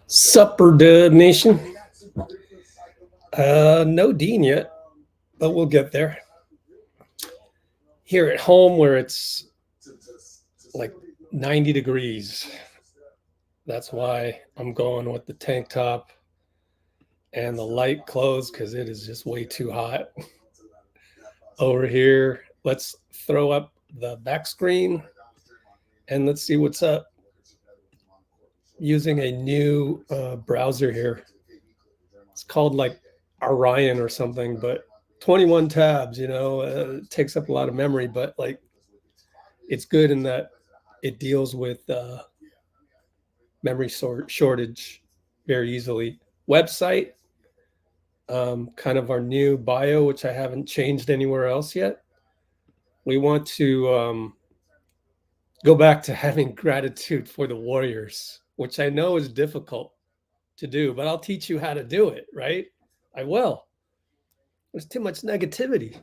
Supper Dub Nation. No Dean yet, but we'll get there. Here at home where it's like 90 degrees. That's why I'm going with the tank top and the light clothes because it is just way too hot. Over here, let's throw up the back screen and let's see what's up. Using a new browser here. It's called like Orion or something, but 21 tabs, you know, it takes up a lot of memory, but like it's good in that it deals with memory shortage very easily. Website, kind of our new bio, which I haven't changed anywhere else yet. We want to go back to having gratitude for the Warriors, which I know is difficult to do, but I'll teach you how to do it, right? I will. There's too much negativity.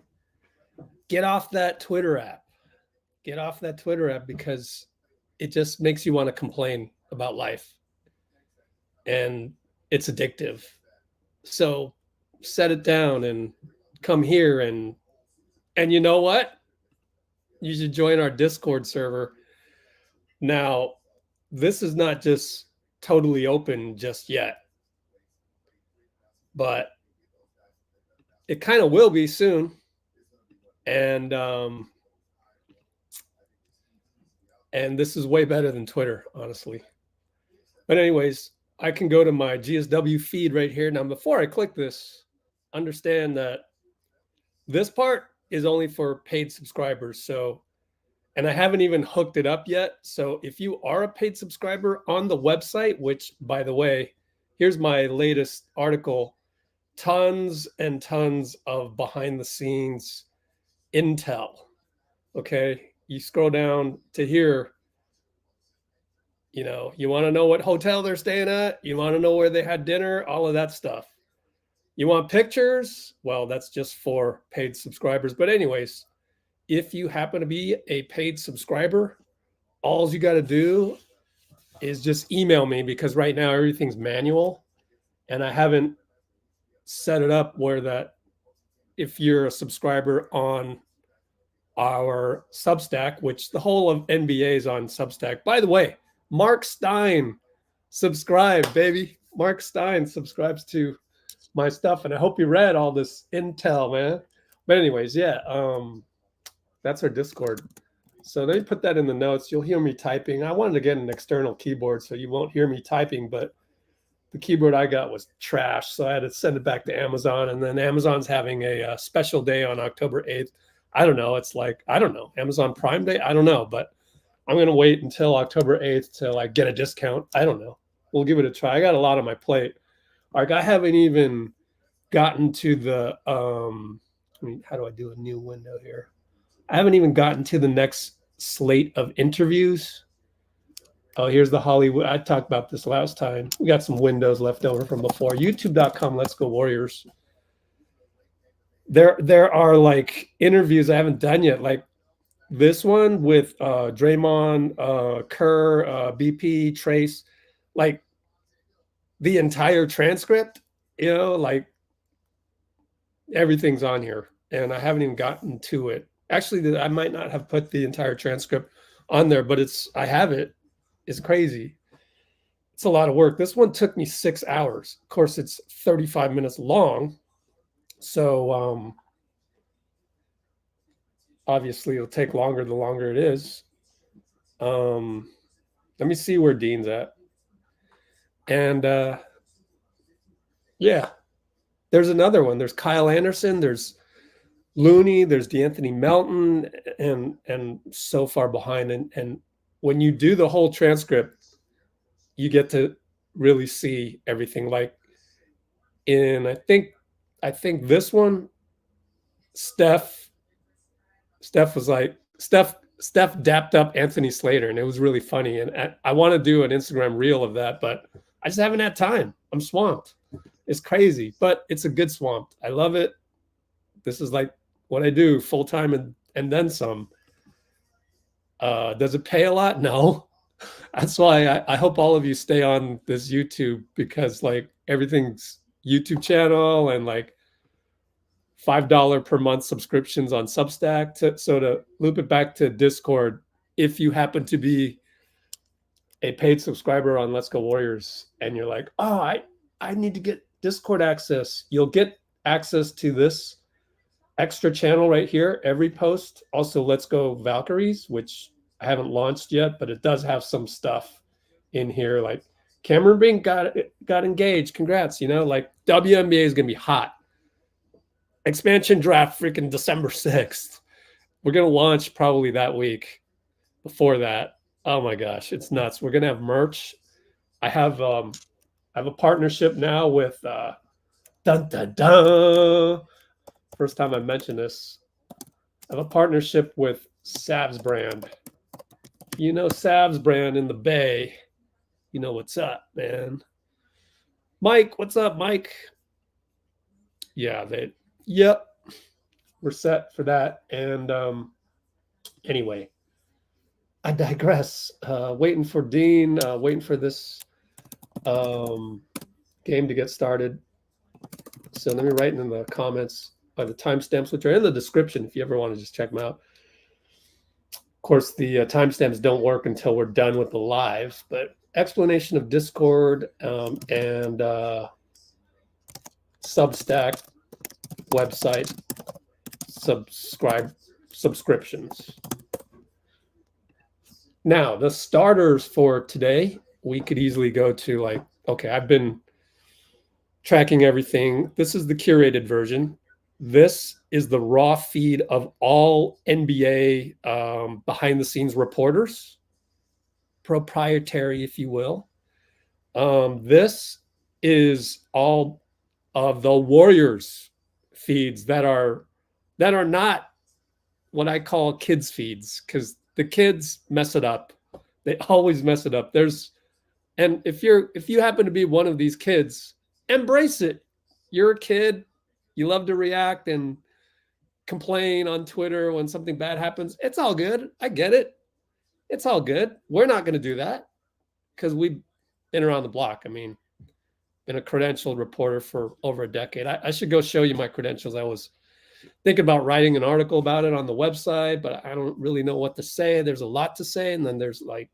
Get off that Twitter app. Get off that Twitter app because it just makes you want to complain about life. And it's addictive. So set it down and come here and you know what? You should join our Discord server. Now, this is not just totally open just yet, but it kind of will be soon. And this is way better than Twitter, honestly. But anyways, I can go to my GSW feed right here. Now, before I click this, understand that this part is only for paid subscribers. So, and I haven't even hooked it up yet. So if you are a paid subscriber on the website, which by the way, here's my latest article, tons and tons of behind the scenes intel. Okay. You scroll down to here, you know, you want to know what hotel they're staying at. You want to know where they had dinner, all of that stuff. You want pictures? Well, that's just for paid subscribers. But anyways, if you happen to be a paid subscriber, all you got to do is just email me because right now everything's manual and I haven't set it up where that if you're a subscriber on our Substack, which the whole of NBA is on Substack. By the way, Mark Stein, subscribe, baby. Mark Stein subscribes to my stuff, and I hope you read all this intel, man. But anyways, yeah, that's our Discord. So let me put that in the notes. You'll hear me typing. I wanted to get an external keyboard so you won't hear me typing, but the keyboard I got was trash, so I had to send it back to Amazon. And then Amazon's having a special day on October 8th. I don't know. It's like, I don't know, Amazon Prime Day? I don't know, but I'm going to wait until October 8th to like get a discount. I don't know. We'll give it a try. I got a lot on my plate. Like I haven't even gotten to the, I mean, how do I do a new window here? I haven't even gotten to the next slate of interviews. Oh, here's the Hollywood. I talked about this last time. We got some windows left over from before. YouTube.com, Let's Go Warriors. There are like interviews I haven't done yet. Like this one with Draymond, Kerr, BP, Trayce. Like the entire transcript, you know, like everything's on here. And I haven't even gotten to it. Actually, I might not have put the entire transcript on there, but I have it. It's crazy. It's a lot of work. This one took me 6 hours. Of course, it's 35 minutes long. So obviously it'll take longer the longer it is. Let me see where Dean's at. And yeah, there's another one. There's Kyle Anderson. There's Looney. There's DeAnthony Melton, and so far behind. And when you do the whole transcript, you get to really see everything. Like I think this one, Steph was like, Steph dapped up Anthony Slater, and it was really funny. And I want to do an Instagram reel of that, but I just haven't had time. I'm swamped. It's crazy, but it's a good swamp. I love it. This is like what I do full time and then some. Does it pay a lot? No. That's why I hope all of you stay on this YouTube, because like everything's YouTube channel and like $5 per month subscriptions on Substack. So to loop it back to Discord, if you happen to be a paid subscriber on Let's Go Warriors and you're like, oh, I need to get Discord access, you'll get access to this extra channel right here every post. Also, Let's Go Valkyries, which I haven't launched yet, but it does have some stuff in here like Cameron Brink got engaged. Congrats. You know, like WNBA is gonna be hot. Expansion draft freaking December 6th. We're gonna launch probably that week. Before that, oh my gosh, it's nuts. We're gonna have merch. I have a partnership now with dun dun dun. First time I mentioned this. I have a partnership with Savs brand. You know Savs brand in the Bay. You know what's up, man. Mike, what's up, Mike? Yeah, yep. We're set for that. And anyway, I digress. Waiting for Dean, waiting for this game to get started. So let me write in the comments the timestamps, which are in the description if you ever want to just check them out. Of course, the timestamps don't work until we're done with the live, but explanation of Discord and Substack website subscriptions. Now, the starters for today, we could easily go to like, okay, I've been tracking everything. This is the curated version. This is the raw feed of all NBA behind the scenes reporters, proprietary, if you will. This is all of the Warriors feeds that are not what I call kids feeds, because the kids mess it up. They always mess it up. And if you happen to be one of these kids, embrace it. You're a kid. You love to react and complain on Twitter when something bad happens. It's all good. I get it. It's all good. We're not going to do that because we've been around the block. I mean, been a credentialed reporter for over a decade. I should go show you my credentials. I was thinking about writing an article about it on the website, but I don't really know what to say. There's a lot to say. And then there's like,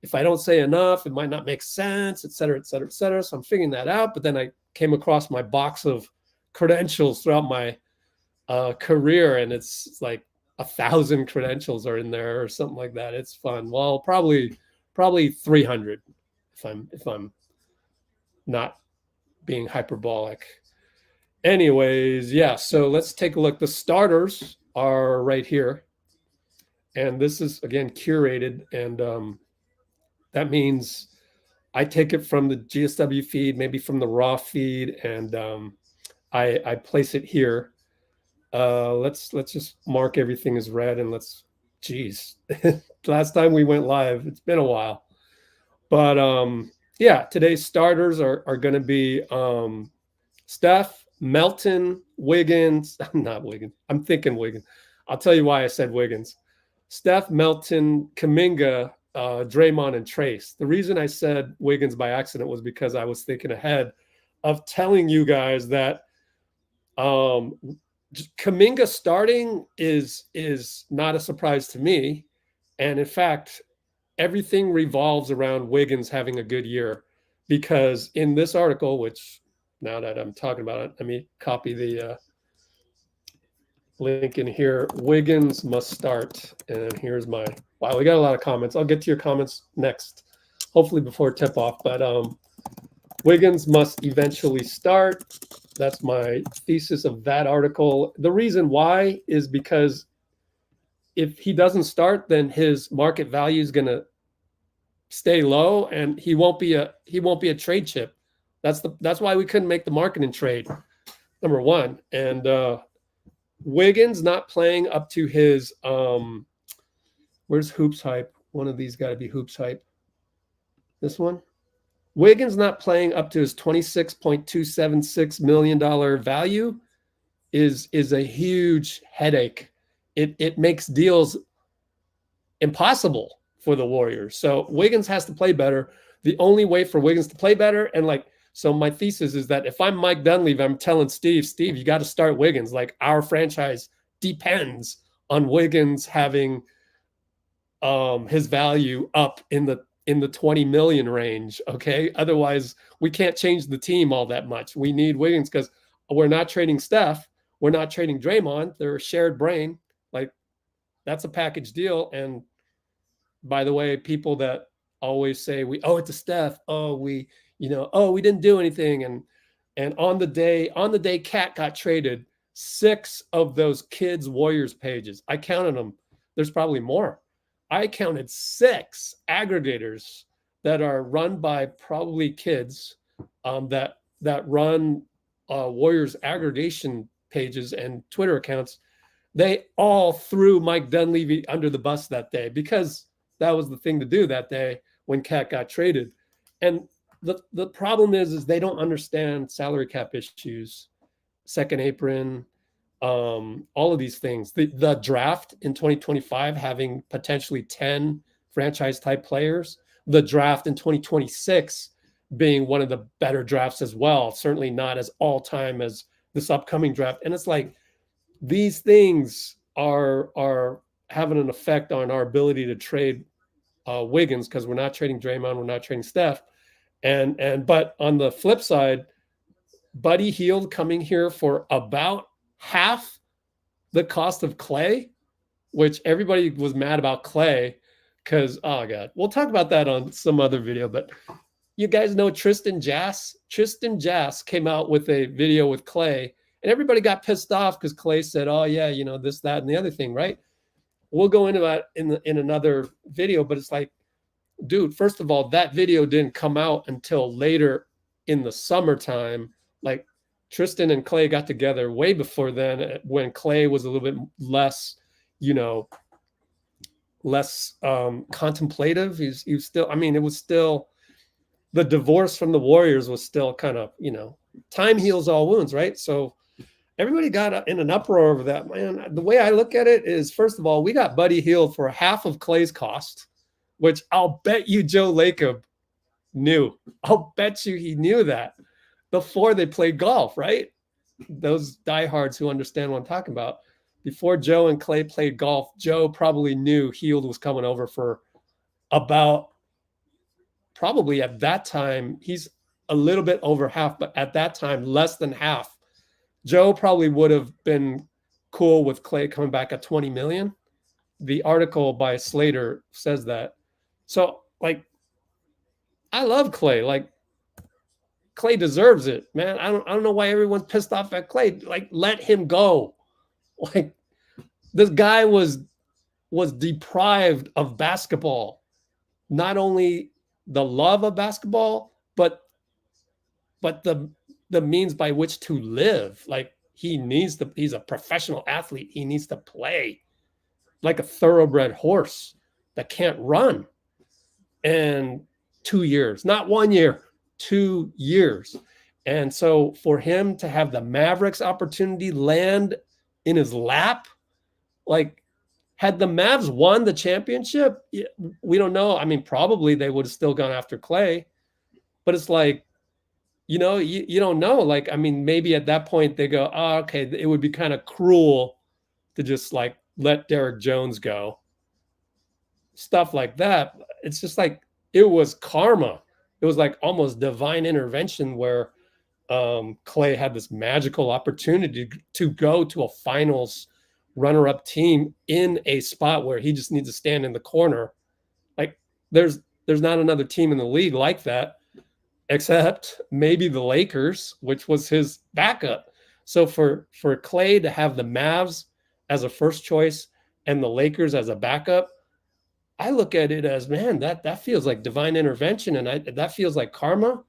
if I don't say enough, it might not make sense, et cetera, et cetera, et cetera. So I'm figuring that out. But then I came across my box of credentials throughout my career, and it's like 1,000 credentials are in there or something like that. It's fun. Well, probably 300 if I'm not being hyperbolic. Anyways, yeah, so let's take a look. The starters are right here. And this is, again, curated. And that means I take it from the GSW feed, maybe from the raw feed, and I place it here. Let's just mark everything as red, and geez, last time we went live, it's been a while. But yeah, today's starters are going to be Steph, Melton, Wiggins. Not Wiggins. I'm thinking Wiggins. I'll tell you why I said Wiggins. Steph, Melton, Kuminga, Draymond, and Trayce. The reason I said Wiggins by accident was because I was thinking ahead of telling you guys that Kuminga starting is not a surprise to me. And in fact, everything revolves around Wiggins having a good year, because in this article, which now that I'm talking about it, let me copy the link in here. Wiggins must start. And here's my, wow, we got a lot of comments. I'll get to your comments next, hopefully before tip off. But Wiggins must eventually start. That's my thesis of that article. The reason why is because if he doesn't start, then his market value is going to stay low, and he won't be a trade chip. That's why we couldn't make the market in trade, number one. And Wiggins not playing up to his where's Hoops Hype? One of these got to be Hoops Hype. This one. Wiggins not playing up to his $26.276 million value is a huge headache. It makes deals impossible for the Warriors. So Wiggins has to play better. The only way for Wiggins to play better, and like, so my thesis is that if I'm Mike Dunleavy, I'm telling Steve, you got to start Wiggins. Like, our franchise depends on Wiggins having his value up in the 20 million range. Okay. Otherwise, we can't change the team all that much. We need Wiggins because we're not trading Steph. We're not trading Draymond. They're a shared brain. Like, that's a package deal. And by the way, people that always say we owe it to Steph. Oh, we didn't do anything. And on the day Cat got traded, 6 of those kids Warriors pages, I counted them. There's probably more. I counted 6 aggregators that are run by probably kids that run Warriors aggregation pages and Twitter accounts. They all threw Mike Dunleavy under the bus that day because that was the thing to do that day when Cat got traded. And the problem is they don't understand salary cap issues, second apron, all of these things. The draft in 2025 having potentially 10 franchise type players, the draft in 2026 being one of the better drafts as well, certainly not as all time as this upcoming draft. And it's like, these things are having an effect on our ability to trade Wiggins, because we're not trading Draymond, we're not trading Steph. But on the flip side, Buddy Hield coming here for about half the cost of Klay, which everybody was mad about Klay because, oh God, we'll talk about that on some other video. But you guys know Tristan Jass? Tristan Jass came out with a video with Klay, and everybody got pissed off because Klay said, oh yeah, this, that, and the other thing, right? We'll go into that in another video, but it's like, dude, first of all, that video didn't come out until later in the summertime. Like, Tristan and Klay got together way before then, when Klay was a little bit less, less contemplative. He's still, it was still, the divorce from the Warriors was still kind of, time heals all wounds, right? So everybody got in an uproar over that, man. The way I look at it is, first of all, we got Buddy Hield for half of Klay's cost, which I'll bet you Joe Lacob knew. I'll bet you he knew that before they played golf, right? Those diehards who understand what I'm talking about. Before Joe and Klay played golf, Joe probably knew Hield was coming over for about, probably at that time, he's a little bit over half, but at that time, less than half. Joe probably would have been cool with Klay coming back at 20 million. The article by Slater says that. So, like, I love Klay. Like, Klay deserves it, man. I don't know why everyone's pissed off at Klay. Like, let him go. Like, this guy was deprived of basketball. Not only the love of basketball, but the means by which to live. Like, he's a professional athlete. He needs to play like a thoroughbred horse that can't run. And 2 years, not 1 year, 2 years. And so for him to have the Mavericks opportunity land in his lap, like, had the Mavs won the championship, we don't know. Probably they would have still gone after Klay, but it's like, you don't know. Like, maybe at that point they go, oh, okay, it would be kind of cruel to just like let Derrick Jones go. Stuff like that. It's just like, it was karma. It was like almost divine intervention where Klay had this magical opportunity to go to a finals runner-up team in a spot where he just needs to stand in the corner. Like, there's not another team in the league like that, except maybe the Lakers, which was his backup. So for Klay to have the Mavs as a first choice and the Lakers as a backup, I look at it as, man, that feels like divine intervention, and that feels like karma.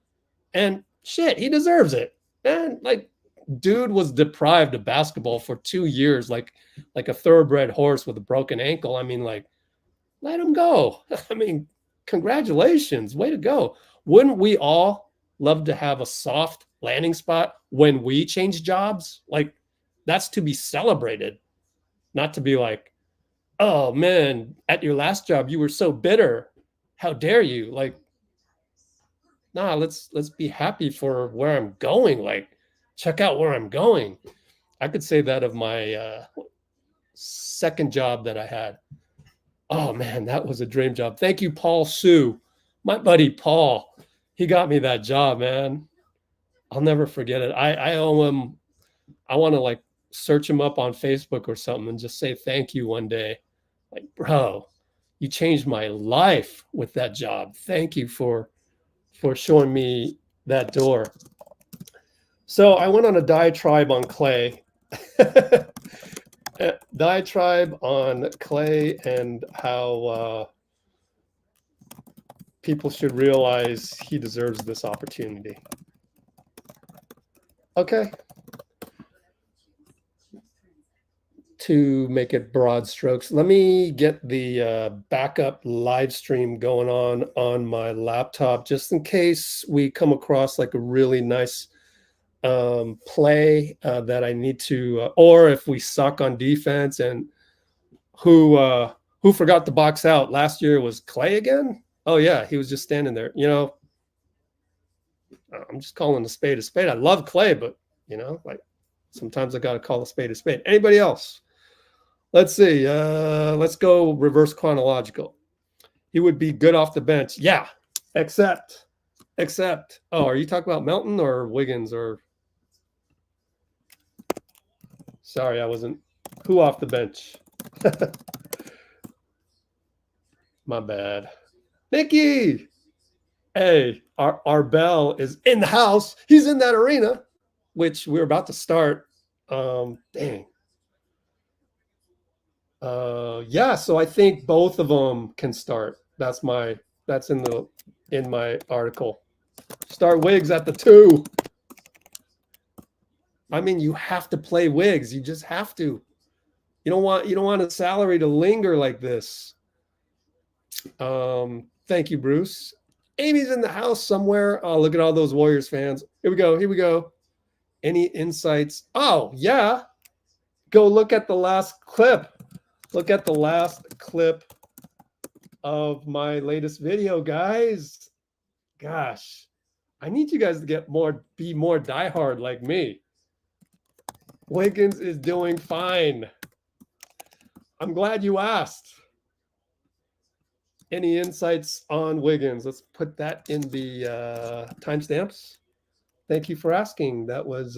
And shit, he deserves it, man. Like, dude was deprived of basketball for 2 years, like a thoroughbred horse with a broken ankle. Like, let him go. Congratulations, way to go. Wouldn't we all love to have a soft landing spot when we change jobs? Like, that's to be celebrated, not to be like, oh man, at your last job, you were so bitter. How dare you? Like, nah, let's be happy for where I'm going. Like, check out where I'm going. I could say that of my second job that I had. Oh man, that was a dream job. Thank you, Paul Sue, my buddy Paul. He got me that job, man. I'll never forget it. I owe him. I want to like search him up on Facebook or something and just say thank you one day. Like, bro, you changed my life with that job. Thank you for showing me that door. So I went on a diatribe on Klay. Diatribe on Klay and how people should realize he deserves this opportunity. Okay. To make it broad strokes, let me get the backup live stream going on my laptop just in case we come across like a really nice play that I need to, or if we suck on defense. And who forgot to box out last year was Klay again. Oh yeah, he was just standing there. You know, I'm just calling a spade a spade. I love Klay, but you know, like sometimes I got to call a spade a spade. Anybody else? Let's see. Let's go reverse chronological. He would be good off the bench. Yeah, except. Oh, are you talking about Melton or Wiggins or? Sorry, I wasn't. Who off the bench? My bad. Nikki. Hey, our bell is in the house. He's in that arena, which we're about to start. Dang. Yeah, so I think both of them can start. That's in my article. Start Wiggs at the 2. I mean, you have to play Wiggs. You just have to. You don't want a salary to linger like this. Thank you, Bruce. Amy's in the house somewhere. Oh, look at all those Warriors fans. Here we go. Any insights? Oh, yeah. Go look at the last clip. Look at the last clip of my latest video, guys. Gosh, I need you guys to be more diehard like me. Wiggins is doing fine. I'm glad you asked. Any insights on Wiggins? Let's put that in the timestamps. Thank you for asking. That was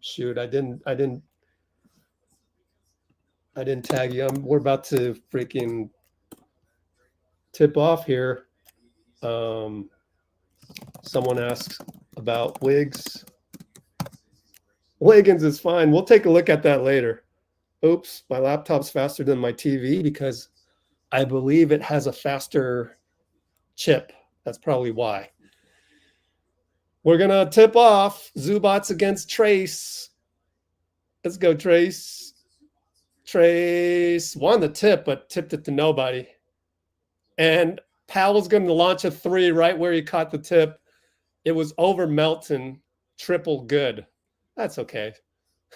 shoot. I didn't tag you. We're about to freaking tip off here. Someone asks about Wiggs. Wiggins is fine. We'll take a look at that later. Oops, my laptop's faster than my TV because I believe it has a faster chip. That's probably why. We're going to tip off Zubac against Trayce. Let's go, Trayce. Trayce won the tip, but tipped it to nobody. And Powell's going to launch a 3 right where he caught the tip. It was over Melton. Triple good. That's okay.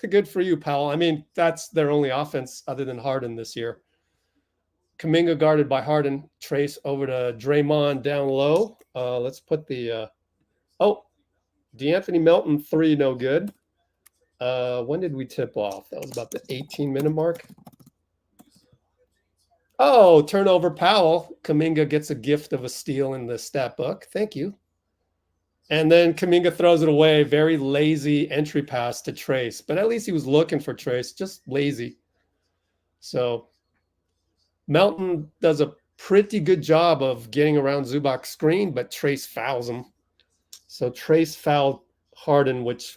Good for you, Powell. I mean, that's their only offense other than Harden this year. Kuminga guarded by Harden. Trayce over to Draymond down low. Let's put the D'Anthony Melton 3, no good. When did we tip off? That was about the 18-minute mark. Oh, turnover Powell. Kuminga gets a gift of a steal in the stat book. Thank you. And then Kuminga throws it away. Very lazy entry pass to Trayce. But at least he was looking for Trayce. Just lazy. So Melton does a pretty good job of getting around Zubac's screen, but Trayce fouls him. So Trayce fouled Harden, which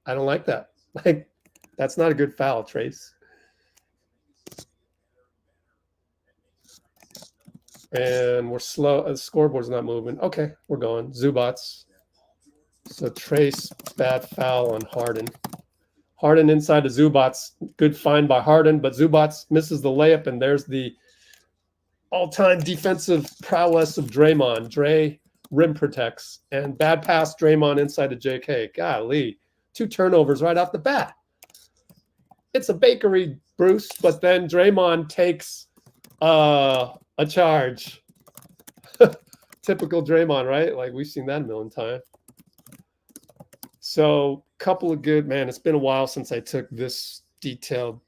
I don't like that. Like, that's not a good foul, Trayce. And we're slow. The scoreboard's not moving. Okay, we're going. Zubac. So Trayce, bad foul on Harden. Harden inside to Zubac. Good find by Harden, but Zubac misses the layup, and there's the all-time defensive prowess of Draymond. Dray rim protects. And bad pass, Draymond inside to JK. Golly. 2 turnovers right off the bat. it's a bakery, Bruce. But then Draymond takes a charge. Typical Draymond, right? Like we've seen that a million times. So couple of good, man, it's been a while since I took this detailed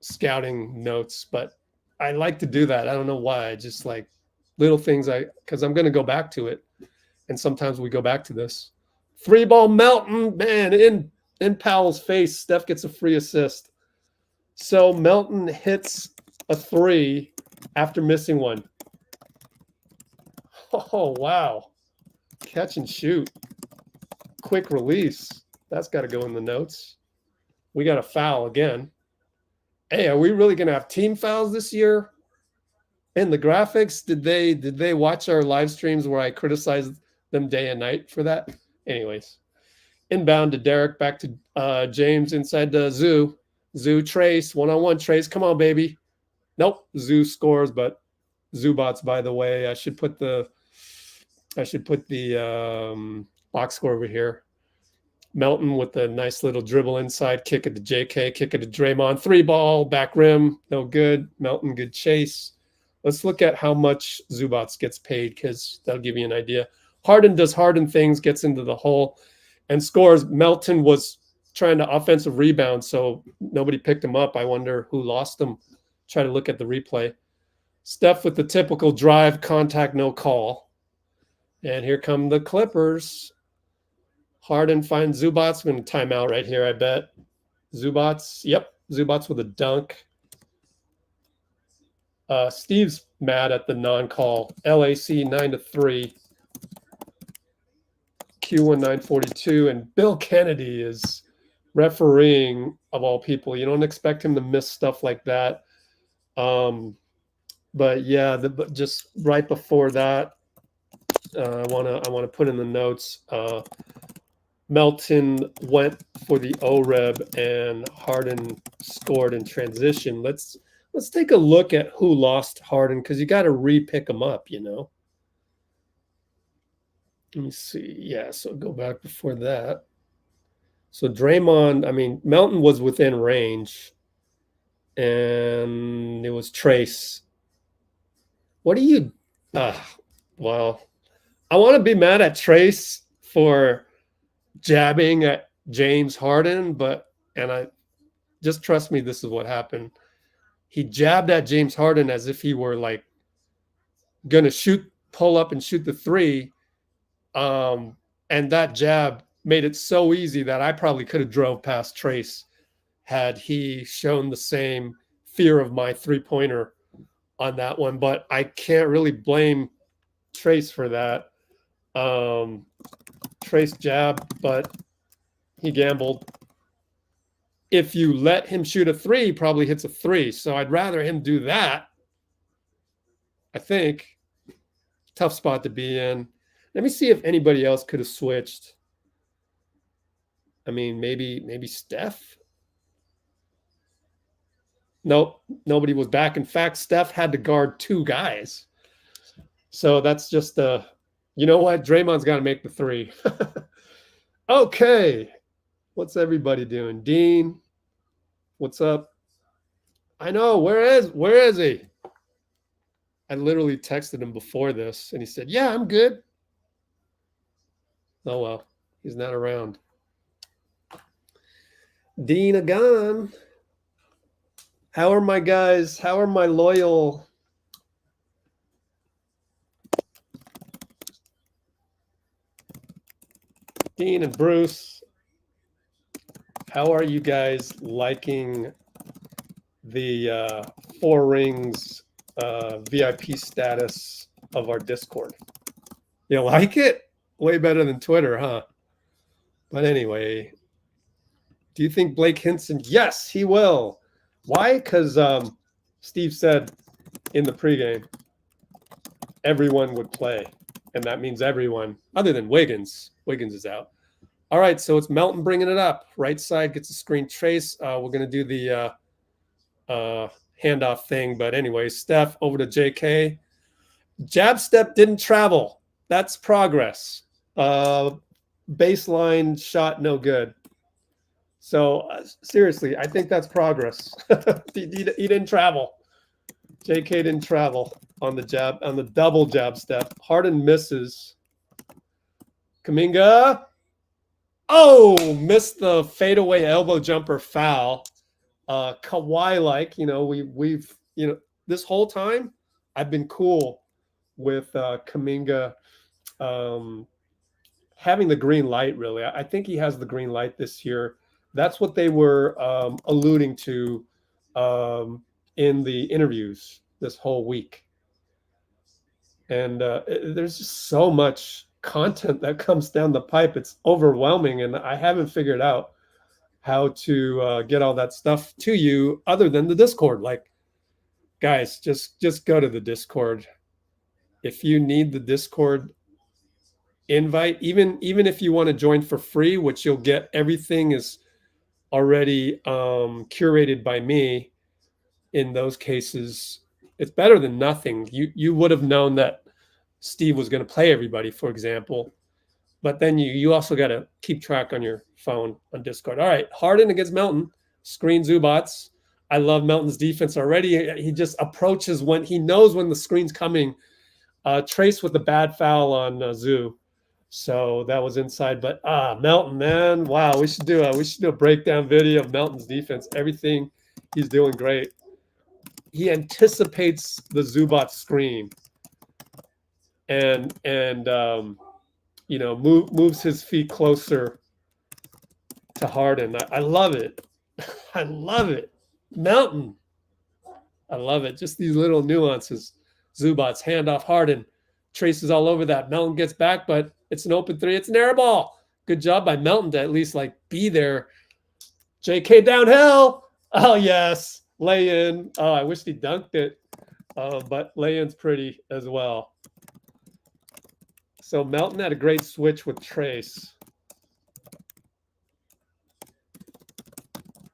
scouting notes, but I like to do that. I don't know why. I just like little things because I'm going to go back to it. And sometimes we go back to this. 3-ball Melton, man, in Powell's face. Steph gets a free assist. So Melton hits a 3 after missing one. Oh, wow. Catch and shoot. Quick release. That's got to go in the notes. We got a foul again. Hey, are we really going to have team fouls this year? In the graphics, did they watch our live streams where I criticized them day and night for that? Anyways, inbound to Derek, back to James inside the Zoo. Zoo, Trayce, one-on-one. Trayce, come on, baby. Nope, Zoo scores, but Zubac, by the way, I should put the box score over here. Melton with a nice little dribble inside, kick it to JK, kick it to Draymond. 3-ball, back rim, no good. Melton, good chase. Let's look at how much Zubac gets paid because that'll give you an idea. Harden does Harden things, gets into the hole, and scores. Melton was trying to offensive rebound, so nobody picked him up. I wonder who lost him. Try to look at the replay. Steph with the typical drive, contact, no call. And here come the Clippers. Harden finds Zubac. I'm going to time out right here, I bet. Zubac. Yep, Zubac with a dunk. Steve's mad at the non-call. LAC 9-3. Q1 942. And Bill Kennedy is refereeing, of all people. You don't expect him to miss stuff like that. But yeah, just right before that, I want to put in the notes. Melton went for the oreb and Harden scored in transition. Let's take a look at who lost Harden because you got to re-pick him up, you know. Let me see. Yeah, so go back before that. So Draymond, I mean, Melton was within range, and it was Trayce. What do you? Well, I want to be mad at Trayce for jabbing at James Harden, and I just trust me, this is what happened. He jabbed at James Harden as if he were like gonna pull up and shoot the 3. And that jab made it so easy that I probably could have drove past Trayce had he shown the same fear of my 3-pointer on that one. But I can't really blame Trayce for that. Trayce jab, but he gambled. If you let him shoot a 3, he probably hits a 3. So I'd rather him do that. I think. Tough spot to be in. Let me see if anybody else could have switched. I mean, maybe Steph. Nope, nobody was back. In fact, Steph had to guard 2 guys. So that's just you know what? Draymond's got to make the 3. Okay. What's everybody doing? Dean, what's up? I know. Where is he? I literally texted him before this, and he said, yeah, I'm good. Oh, well. He's not around. Dean Agon. How are my guys? How are my loyal? Dean and Bruce. How are you guys liking the 4 rings VIP status of our Discord? You like it? Way better than Twitter, huh? But anyway, do you think Blake Hinson? Yes, he will. Why? Because Steve said in the pregame, everyone would play. And that means everyone, other than Wiggins. Wiggins is out. All right, so it's Melton bringing it up. Right side gets a screen. Trayce. We're going to do the handoff thing. But anyway, Steph over to JK. Jab step didn't travel. That's progress. Baseline shot, no good. So seriously, I think that's progress. he didn't travel. J.K. didn't travel on the jab, on the double jab step. Harden misses. Kuminga. Oh, missed the fadeaway elbow jumper foul. Kawhi, like, you know, we've this whole time I've been cool with Kuminga having the green light. Really, I think he has the green light this year. That's what they were alluding to in the interviews this whole week. And there's just so much content that comes down the pipe. It's overwhelming, and I haven't figured out how to get all that stuff to you other than the Discord. Like, guys, just go to the Discord. If you need the Discord invite, even if you want to join for free, which you'll get, everything is already curated by me. In those cases, it's better than nothing. You would have known that Steve was going to play everybody, for example, but then you also got to keep track on your phone on Discord. All right, Harden against Melton, screen Zubac. I love Melton's defense already. He just approaches when he knows when the screen's coming. Trayce with the bad foul on Zoo. So that was inside, but Melton, man, wow, we should do a breakdown video of Melton's defense. Everything he's doing great. He anticipates the Zubac screen, and moves his feet closer to Harden. I love it. I love it. Melton, I love it. Just these little nuances. Zubac's handoff, Harden. Trayce is all over that. Melton gets back, but it's an open three. It's an air ball. Good job by Melton to at least like be there. J.K. downhill. Oh, yes. Lay in. Oh, I wish he dunked it. But lay in's pretty as well. So Melton had a great switch with Trayce.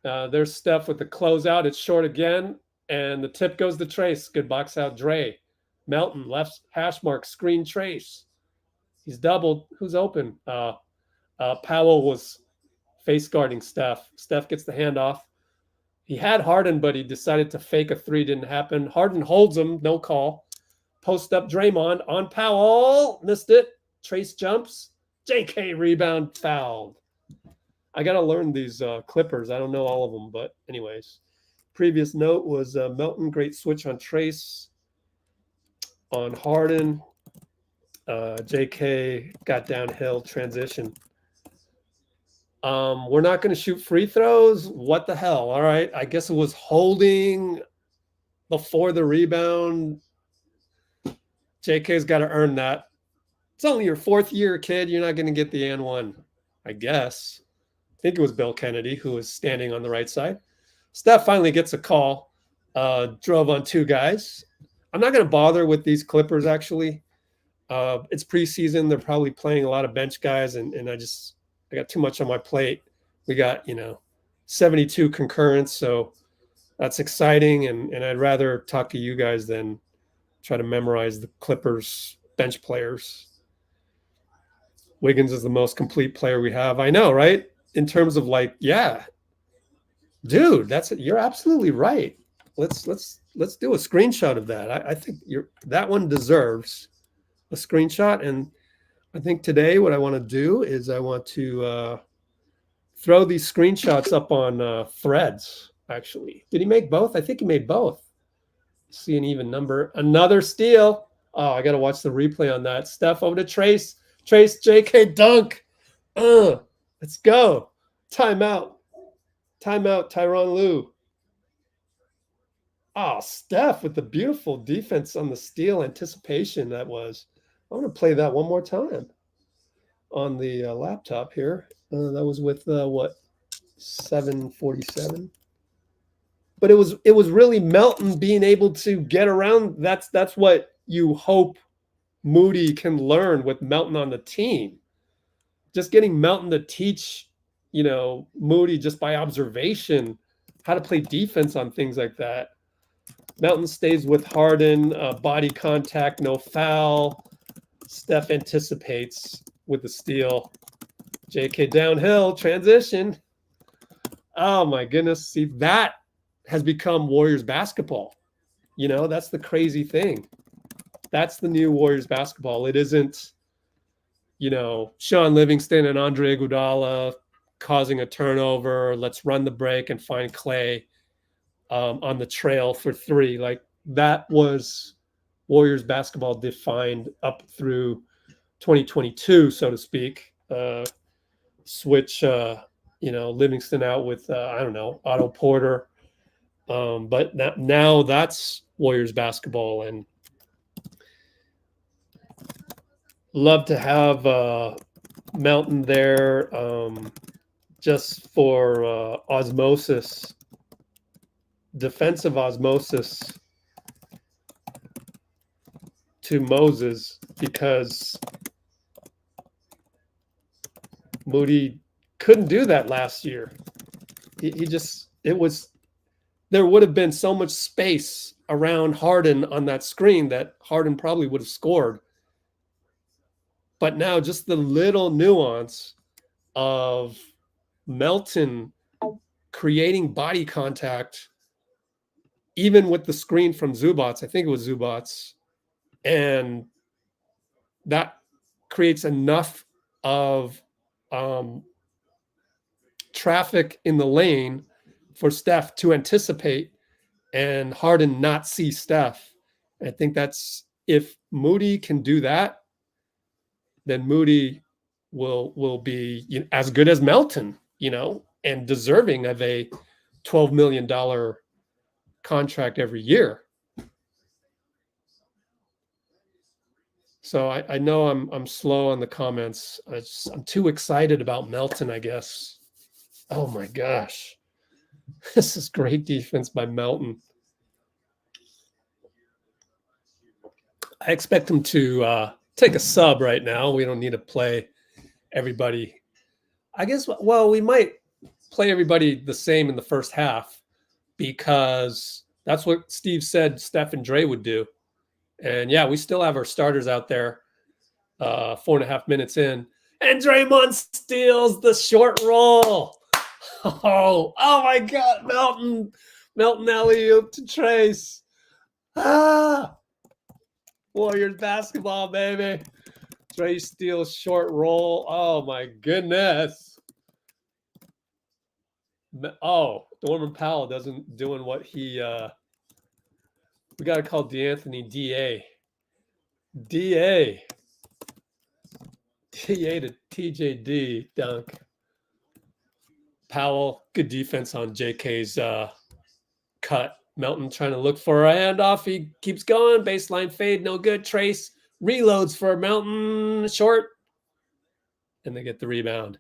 There's Steph with the closeout. It's short again. And the tip goes to Trayce. Good box out, Dray. Melton, left hash mark, screen Trayce. He's doubled. Who's open? Powell was face guarding Steph. Steph gets the handoff. He had Harden, but he decided to fake a three. Didn't happen. Harden holds him. No call. Post up Draymond on Powell. Missed it. Trayce jumps. J.K. rebound, fouled. I got to learn these Clippers. I don't know all of them, but anyways. Previous note was Melton, great switch on Trayce. On Harden, J.K. got downhill transition. We're not going to shoot free throws. What the hell? All right. I guess it was holding before the rebound. J.K.'s got to earn that. It's only your fourth year, kid. You're not going to get the and one, I guess. I think it was Bill Kennedy who was standing on the right side. Steph finally gets a call. Drove on two guys. I'm not going to bother with these Clippers, actually. It's preseason. They're probably playing a lot of bench guys, and I got too much on my plate. We got, 72 concurrents, so that's exciting, and I'd rather talk to you guys than try to memorize the Clippers bench players. Wiggins is the most complete player we have. I know, right? In terms of dude, you're absolutely right. Let's do a screenshot of that. I think that one deserves a screenshot. And I think today what I want to do is I want to throw these screenshots up on Threads, actually. Did he make both? I think he made both. See an even number. Another steal. Oh, I got to watch the replay on that. Steph over to Trayce. Trayce, J.K. dunk. Let's go. Timeout. Tyronn Lue. Oh, Steph with the beautiful defense on the steal anticipation that was. I want to play that one more time on the laptop here. That was with 747. But it was really Melton being able to get around. That's what you hope Moody can learn with Melton on the team. Just getting Melton to teach, Moody just by observation how to play defense on things like that. Melton stays with Harden, body contact, no foul. Steph anticipates with the steal. J.K. downhill, transition. Oh my goodness. See, that has become Warriors basketball. You know, that's the crazy thing. That's the new Warriors basketball. It isn't, you know, Sean Livingston and Andre Iguodala causing a turnover. Let's run the break and find Klay on the trail for three. Like, that was Warriors basketball defined up through 2022, so to speak. Switch, you know, Livingston out with, I don't know, Otto Porter. But now that's Warriors basketball, and love to have Melton there just for osmosis, defensive osmosis to Moses, because Moody couldn't do that last year. He just, there would have been so much space around Harden on that screen that Harden probably would have scored. But now just the little nuance of Melton creating body contact, even with the screen from Zubac, I think it was Zubac, and that creates enough of traffic in the lane for Steph to anticipate and Harden not see Steph. I think that's, if Moody can do that, then Moody will be, you know, as good as Melton, you know, and deserving of a $12 million contract every year. So I know I'm slow on the comments. I'm too excited about Melton, I guess. Oh my gosh. This is great defense by Melton. I expect him to take a sub right now. We don't need to play everybody. I guess, well, we might play everybody the same in the first half, because that's what Steve said Steph and Dray would do. And yeah, we still have our starters out there 4.5 minutes in. And Draymond steals the short roll. Oh my God, Melton alley-oop to Trayce. Warriors basketball, baby. Trayce steals short roll. Oh my goodness. Oh, Norman Powell doing what he we got to call D'Anthony DA to TJD dunk. Powell, good defense on JK's cut. Melton trying to look for a handoff. He keeps going. Baseline fade, no good. Trayce reloads for Melton, short, and they get the rebound.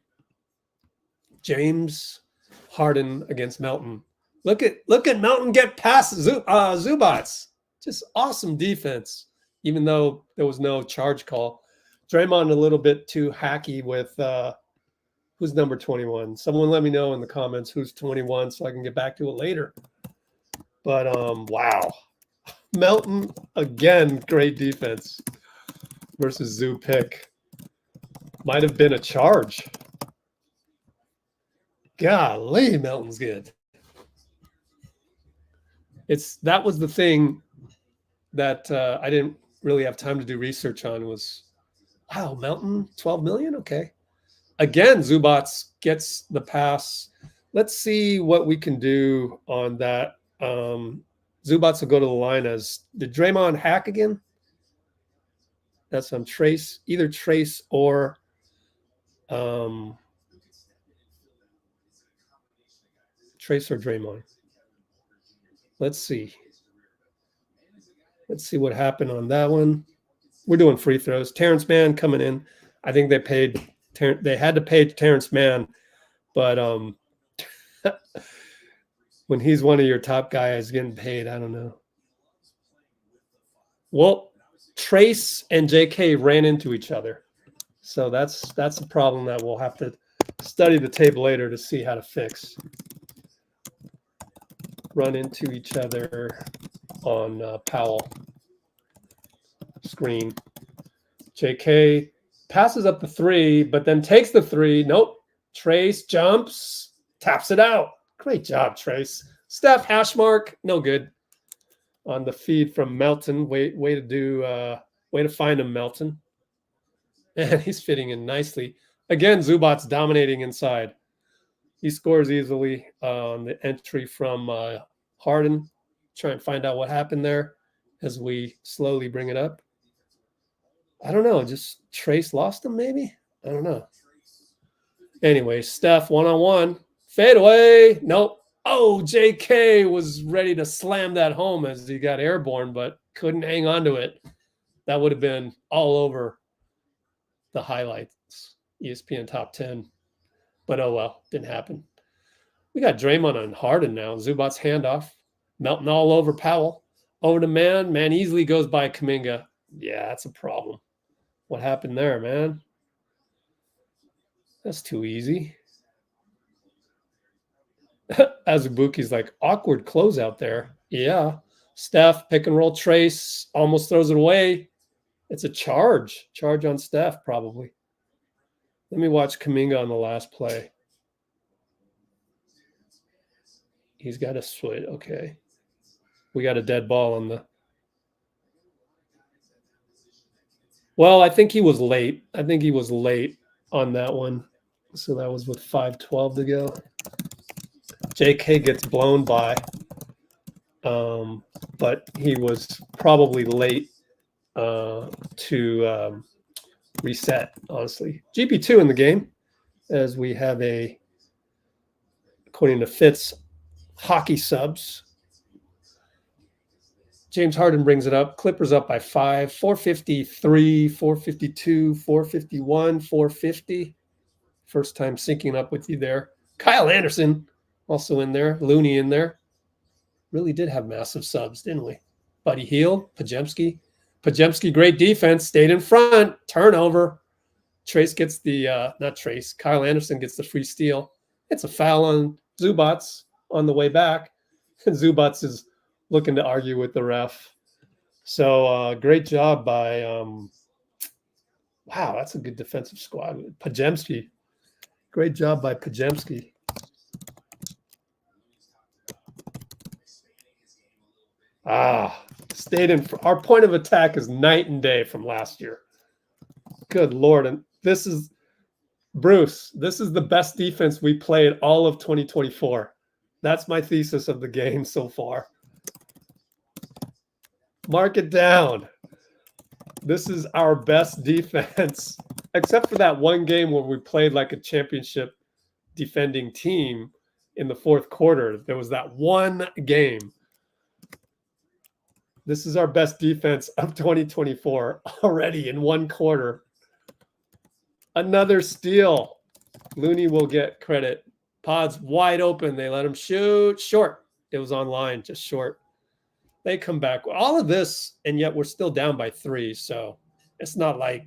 James Harden against Melton. Look at Melton get past Zubac. Just awesome defense, even though there was no charge call. Draymond a little bit too hacky with who's number 21. Someone let me know in the comments who's 21 so I can get back to it later. But wow. Melton again, great defense versus Zoo pick. Might have been a charge. Golly, Melton's good. That was the thing that I didn't really have time to do research on, was, wow, Melton, 12 million? Okay. Again, Zubac gets the pass. Let's see what we can do on that. Zubac will go to the line as, did Draymond hack again? That's on Trayce, either Trayce or Trayce or Draymond. Let's see. Let's see what happened on that one. We're doing free throws. Terrence Mann coming in. I think they had to pay Terrence Mann, but when he's one of your top guys getting paid, I don't know. Well, Trayce and JK ran into each other. So that's a problem that we'll have to study the tape later to see how to fix. Run into each other on Powell screen. JK passes up the three, but then takes the three. Nope. Trayce jumps, taps it out. Great job, Trayce. Steph, hash mark, no good. On the feed from Melton. Way to find him, Melton. And he's fitting in nicely. Again, Zubac's dominating inside. He scores easily on the entry from Harden. Try and find out what happened there as we slowly bring it up. I don't know. Just Trayce lost him, maybe? I don't know. Anyway, Steph one-on-one. Fadeaway. Nope. Oh, J.K. was ready to slam that home as he got airborne, but couldn't hang on to it. That would have been all over the highlights, ESPN top 10. But oh well, didn't happen. We got Draymond on Harden now. Zubac's handoff. Melton all over Powell. Over to Man. Man easily goes by Kuminga. Yeah, that's a problem. What happened there, man? That's too easy. Azubuki's like, awkward closeout there. Yeah. Steph, pick and roll Trayce, almost throws it away. It's a charge. Charge on Steph, probably. Let me watch Kuminga on the last play. He's got a switch. Okay. We got a dead ball on the... Well, I think he was late. I think he was late on that one. So that was with 5:12 to go. JK gets blown by. But he was probably late to reset, honestly. GP2 in the game, as we have a, according to Fitz, hockey subs. James Harden brings it up. Clippers up by 5, 453, 452, 451, 450. First time syncing up with you there. Kyle Anderson also in there. Looney in there. Really did have massive subs, didn't we? Buddy Hield, Pajemski. Pajemski, great defense, stayed in front. Turnover. Trayce gets the, not Trayce, Kyle Anderson gets the free steal. It's a foul on Zubac on the way back. And Zubac is looking to argue with the ref. So great job by, wow, that's a good defensive squad. Pajemski. Great job by Pajemski. Stayed in. Our point of attack is night and day from last year. Good Lord. And this is, Bruce, this is the best defense we played all of 2024. That's my thesis of the game so far. Mark it down. This is our best defense, except for that one game where we played like a championship defending team in the fourth quarter. There was that one game. This is our best defense of 2024 already in one quarter. Another steal. Looney will get credit. Pod's wide open. They let him shoot. Short. It was online, just short. They come back. All of this, and yet we're still down by 3. So it's not like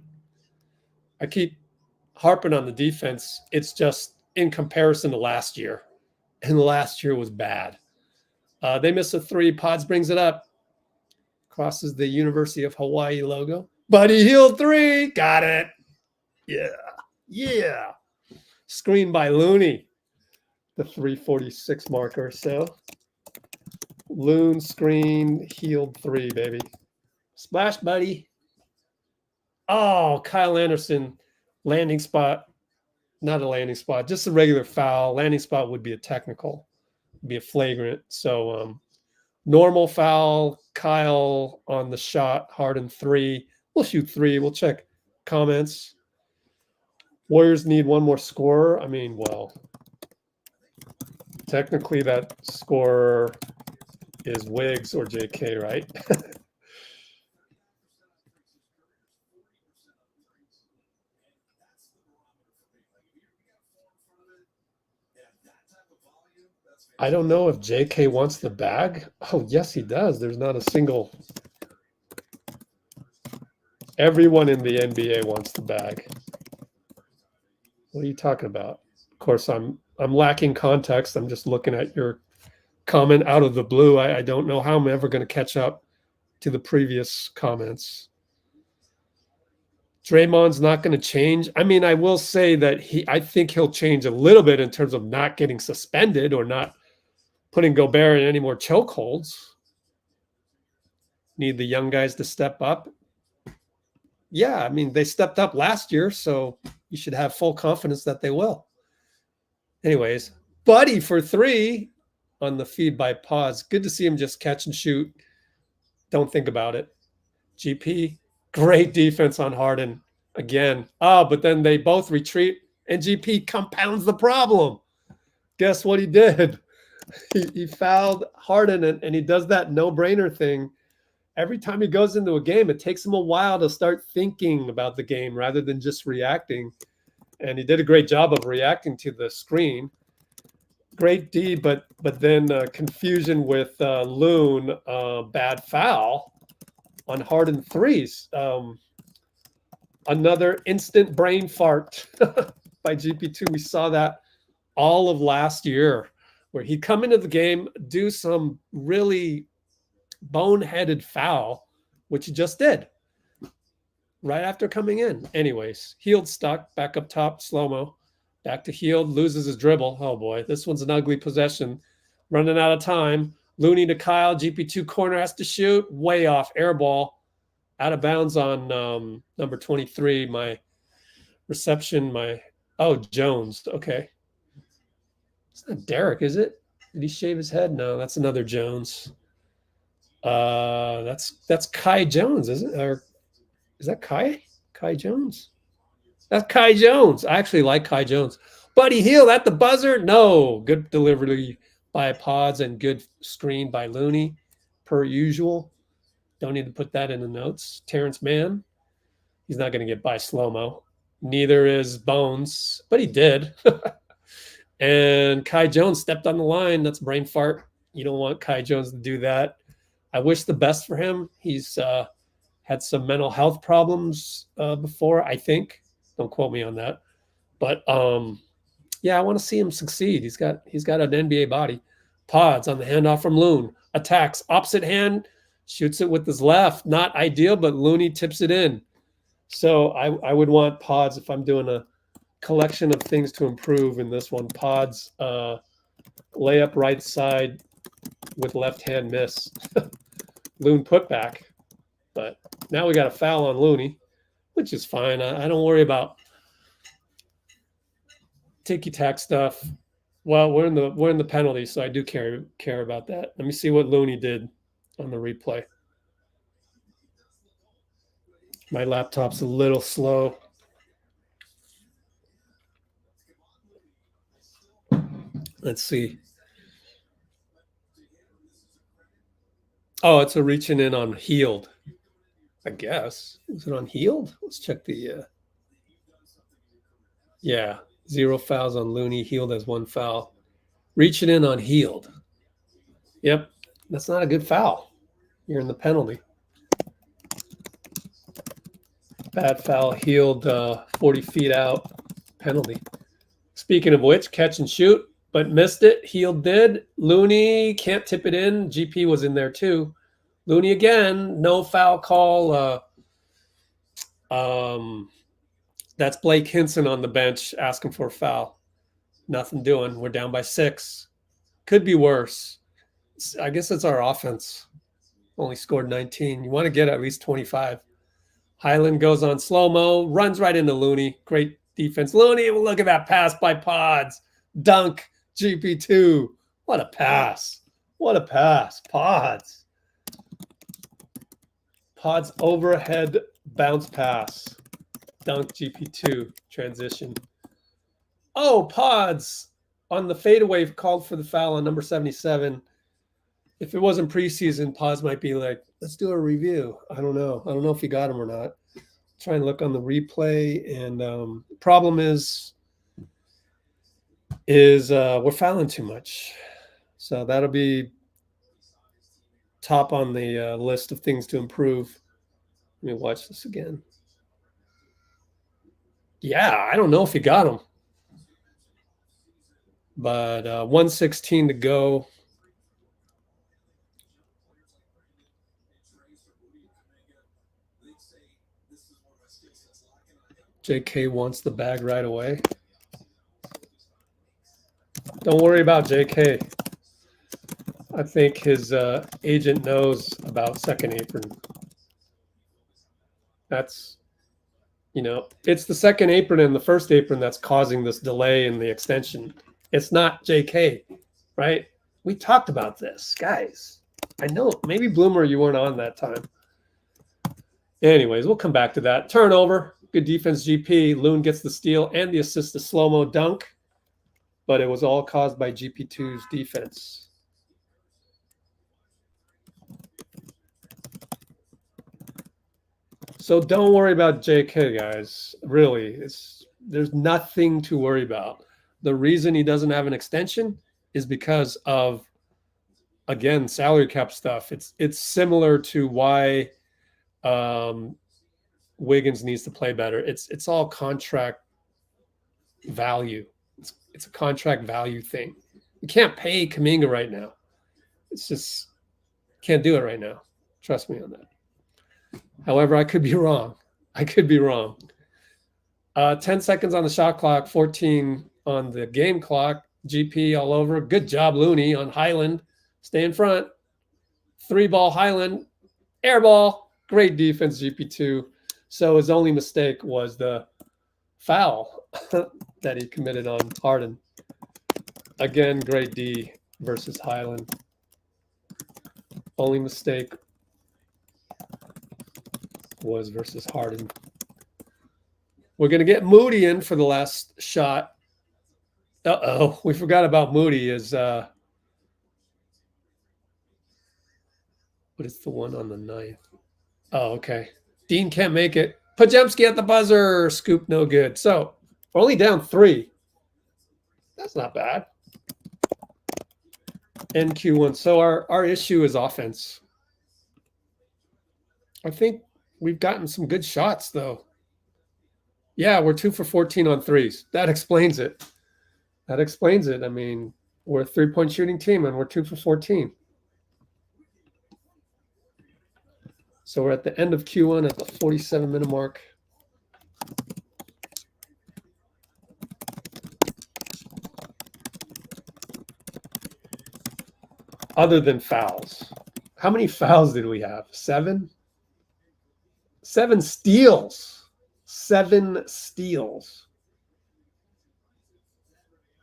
I keep harping on the defense. It's just in comparison to last year. And last year was bad. They miss a 3. Pods brings it up. Crosses the University of Hawaii logo. Buddy Hield 3. Got it. Yeah. Yeah. Screen by Looney. The 346 marker. So Loon screen, Hield 3, baby. Splash, buddy. Oh, Kyle Anderson. Landing spot. Not a landing spot. Just a regular foul. Landing spot would be a technical. Be a flagrant. So normal foul. Kyle on the shot. Harden 3. We'll shoot 3. We'll check comments. Warriors need one more scorer. I mean, well, technically that scorer is Wiggs or JK, right? I don't know if JK wants the bag. Oh, yes, he does. There's not a single. Everyone in the NBA wants the bag. What are you talking about? Of course, I'm lacking context. I'm just looking at your comment out of the blue. I don't know how I'm ever going to catch up to the previous comments. Draymond's not going to change. I mean, I will say that I think he'll change a little bit in terms of not getting suspended or not putting Gobert in any more chokeholds. Need the young guys to step up. Yeah, I mean, they stepped up last year, so you should have full confidence that they will. Anyways, Buddy for 3 on the feed by Pause. Good to see him just catch and shoot. Don't think about it. GP, great defense on Harden again. Oh, but then they both retreat, and GP compounds the problem. Guess what he did? He fouled Harden, and he does that no-brainer thing. Every time he goes into a game, it takes him a while to start thinking about the game rather than just reacting. And he did a great job of reacting to the screen. Great D, but then confusion with Loon, bad foul on Harden threes. Another instant brain fart by GP2. We saw that all of last year, where he'd come into the game, do some really boneheaded foul, which he just did right after coming in. Anyways, Hield stuck, back up top, slow-mo. Back to Hield, loses his dribble. Oh boy, this one's an ugly possession. Running out of time. Looney to Kyle, GP2 corner has to shoot. Way off, air ball. Out of bounds on number 23. My reception, Jones. Okay. It's not Derek, is it? Did he shave his head? No, that's another Jones. That's Kai Jones, is it? Or is that Kai? Kai Jones? That's Kai Jones. I actually like Kai Jones. Buddy Hield at the buzzer? No. Good delivery by Pods and good screen by Looney, per usual. Don't need to put that in the notes. Terrence Mann, he's not going to get by slow-mo. Neither is Bones, but he did. And Kai Jones stepped on the line. That's a brain fart. You don't want Kai Jones to do that. I wish the best for him. He's had some mental health problems before, I think. Don't quote me on that. But yeah, I want to see him succeed. He's got an NBA body. Pods on the handoff from Loon. Attacks. Opposite hand. Shoots it with his left. Not ideal, but Looney tips it in. So I would want Pods, if I'm doing a collection of things to improve in this one. Pods layup right side with left hand miss. Loon putback. But now we got a foul on Looney, which is fine. I don't worry about ticky-tack stuff. Well, we're in the penalty, so I do care about that. Let me see what Looney did on the replay. My laptop's a little slow. Let's see. Oh, it's a reaching in on Hield, I guess. Is it on Hield? Let's check the yeah, 0 fouls on Looney. Hield has 1 foul. Reaching in on Hield. Yep, that's not a good foul. You're in the penalty. Bad foul. Hield 40 feet out. Penalty. Speaking of which, catch and shoot, but missed it. Hield did. Looney can't tip it in. GP was in there too. Looney again. No foul call. That's Blake Hinson on the bench asking for a foul. Nothing doing. We're down by 6. Could be worse. I guess it's our offense. Only scored 19. You want to get at least 25. Highland goes on slow-mo, runs right into Looney. Great defense. Looney, look at that pass by Pods. Dunk, GP2. What a pass. What a pass. Pods. Pods overhead bounce pass. Dunk, GP2. Transition. Oh, Pods on the fadeaway called for the foul on number 77. If it wasn't preseason, Pods might be like, let's do a review. I don't know. I don't know if he got him or not. Try and look on the replay. And problem is we're fouling too much. So that'll be top on the list of things to improve. Let me watch this again. Yeah, I don't know if he got him. But 1:16 to go. JK wants the bag right away. Don't worry about JK. I think his agent knows about second apron. That's, you know, it's the second apron and the first apron that's causing this delay in the extension. It's not JK, right? We talked about this, guys. I know, maybe Bloomer, you weren't on that time. Anyways, we'll come back to that. Turnover, good defense, GP. Loon gets the steal and the assist to slow-mo dunk, but it was all caused by GP2's defense. So don't worry about JK, guys. Really, there's nothing to worry about. The reason he doesn't have an extension is because of, again, salary cap stuff. It's similar to why Wiggins needs to play better. It's all contract value. It's a contract value thing. You can't pay Kuminga right now. It's just can't do it right now. Trust me on that. However, I could be wrong. 10 seconds on the shot clock, 14 on the game clock. GP all over. Good job, Looney on Highland. Stay in front. 3-ball Highland. Air ball. Great defense, GP2. So his only mistake was the foul that he committed on Harden. Again, great D versus Highland. Only mistake was versus Harden. We're going to get Moody in for the last shot. Uh-oh, we forgot about Moody. What is the one on the 9th? Oh, okay. Dean can't make it. Pajemski at the buzzer. Scoop no good. So we're only down 3. That's not bad. NQ1. So our issue is offense. I think we've gotten some good shots, though. Yeah, we're 2 for 14 on threes. That explains it. I mean, we're a 3-point shooting team, and we're 2 for 14. So we're at the end of Q1 at the 47-minute mark. Other than fouls. How many fouls did we have? 7? 7 steals. 7 steals.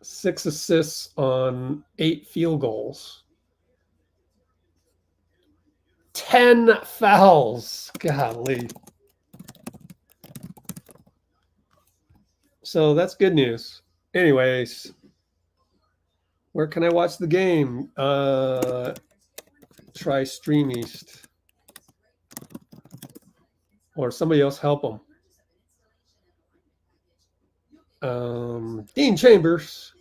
6 assists on 8 field goals. 10 fouls. Golly. So that's good news. Anyways, where can I watch the game? Try Stream East. Or somebody else help them. Dean Chambers.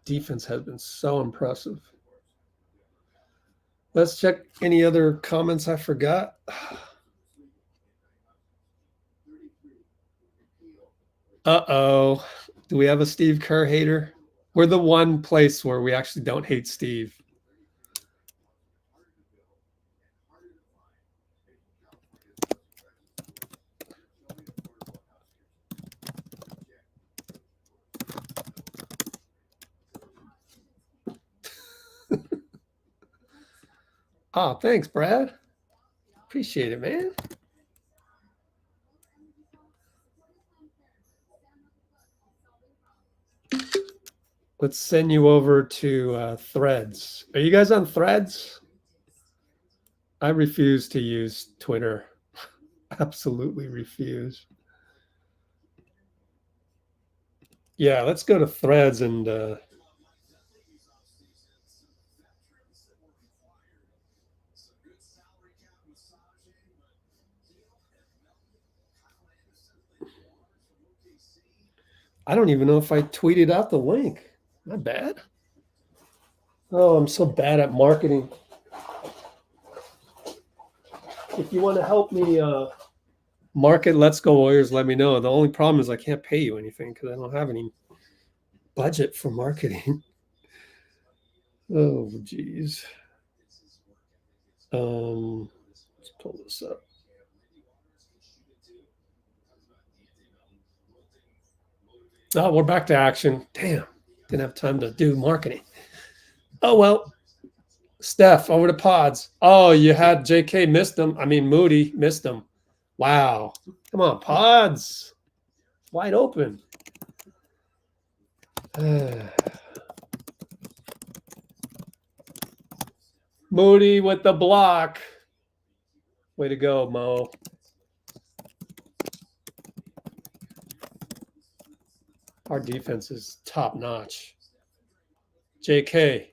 Defense has been so impressive. Let's check any other comments I forgot. Uh-oh. Do we have a Steve Kerr hater? We're the one place where we actually don't hate Steve. Oh, thanks, Brad. Appreciate it, man. Let's send you over to Threads. Are you guys on Threads? I refuse to use Twitter. Absolutely refuse. Yeah, let's go to Threads and I don't even know if I tweeted out the link. Not bad. Oh, I'm so bad at marketing. If you want to help me market Let's Go Warriors, let me know. The only problem is I can't pay you anything because I don't have any budget for marketing. Oh, geez. Let's pull this up. Oh, we're back to action. Damn, didn't have time to do marketing. Oh, well. Steph, over to pods. Oh, you had JK missed them. I mean, Moody missed them. Wow. Come on, pods. Wide open. Moody with the block. Way to go, Mo. Our defense is top notch. JK,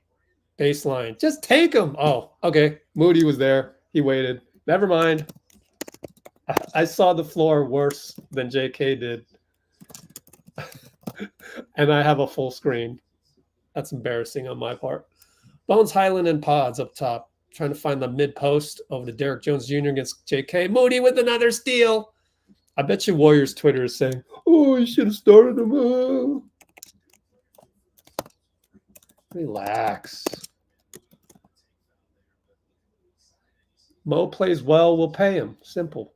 baseline. Just take him. Oh, okay. Moody was there. He waited. Never mind. I saw the floor worse than JK did. And I have a full screen. That's embarrassing on my part. Bones, Highland, and Pods up top. Trying to find the mid post over to Derek Jones Jr. against JK. Moody with another steal. I bet you Warriors Twitter is saying, oh, you should have started him. Relax. Mo plays well, we'll pay him. Simple.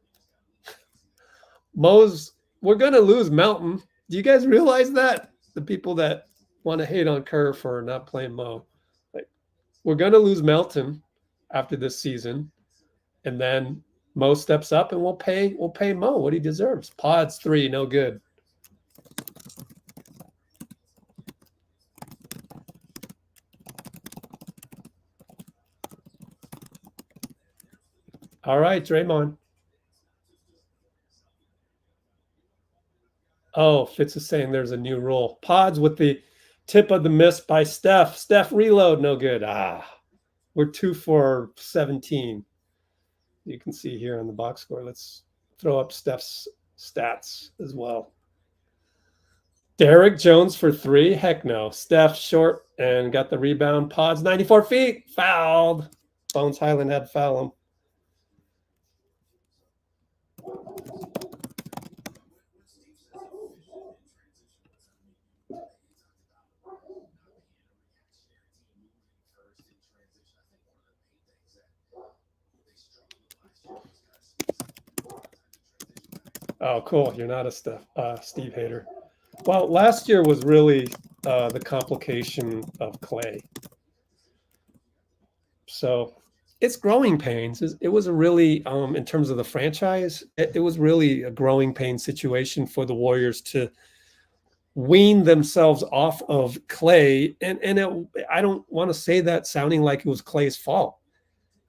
We're going to lose Melton. Do you guys realize that? The people that want to hate on Kerr for not playing Mo. Like, we're going to lose Melton after this season. And then Mo steps up and we'll pay Mo what he deserves. Pods 3, no good. All right, Draymond. Oh, Fitz is saying there's a new rule. Pods with the tip of the miss by Steph. Steph reload, no good. We're 2 for 17. You can see here on the box score. Let's throw up Steph's stats as well. Derek Jones for 3. Heck no. Steph short and got the rebound. Pods 94 feet. Fouled. Bones Highland had to foul him. Oh, cool. You're not a Steve hater. Well, last year was really the complication of Klay. So it's growing pains. It was a really, in terms of the franchise, it was really a growing pain situation for the Warriors to wean themselves off of Klay. And I don't want to say that sounding like it was Klay's fault.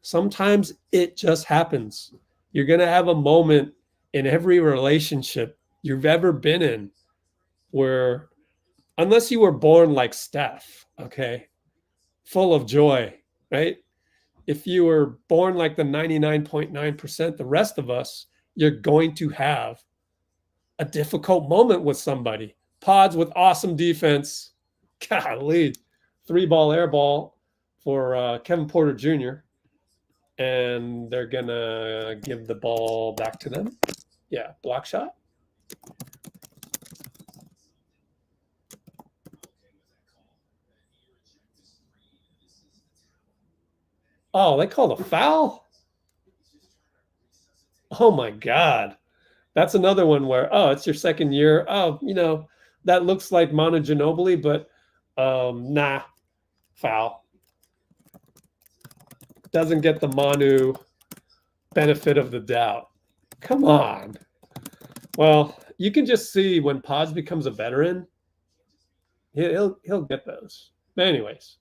Sometimes it just happens. You're going to have a moment in every relationship you've ever been in where, unless you were born like Steph, okay, full of joy, right? If you were born like the 99.9%, the rest of us, you're going to have a difficult moment with somebody. Pods with awesome defense. Golly, 3-ball air ball for Kevin Porter Jr. And they're going to give the ball back to them. Yeah, block shot. Oh, they called a foul? Oh, my God. That's another one where, oh, it's your second year. Oh, that looks like Manu Ginobili, but nah, foul. Doesn't get the Manu benefit of the doubt. Come on. Well, you can just see when Pods becomes a veteran, he'll get those. But anyways,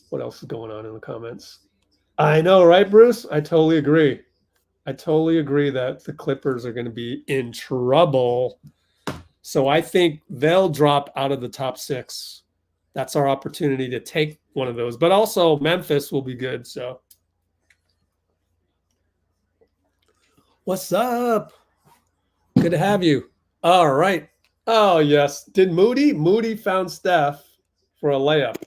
what else is going on in the comments? I know, right, Bruce? I totally agree. I totally agree that the Clippers are going to be in trouble. So I think they'll drop out of the top 6. That's our opportunity to take one of those. But also Memphis will be good. So what's up? Good to have you. All right. Oh, yes. Did Moody? Moody found Steph for a layup.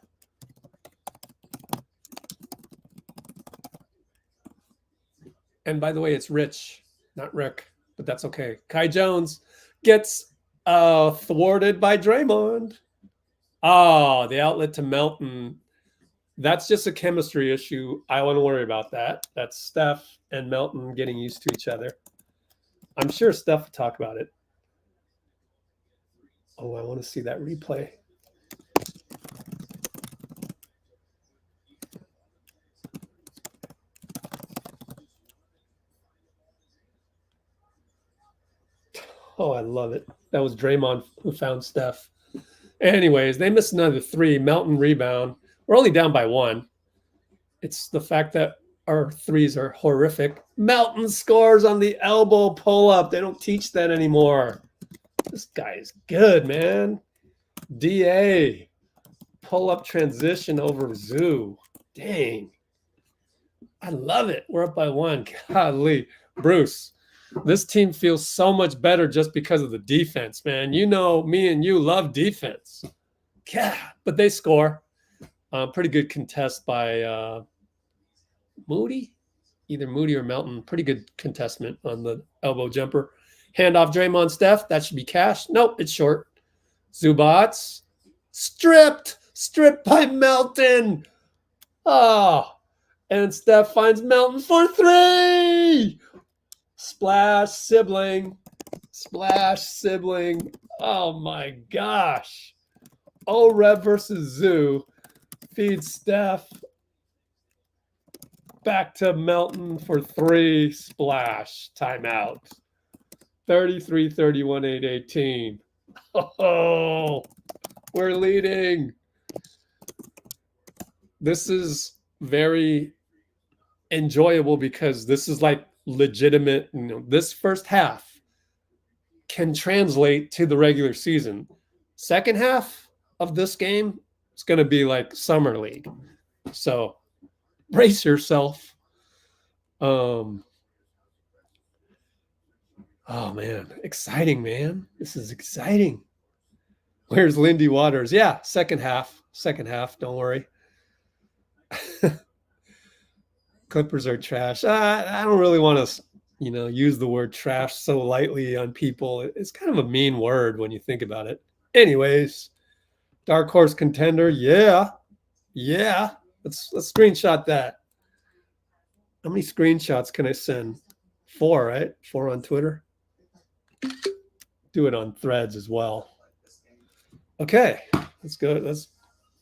And by the way, it's Rich, not Rick, but that's okay. Kai Jones gets thwarted by Draymond. Oh, the outlet to Melton. That's just a chemistry issue. I wouldn't worry about that. That's Steph and Melton getting used to each other. I'm sure Steph will talk about it. Oh, I want to see that replay. Oh, I love it. That was Draymond who found Steph. Anyways, they missed another three. Melton rebound. We're only down by one. It's the fact that our threes are horrific. Melton scores on the elbow pull-up. They don't teach that anymore. This guy is good, man. DA. Pull-up transition over Zoo. Dang. I love it. We're up by one. Golly. Bruce, this team feels so much better just because of the defense, man. You know, me and you love defense. Yeah, but they score. Pretty good contest by Moody. Either Moody or Melton. Pretty good contestment on the elbow jumper. Handoff Draymond Steph. That should be cash. Nope, it's short. Zubac. Stripped by Melton. Oh, and Steph finds Melton for three. Splash sibling. Oh my gosh. Oreb versus Zoo. Feeds Steph. Back to Melton for three. Splash. Timeout. 33-31, 8-18. Oh, we're leading. This is very enjoyable because this is like legitimate. You know, this first half can translate to the regular season. Second half of this game is going to be like summer league. So brace yourself. Oh man, exciting, man. This is exciting. Where's Lindy Waters? Yeah, second half. Don't worry. Clippers are trash. I don't really want to, use the word trash so lightly on people. It's kind of a mean word when you think about it. Anyways, dark horse contender. Yeah. Let's screenshot that. How many screenshots can I send? 4, right? 4 on Twitter. Do it on Threads as well. Okay, let's go. Let's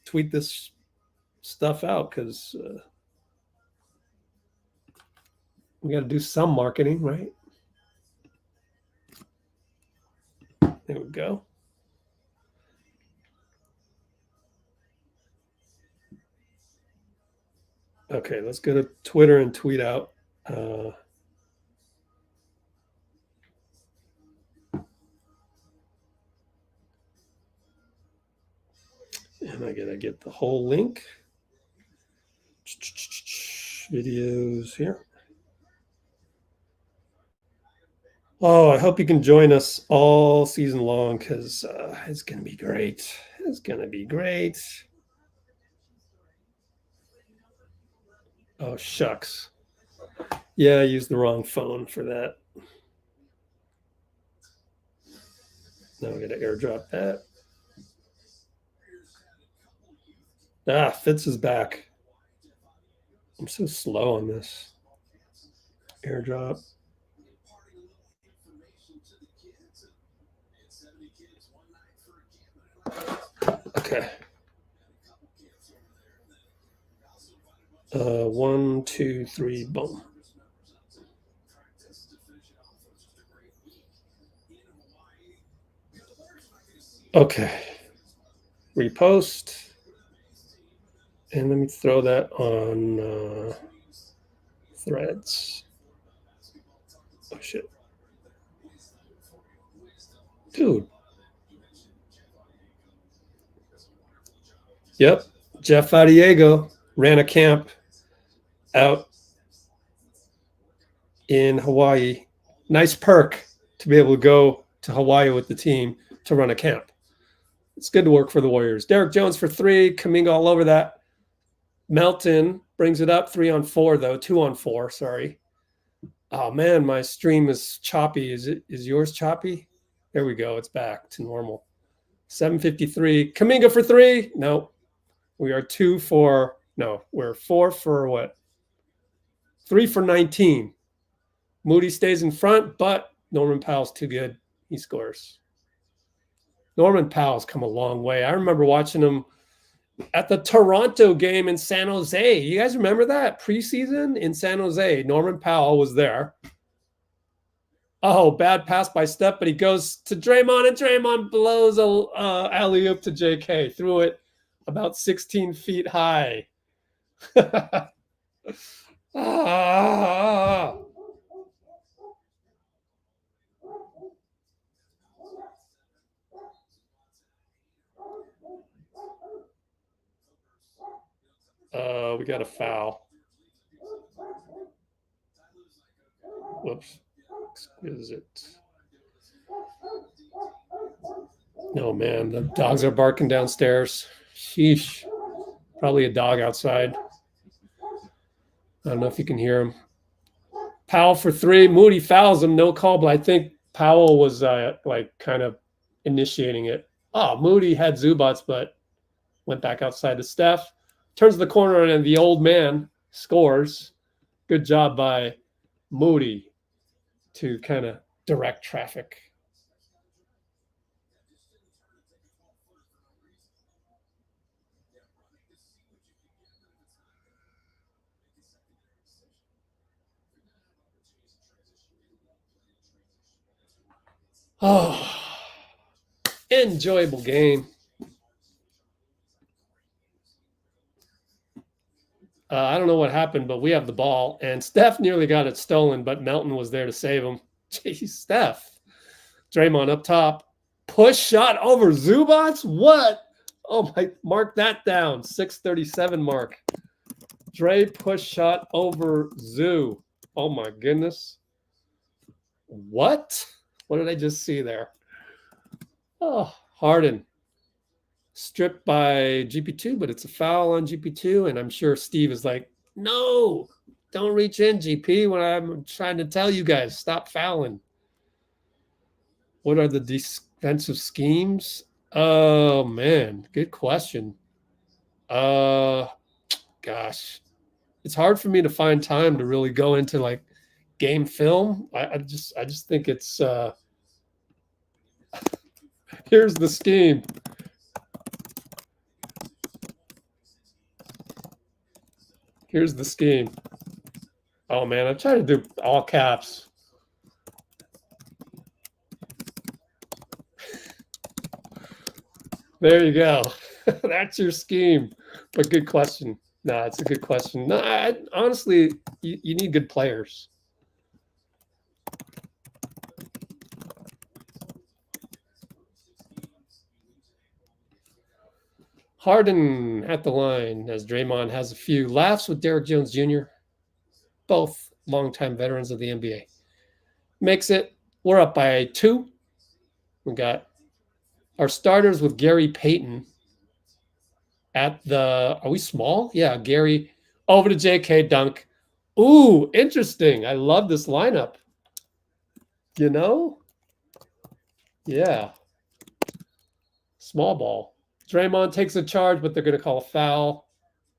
tweet this stuff out because we got to do some marketing, right? There we go. Okay, let's go to Twitter and tweet out. And I gotta get the whole link. Videos here. Oh, I hope you can join us all season long because it's going to be great. It's going to be great. Oh, shucks. Yeah, I used the wrong phone for that. Now I got to airdrop that. Fitz is back. I'm so slow on this. Airdrop. Okay. 1, 2, 3, boom. Okay. Repost. And let me throw that on Threads. Oh, shit. Dude. Yep. Jeff Adiego ran a camp out in Hawaii. Nice perk to be able to go to Hawaii with the team to run a camp. It's good to work for the Warriors. Derek Jones for 3. Kuminga all over that. Melton brings it up 3 on 4, though. 2 on 4, sorry. Oh, man, my stream is choppy. Is yours choppy? There we go. It's back to normal. 7:53. Kuminga for 3. No. We are 2 for – no, we're 4 for what? 3 for 19. Moody stays in front, but Norman Powell's too good. He scores. Norman Powell's come a long way. I remember watching him at the Toronto game in San Jose. You guys remember that? Preseason in San Jose. Norman Powell was there. Oh, bad pass by Steph, but he goes to Draymond, and Draymond blows a alley-oop to J.K. Threw it about 16 feet high. Ah. We got a foul. Whoops. Exquisite. No, man, the dogs are barking downstairs. Sheesh. Probably a dog outside. I don't know if you can hear him. Powell for three. Moody fouls him. No call, but I think Powell was like kind of initiating it. Oh, Moody had Zubac, but went back outside to Steph. Turns the corner, and the old man scores. Good job by Moody to kind of direct traffic. Oh, enjoyable game. I don't know what happened, but we have the ball, and Steph nearly got it stolen, but Melton was there to save him. Jeez, Steph. Draymond up top. Push shot over Zubac? What? Oh, my. Mark that down. 6:37 mark. Dray push shot over Zoo. Oh, my goodness. What? What did I just see there? Oh, Harden. Stripped by GP2, but it's a foul on GP2. And I'm sure Steve is like, no, don't reach in, GP, when I'm trying to tell you guys, stop fouling. What are the defensive schemes? Oh, man, good question. Gosh, it's hard for me to find time to really go into like game film. I just think it's here's the scheme. Here's the scheme. Oh man, I'm trying to do all caps. There you go. That's your scheme. But good question. No, it's a good question. No, honestly, you need good players. Harden at the line as Draymond has a few laughs with Derrick Jones Jr., both longtime veterans of the NBA. Makes it, we're up by 2. We got our starters with Gary Payton at the, are we small? Yeah, Gary over to JK dunk. Ooh, interesting. I love this lineup. You know? Yeah. Small ball. Draymond takes a charge, but they're going to call a foul.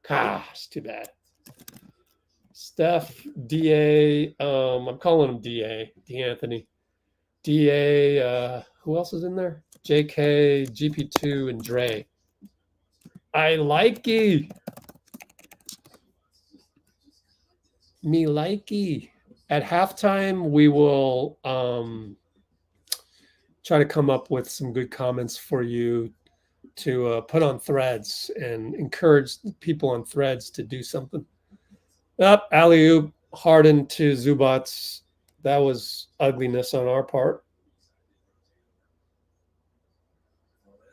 Gosh, too bad. Steph, DA, I'm calling him DA, D'Anthony. DA, who else is in there? JK, GP2, and Dray. I likey. Me likey. At halftime, we will try to come up with some good comments for you to put on threads and encourage people on threads to do something. Up, alley-oop, Harden to Zubac. That was ugliness on our part.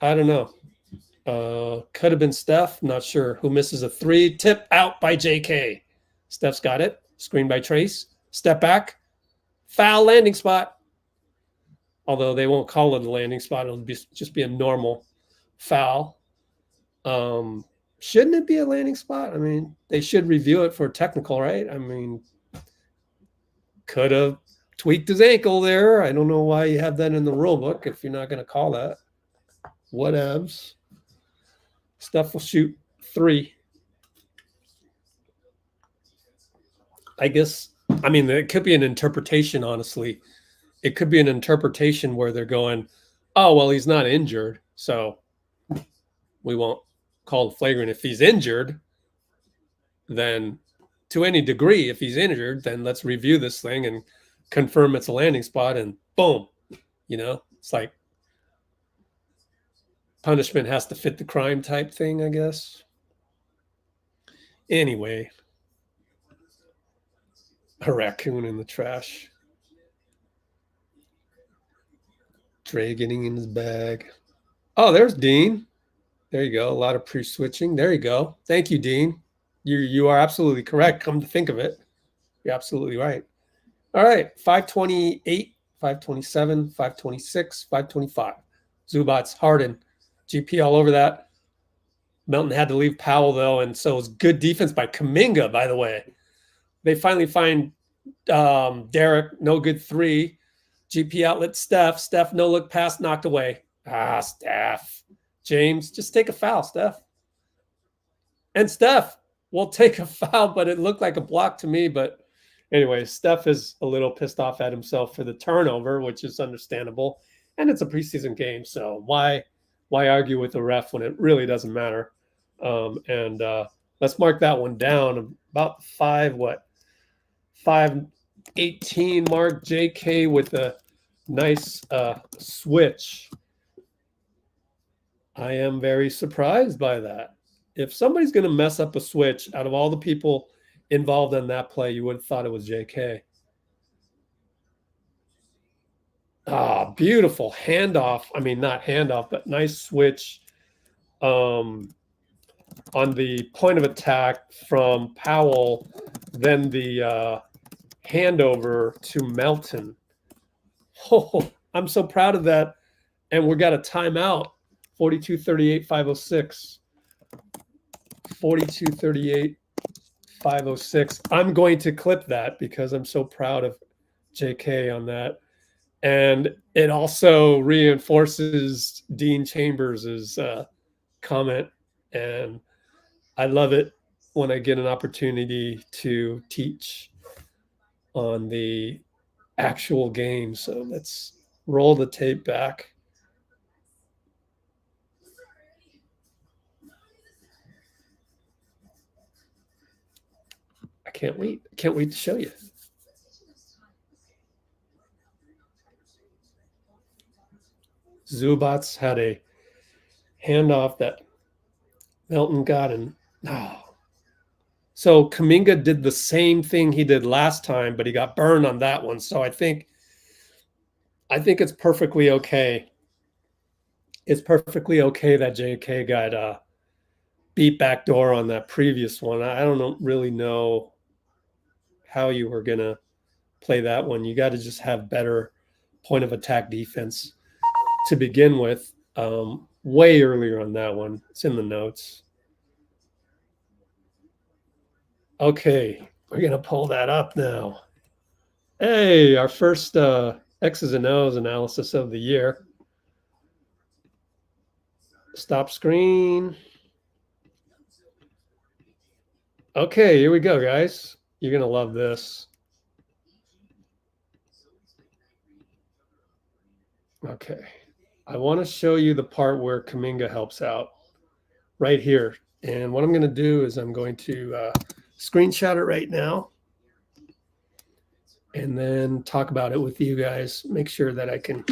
I don't know. Could have been Steph. Not sure. Who misses a 3? Tip out by JK. Steph's got it. Screen by Trayce. Step back. Foul landing spot. Although they won't call it a landing spot. It'll just be a normal foul. Shouldn't it be a landing spot? I mean, they should review it for technical, right? I mean, could have tweaked his ankle there. I don't know why you have that in the rule book if you're not going to call that. Whatevs. Steph will shoot 3. I guess, I mean, it could be an interpretation, honestly. It could be an interpretation where they're going, oh, well, he's not injured, so we won't call it flagrant. If he's injured, then to any degree, if he's injured, then let's review this thing and confirm it's a landing spot, and boom, you know, it's like punishment has to fit the crime type thing, I guess. Anyway, a raccoon in the trash. Dray getting in his bag. Oh, there's Dean. There you go. A lot of pre-switching. There you go. Thank you, Dean. You are absolutely correct. Come to think of it, you're absolutely right. All right, 528, 527, 526, 525. Zubac, Harden, GP all over that. Melton had to leave Powell, though, and so it was good defense by Kuminga, by the way. They finally find Derek, no good three. GP outlet Steph. Steph, no look pass, knocked away. Steph. James, just take a foul, Steph. And Steph will take a foul, but it looked like a block to me. But anyway, Steph is a little pissed off at himself for the turnover, which is understandable. And it's a preseason game, so why argue with the ref when it really doesn't matter? Let's mark that one down. About 5:18 mark. J.K. with a nice switch. I am very surprised by that. If somebody's going to mess up a switch, out of all the people involved in that play, you would have thought it was J.K. Beautiful handoff. I mean, not handoff, but nice switch on the point of attack from Powell, then the handover to Melton. Oh, I'm so proud of that. And we got a timeout. 42-38, 5:06. 42-38, 5:06. I'm going to clip that because I'm so proud of JK on that. And it also reinforces Dean Chambers' comment. And I love it when I get an opportunity to teach on the actual game. So let's roll the tape back. I can't wait. I can't wait to show you. Zubac had a handoff that Melton got, and so Kuminga did the same thing he did last time, but he got burned on that one. So I think it's perfectly okay. It's perfectly okay that JK got beat backdoor on that previous one. I don't really know how you were gonna play that one. You got to just have better point of attack defense to begin with. Way earlier on that one. It's in the notes. Okay, we're going to pull that up now. Hey, our first X's and O's analysis of the year. Stop screen. Okay, here we go, guys. You're going to love this. Okay. I want to show you the part where Kuminga helps out right here. And what I'm going to do is I'm going to screenshot it right now and then talk about it with you guys. Make sure that I can,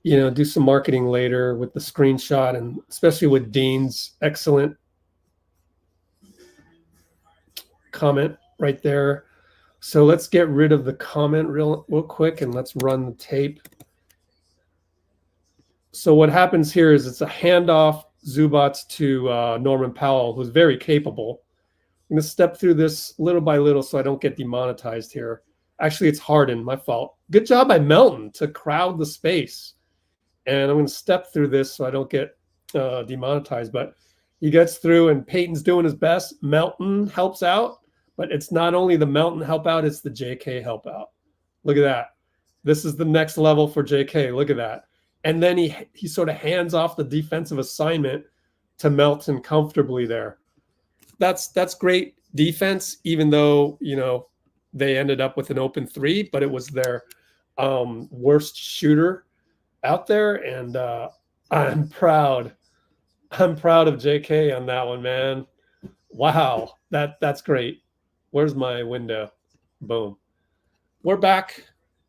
do some marketing later with the screenshot, and especially with Dean's excellent comment right there. So let's get rid of the comment real quick and let's run the tape. So what happens here is it's a handoff, Zubac to Norman Powell, who's very capable. I'm going to step through this little by little so I don't get demonetized here. Actually, it's Harden, my fault. Good job by Melton to crowd the space. And I'm going to step through this so I don't get demonetized. But he gets through, and Peyton's doing his best. Melton helps out, but it's not only the Melton help out, it's the JK help out. Look at that. This is the next level for JK. Look at that. And then he sort of hands off the defensive assignment to Melton comfortably there. That's great defense, even though, they ended up with an open three, but it was their worst shooter out there. And I'm proud. I'm proud of JK on that one, man. Wow, that's great. Where's my window? Boom. We're back.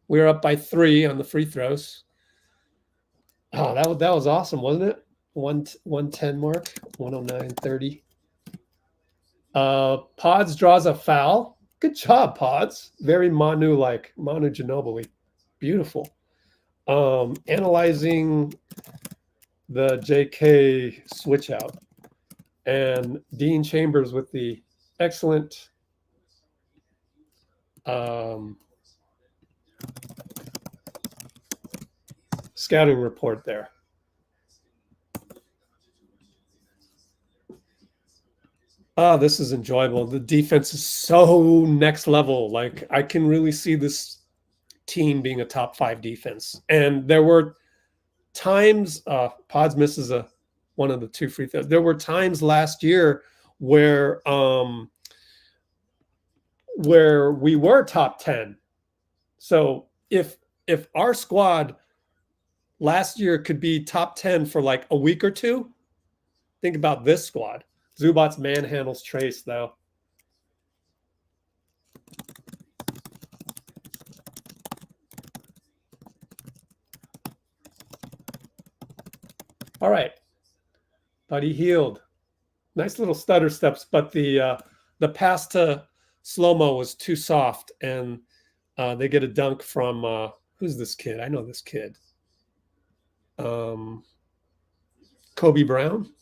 We were up by 3 on the free throws. Oh, that was awesome, wasn't it? 110 mark, 109.30. Pods draws a foul. Good job, Pods. Very Manu-like, Manu Ginobili. Beautiful. Analyzing the JK switch out. And Dean Chambers with the excellent scouting report there. Oh, this is enjoyable. The defense is so next level. Like, I can really see this team being a top 5 defense. And there were times, Pods misses one of the 2 free throws. There were times last year where we were top 10. So if our squad last year could be top 10 for like a week or 2, think about this squad. Zubac's manhandles Trayce, though. All right. Buddy healed. Nice little stutter steps, but the pass to slow-mo was too soft, and they get a dunk from who's this kid? I know this kid. Kobe Brown.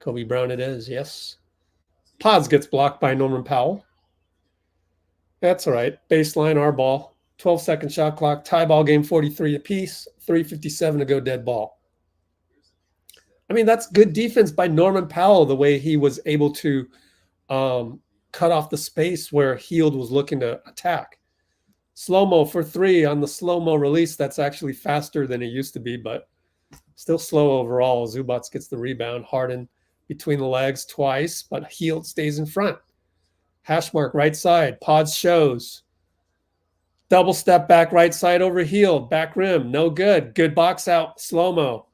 Kobe Brown it is, yes. Pods gets blocked by Norman Powell. That's all right. Baseline, our ball. 12-second shot clock. Tie ball game, 43 apiece. 3:57 to go, dead ball. I mean, that's good defense by Norman Powell, the way he was able to cut off the space where Hield was looking to attack. Slow-mo for 3 on the slow-mo release. That's actually faster than it used to be, but still slow overall. Zubac gets the rebound. Harden between the legs twice, but Hield stays in front. Hash mark right side. Pods shows. Double step back right side over Hield. Back rim. No good. Good box out. Slow-mo.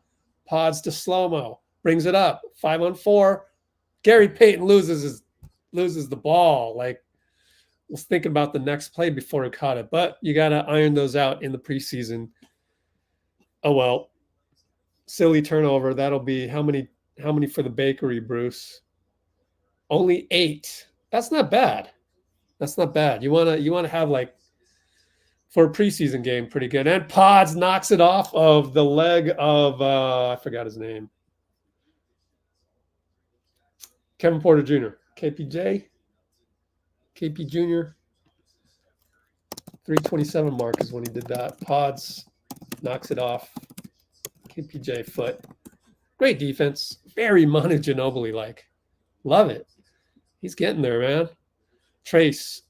Pods to slow-mo. Brings it up. 5-on-4. Gary Payton loses the ball. Like, was thinking about the next play before he caught it. But you got to iron those out in the preseason. Oh, well. Silly turnover. That'll be how many for the bakery, Bruce? Only 8. That's not bad. That's not bad. You wanna have, like, for a preseason game, pretty good. And Pods knocks it off of the leg of I forgot his name. Kevin Porter Jr. KP Jr. 3:27 mark is when he did that. Pods knocks it off. KPJ foot. Great defense. Very Manu Ginobili like. Love it. He's getting there, man. Trayce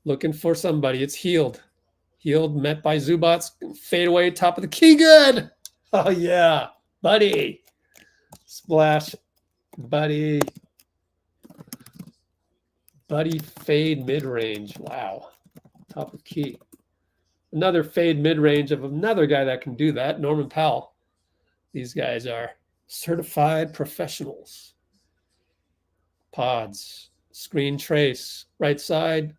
looking for somebody. It's Hield. Hield met by Zubac. Fade away, top of the key. Good. Oh, yeah. Buddy. Splash. Buddy. Buddy fade mid-range. Wow. Top of key. Another fade mid-range of another guy that can do that, Norman Powell. These guys are certified professionals. Pods. Screen Trayce. Right side.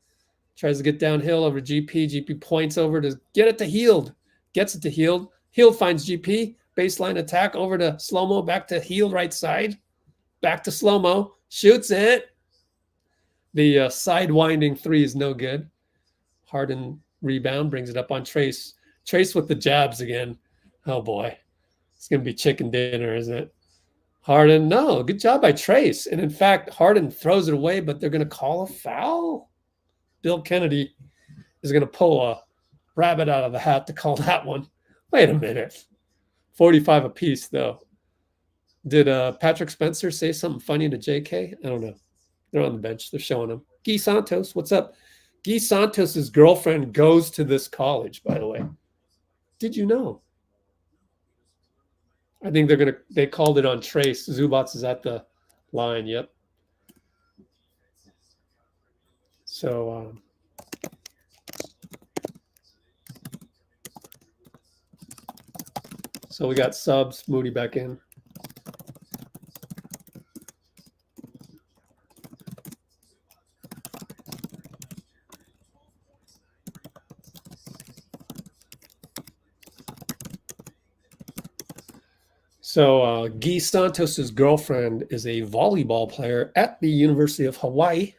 Tries to get downhill over GP. GP points over to get it to Hield. Gets it to Hield. Hield finds GP. Baseline attack over to slow-mo. Back to Hield right side. Back to slow-mo. Shoots it. The side-winding 3 is no good. Harden rebound. Brings it up on Trayce. Trayce with the jabs again. Oh, boy. It's going to be chicken dinner, isn't it? Harden, no. Good job by Trayce. And, in fact, Harden throws it away, but they're going to call a foul? Bill Kennedy is going to pull a rabbit out of the hat to call that one. Wait a minute. 45 apiece, though. Did Patrick Spencer say something funny to JK? I don't know. They're on the bench. They're showing him. Guy Santos, what's up? Guy Santos' girlfriend goes to this college, by the way. Did you know? I think they called it on Trayce. Zubac is at the line. Yep. So, so we got subs, Moody back in. So Guy Santos's girlfriend is a volleyball player at the University of Hawaii.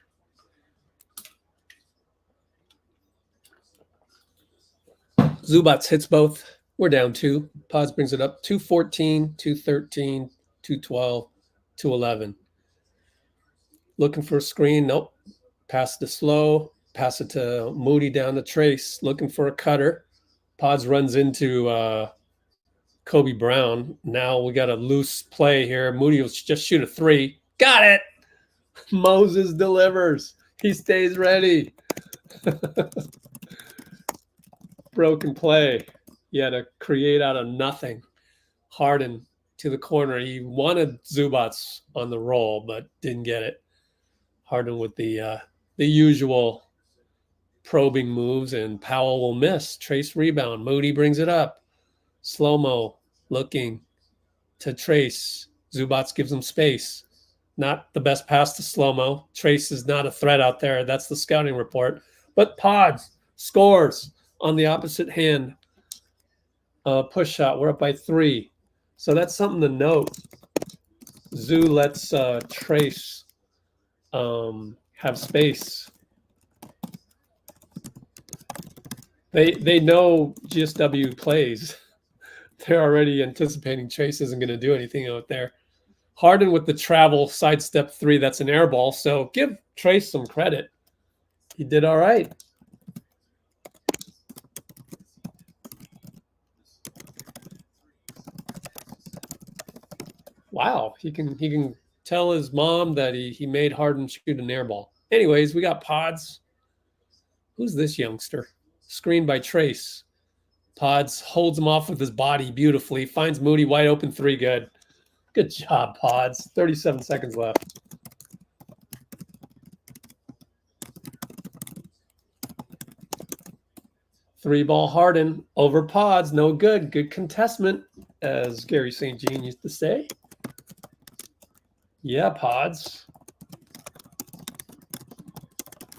Zubac hits both. We're down 2. Pods brings it up 214, 213, 212, 211. Looking for a screen. Nope. Pass to Slow. Pass it to Moody down to Trayce. Looking for a cutter. Pods runs into Kobe Brown. Now we got a loose play here. Moody will just shoot a 3. Got it. Moses delivers. He stays ready. Broken play. He had to create out of nothing. Harden to the corner. He wanted Zubac on the roll, but didn't get it. Harden with the usual probing moves, and Powell will miss. Trayce rebound. Moody brings it up. Slow-mo looking to Trayce. Zubac gives him space. Not the best pass to Slow-mo. Trayce is not a threat out there. That's the scouting report. But Pods scores on the opposite hand. Push shot. We're up by 3. So that's something to note. Zoo lets Trayce have space. They know GSW plays. They're already anticipating Trayce isn't going to do anything out there. Harden with the travel sidestep 3. That's an air ball. So give Trayce some credit. He did all right. Wow, he can tell his mom that he made Harden shoot an air ball. Anyways, we got Pods. Who's this youngster? Screened by Trayce. Pods holds him off with his body beautifully. Finds Moody wide open 3. Good. Good job, Pods. 37 seconds left. Three-ball Harden over Pods. No good. Good contestment, as Gary St. Jean used to say. Yeah, Pods.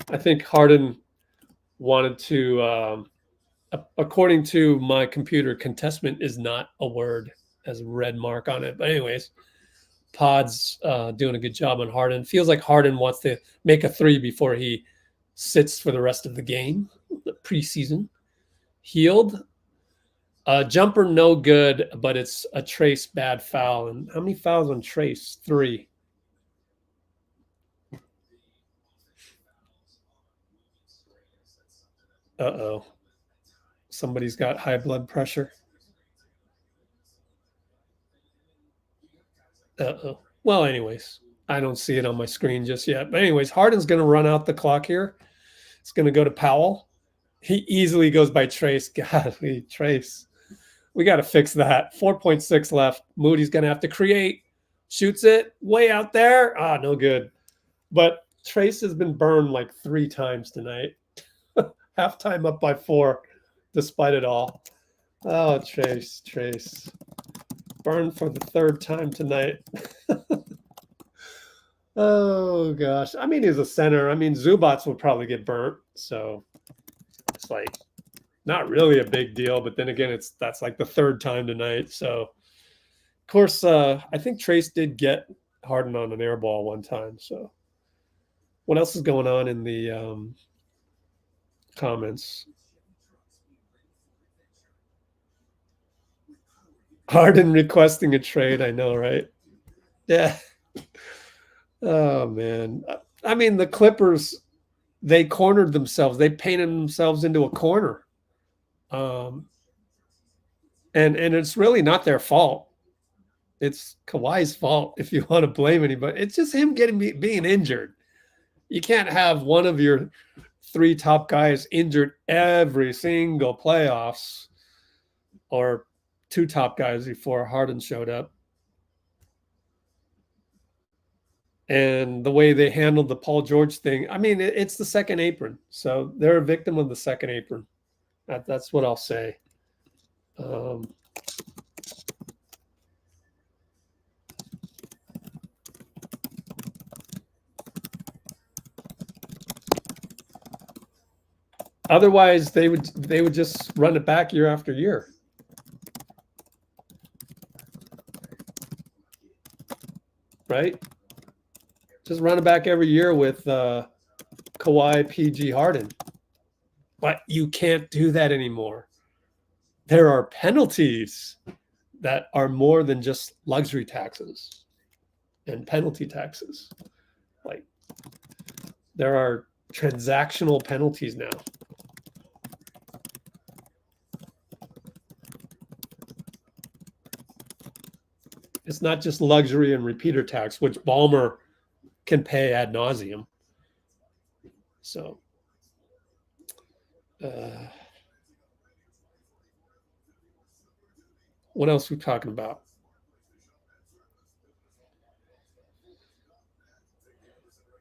I think Harden wanted to, according to my computer, contestment is not a word, as a red mark on it. But anyways, Pods doing a good job on Harden. Feels like Harden wants to make a 3 before he sits for the rest of the game, the preseason. Healed. Jumper no good, but it's a Trayce bad foul. And how many fouls on Trayce? 3. Uh-oh. Somebody's got high blood pressure. Uh-oh. Well, anyways, I don't see it on my screen just yet. But anyways, Harden's going to run out the clock here. It's going to go to Powell. He easily goes by Trayce. Golly, Trayce. We got to fix that. 4.6 left. Moody's going to have to create. Shoots it way out there. No good. But Trayce has been burned like 3 times tonight. Halftime up by 4, despite it all. Oh, Trayce. Burned for the 3rd time tonight. Oh, gosh. I mean, he's a center. I mean, Zubac will probably get burnt. So it's like not really a big deal. But then again, that's like the 3rd time tonight. So, of course, I think Trayce did get Harden on an air ball one time. So what else is going on in the comments? Harden requesting a trade. I know, right? Yeah. Oh, man. I mean, the Clippers, they cornered themselves. They painted themselves into a corner. And it's really not their fault. It's Kawhi's fault if you want to blame anybody. It's just him being injured. You can't have one of your 3 top guys injured every single playoffs, or 2 top guys before Harden showed up. And the way they handled the Paul George thing, I mean, it's the second apron. So they're a victim of the second apron. That's what I'll say. Otherwise, they would just run it back year after year. right? Just run it back every year with Kawhi PG Harden. But you can't do that anymore. There are penalties that are more than just luxury taxes and penalty taxes. Like there are transactional penalties now. It's not just luxury and repeater tax, which Ballmer can pay ad nauseum. So, what else are we talking about?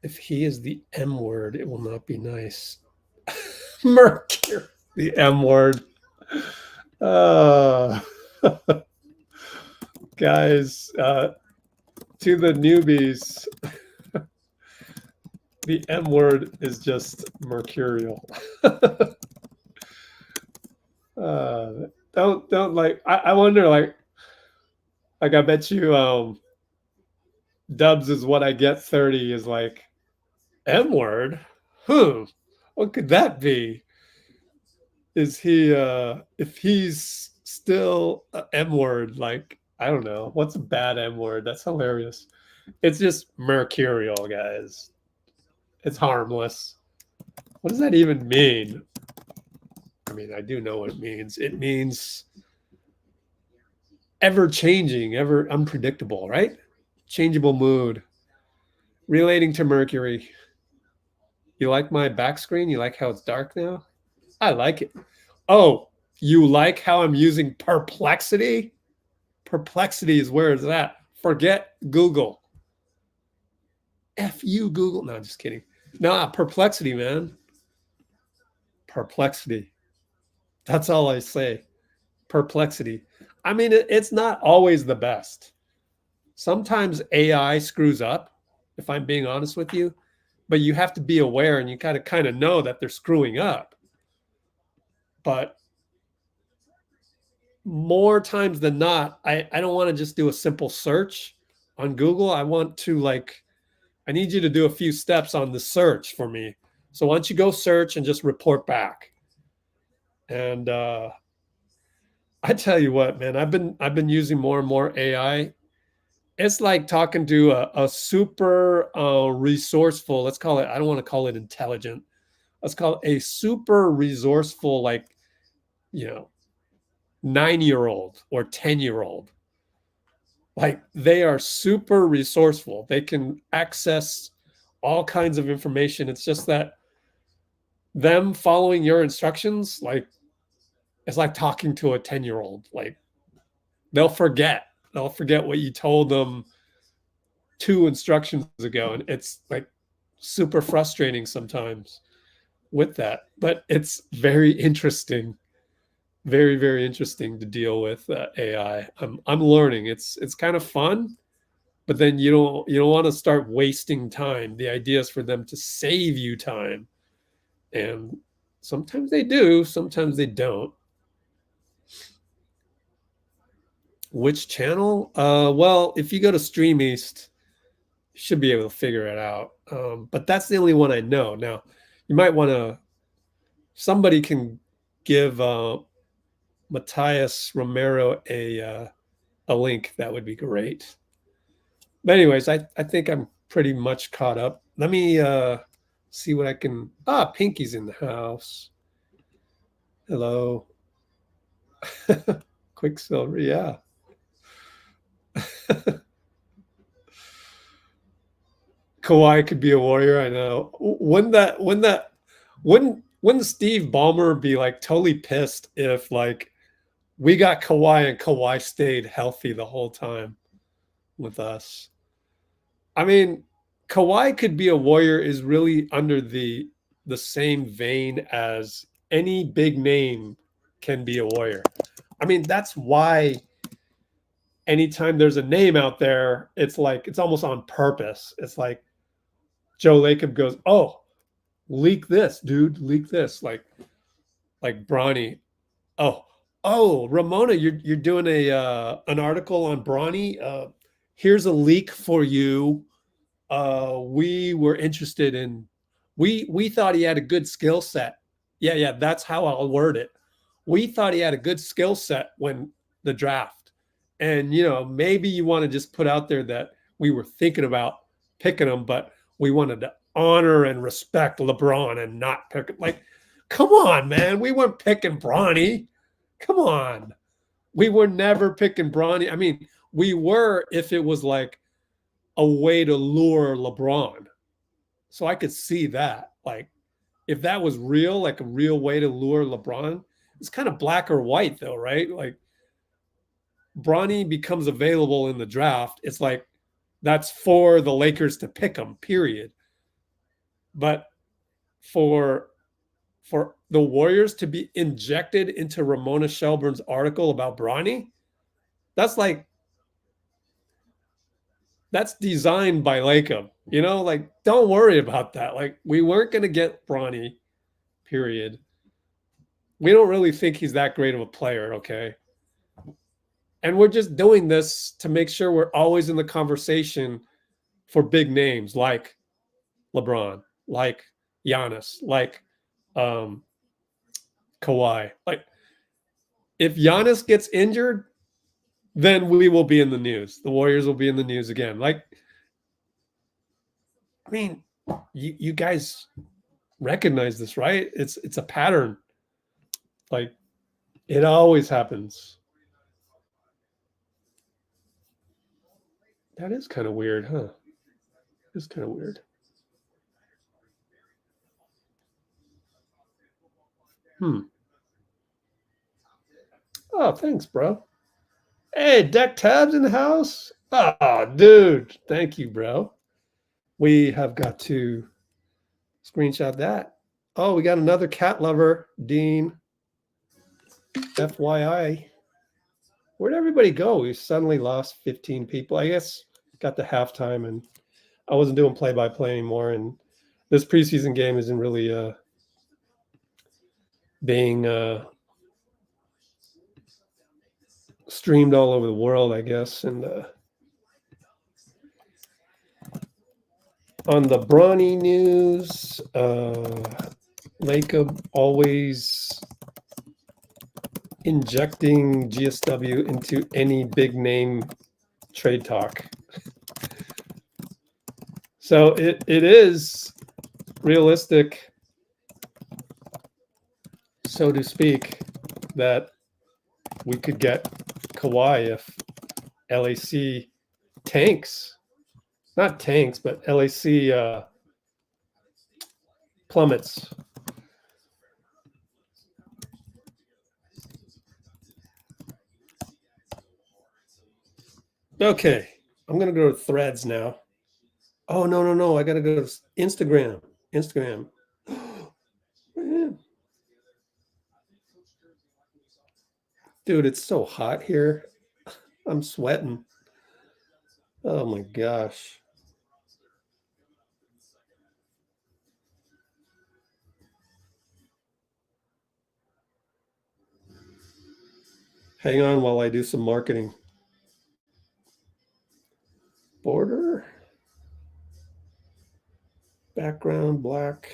If he is the M word, it will not be nice. Mercury, the M word. Guys, to the newbies, the M word is just mercurial. Don't like. I wonder, like I bet you, Dubs is what I get 30 is like M word. What could that be? Is he if he's still a M word, like I don't know, what's a bad M word? That's hilarious. It's just mercurial, guys. It's harmless. What does that even mean? I mean, I do know what it means. It means ever changing, ever unpredictable, right? Changeable mood. Relating to Mercury. You like my back screen? You like how it's dark now? I like it. Oh, you like how I'm using perplexity? Perplexity is where it's at. Forget Google. F you, Google. No, just kidding. No, perplexity, man. Perplexity. That's all I say. Perplexity. I mean, it's not always the best. Sometimes AI screws up, if I'm being honest with you, but you have to be aware and you gotta kind of know that they're screwing up. But more times than not, I don't want to just do a simple search on Google. I want to I need you to do a few steps on the search for me. So why don't you go search and just report back? And I tell you what, man, I've been using more and more AI. It's like talking to a super resourceful, let's call it, I don't want to call it intelligent. Let's call it a super resourceful, 9-year-old or 10-year-old. Like they are super resourceful. They can access all kinds of information. It's just that them following your instructions, it's like talking to a 10-year-old. Like they'll forget what you told them 2 instructions ago. And it's like super frustrating sometimes with that, but it's very interesting. Very, very interesting to deal with AI. I'm learning. It's kind of fun, but then you don't want to start wasting time. The idea is for them to save you time, and sometimes they do, sometimes they don't. Which channel? Well, if you go to Stream East, you should be able to figure it out. But that's the only one I know. Now, you might want to. Somebody can give Matthias Romero a link. That would be great. But anyways, I think I'm pretty much caught up. Let me see what I can. Pinky's in the house. Hello. Quicksilver, yeah. Kawhi could be a warrior. I know. Wouldn't Steve Ballmer be like totally pissed if we got Kawhi and Kawhi stayed healthy the whole time with us? I mean, Kawhi could be a warrior is really under the same vein as any big name can be a warrior. I mean, that's why anytime there's a name out there, it's almost on purpose. It's like Joe Lacob goes, "Oh, leak this, dude, leak this." Like Bronny. Oh, Ramona, you're doing an article on Bronny. here's a leak for you. We were interested in, we thought he had a good skill set. Yeah, that's how I'll word it. We thought he had a good skill set when the draft. And, maybe you want to just put out there that we were thinking about picking him, but we wanted to honor and respect LeBron and not pick him. Like, come on, man. We weren't picking Bronny. Come on. We were never picking Bronny. I mean, we were if it was like a way to lure LeBron. So I could see that. Like, if that was real, like a real way to lure LeBron, it's kind of black or white, though, right? Like, Bronny becomes available in the draft. It's like that's for the Lakers to pick him, period. But for the Warriors to be injected into Ramona Shelburne's article about Bronny, that's designed by Lacob. Like, don't worry about that. Like, we weren't going to get Bronny, period. We don't really think he's that great of a player, okay? And we're just doing this to make sure we're always in the conversation for big names like LeBron, like Giannis, like Kawhi. Like, if Giannis gets injured, then we will be in the news. The Warriors will be in the news again. Like, I mean, you guys recognize this, right? It's a pattern. Like, it always happens. That is kind of weird, huh? It's kind of weird. Oh, thanks, bro. Hey, deck tabs in the house. Oh, dude. Thank you, bro. We have got to screenshot that. Oh, we got another cat lover, Dean. FYI. Where'd everybody go? We suddenly lost 15 people. I guess got to halftime and I wasn't doing play-by-play anymore. And this preseason game isn't really being streamed all over the world, I guess. And on the Bronny news, Lacob always injecting GSW into any big name trade talk. So it is realistic, so to speak, that we could get Kawhi if LAC tanks. Not tanks, but LAC plummets. Okay, I'm going to go to Threads now. Oh, no. I got to go to Instagram. Dude, it's so hot here. I'm sweating. Oh, my gosh. Hang on while I do some marketing. Border. Background black.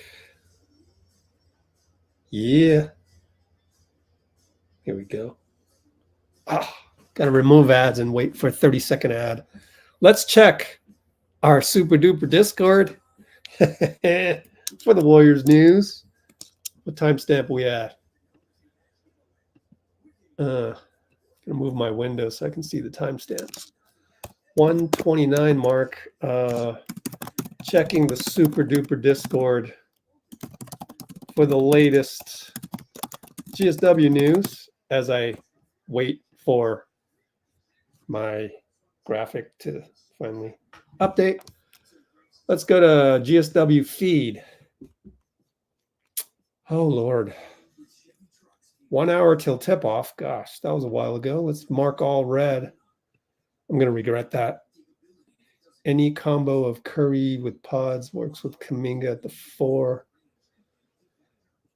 Yeah. Here we go. Got to remove ads and wait for a 30-second ad. Let's check our super duper Discord for the Warriors news. What timestamp are we at? Gonna move my window so I can see the timestamp. 1:29 mark. Checking the super duper Discord for the latest GSW news as I wait for my graphic to finally update. Let's go to GSW feed. Oh, Lord. 1 hour till tip-off. Gosh, that was a while ago. Let's mark all red. I'm going to regret that. Any combo of Curry with pods works with Kuminga at the 4.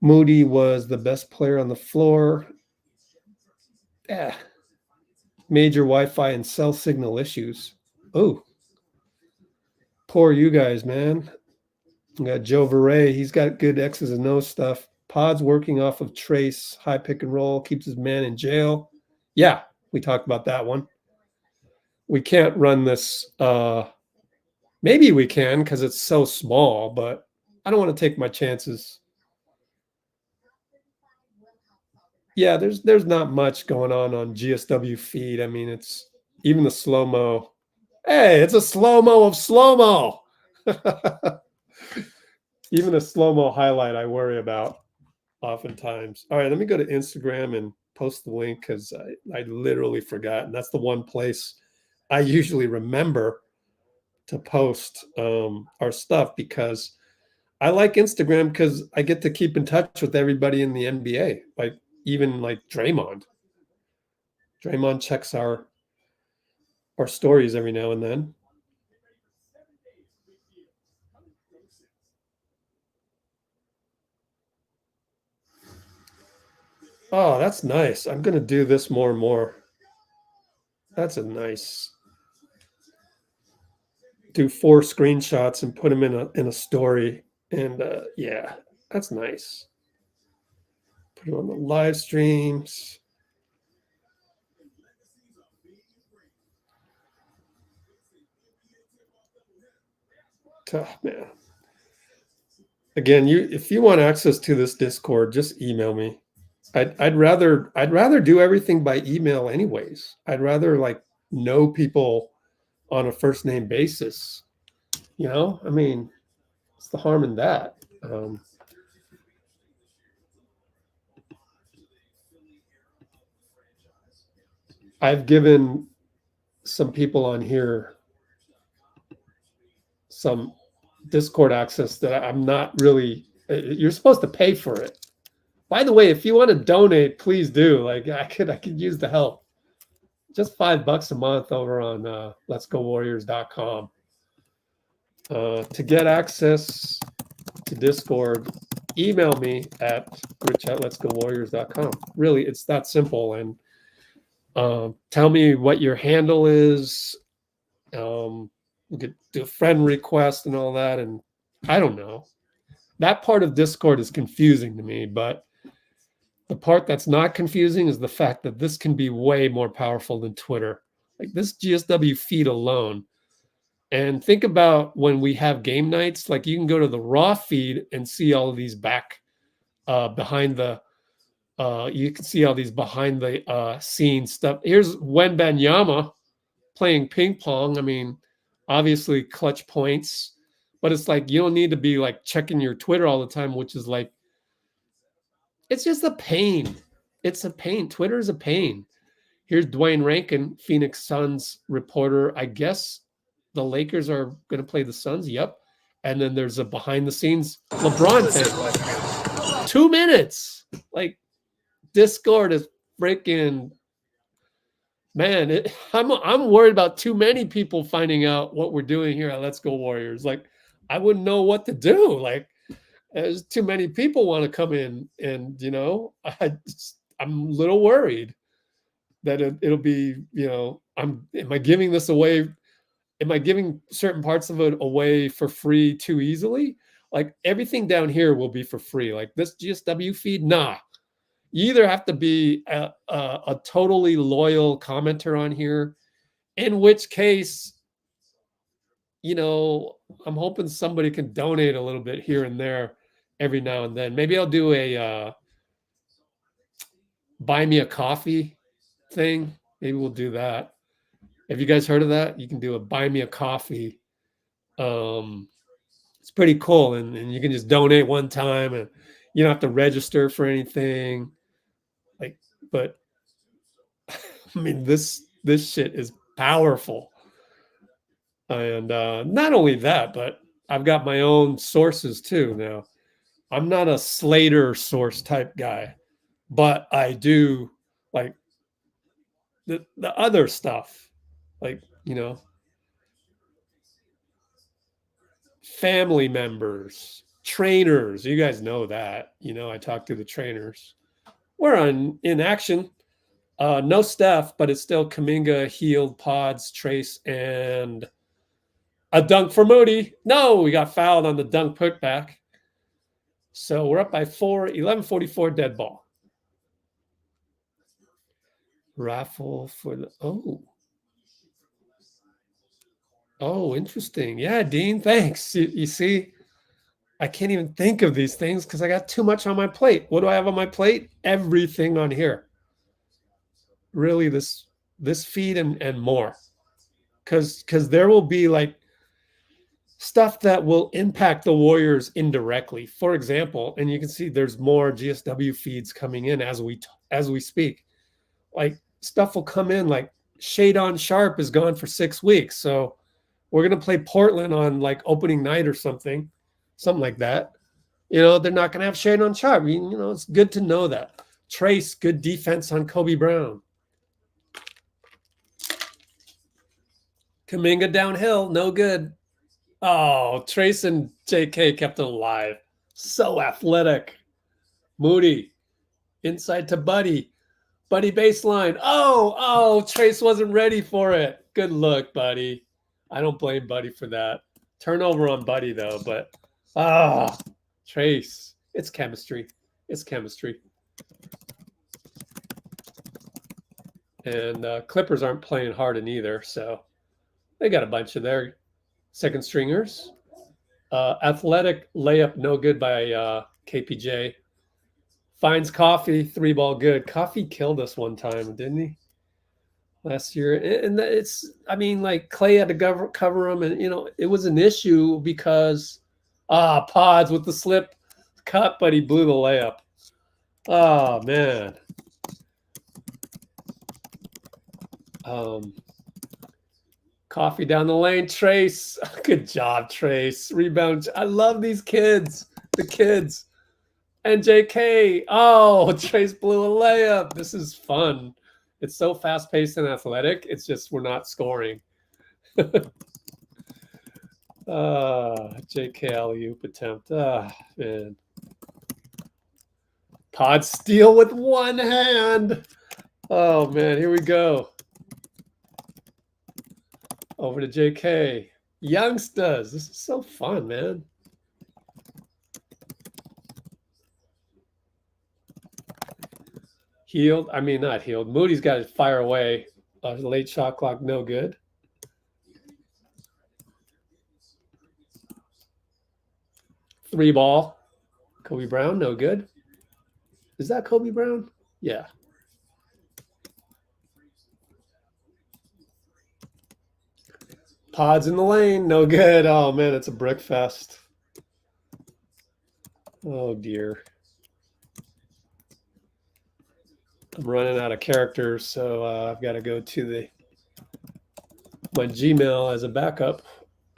Moody was the best player on the floor. Major Wi-Fi and cell signal issues. Oh, poor you guys, man. We got Joe Verray. He's got good X's and O's stuff. Pod's working off of Trayce, high pick and roll, keeps his man in jail. Yeah, we talked about that one. We can't run this. Maybe we can because it's so small, but I don't want to take my chances. Yeah, there's not much going on GSW feed. I mean, it's even the slow mo. Hey, it's a slow mo of slow mo. Even a slow mo highlight I worry about oftentimes. All right, let me go to Instagram and post the link because I literally forgot. And that's the one place I usually remember to post our stuff because I like Instagram because I get to keep in touch with everybody in the NBA, like even like Draymond. Draymond checks our stories every now and then. Oh, that's nice. I'm gonna do this more and more. That's a nice. Do 4 screenshots and put them in a story, and yeah, that's nice. Put it on the live streams. Oh, man. Again, if you want access to this Discord, just email me. I'd rather do everything by email anyways. I'd rather like know people on a first name basis. You know, I mean, what's the harm in that? I've given some people on here some Discord access that I'm not really. You're supposed to pay for it. By the way, if you want to donate, please do. Like I could use the help. Just $5 a month over on letsgowarriors.com. To get access to Discord, email me at rich@letsgowarriors.com. Really, it's that simple. And tell me what your handle is. You could do a friend request and all that. And I don't know. That part of Discord is confusing to me, but the part that's not confusing is the fact that this can be way more powerful than Twitter. Like this GSW feed alone. And think about when we have game nights, like you can go to the raw feed and see all of these back behind the you can see all these behind the scenes stuff. Here's Wembanyama playing ping pong. I mean, obviously clutch points, but it's like you don't need to be like checking your Twitter all the time, which is like it's just a pain. It's a pain. Twitter is a pain. Here's Dwayne Rankin, Phoenix Suns reporter. I guess the Lakers are going to play the Suns. Yep. And then there's a behind the scenes LeBron thing. 2 minutes. Like Discord is freaking man. I'm worried about too many people finding out what we're doing here at Let's Go Warriors. Like I wouldn't know what to do. Like there's too many people want to come in, and I'm a little worried that it'll be, am I giving this away? Am I giving certain parts of it away for free too easily? Like everything down here will be for free. Like this GSW feed, nah. You either have to be a totally loyal commenter on here, in which case, I'm hoping somebody can donate a little bit here and there every now and then. Maybe I'll do a buy me a coffee thing. Maybe we'll do that. Have you guys heard of that? You can do a buy me a coffee. It's pretty cool, and you can just donate one time, and you don't have to register for anything. Like, but I mean, this shit is powerful, and not only that, but I've got my own sources too. Now, I'm not a Slater source type guy, but I do like the other stuff, like family members, trainers. You guys know that. I talk to the trainers. We're in action. No Steph, but it's still Kuminga, Healed, Pods, Trayce, and a dunk for Moody. No, we got fouled on the dunk putback. So we're up by 4, 11:44 dead ball. Raffle for the, oh, interesting. Yeah, Dean, thanks. You see, I can't even think of these things because I got too much on my plate. What do I have on my plate? Everything on here. Really, this feed and more. Because there will be like stuff that will impact the Warriors indirectly. For example, and you can see there's more GSW feeds coming in as we speak. Like stuff will come in like Shade on Sharp is gone for 6 weeks. So we're going to play Portland on like opening night or something like that. You know, they're not going to have Shade on Sharp. You know, it's good to know that. Trayce, good defense on Kobe Brown. Kuminga downhill, no good. Oh, Trayce and J.K. kept it alive. So athletic. Moody, inside to Buddy. Buddy baseline. Oh, Trayce wasn't ready for it. Good look, Buddy. I don't blame Buddy for that. Turnover on Buddy, though, but Trayce. It's chemistry. It's chemistry. And Clippers aren't playing Harden either, so they got a bunch of their second stringers. Athletic layup, no good by KPJ. Finds Coffee, 3-ball good. Coffee killed us one time, didn't he? Last year. And it's, I mean, like Klay had to cover him, and, you know, it was an issue because Pods with the slip cut, but he blew the layup. Oh, man. Coffee down the lane. Trayce. Good job, Trayce. Rebound. I love these kids. The kids. And JK. Oh, Trayce blew a layup. This is fun. It's so fast-paced and athletic. It's just we're not scoring. JK alley-oop attempt. Man. Pod steal with one hand. Oh, man. Here we go. Over to JK. Youngsters. This is so fun, man. Healed. I mean, not healed. Moody's got to fire away. Late shot clock, no good. Three ball. Kobe Brown, no good. Is that Kobe Brown? Yeah. Pods in the lane, no good. Oh, man, it's a brick fest. Oh, dear. I'm running out of characters, so I've got to go to my Gmail as a backup.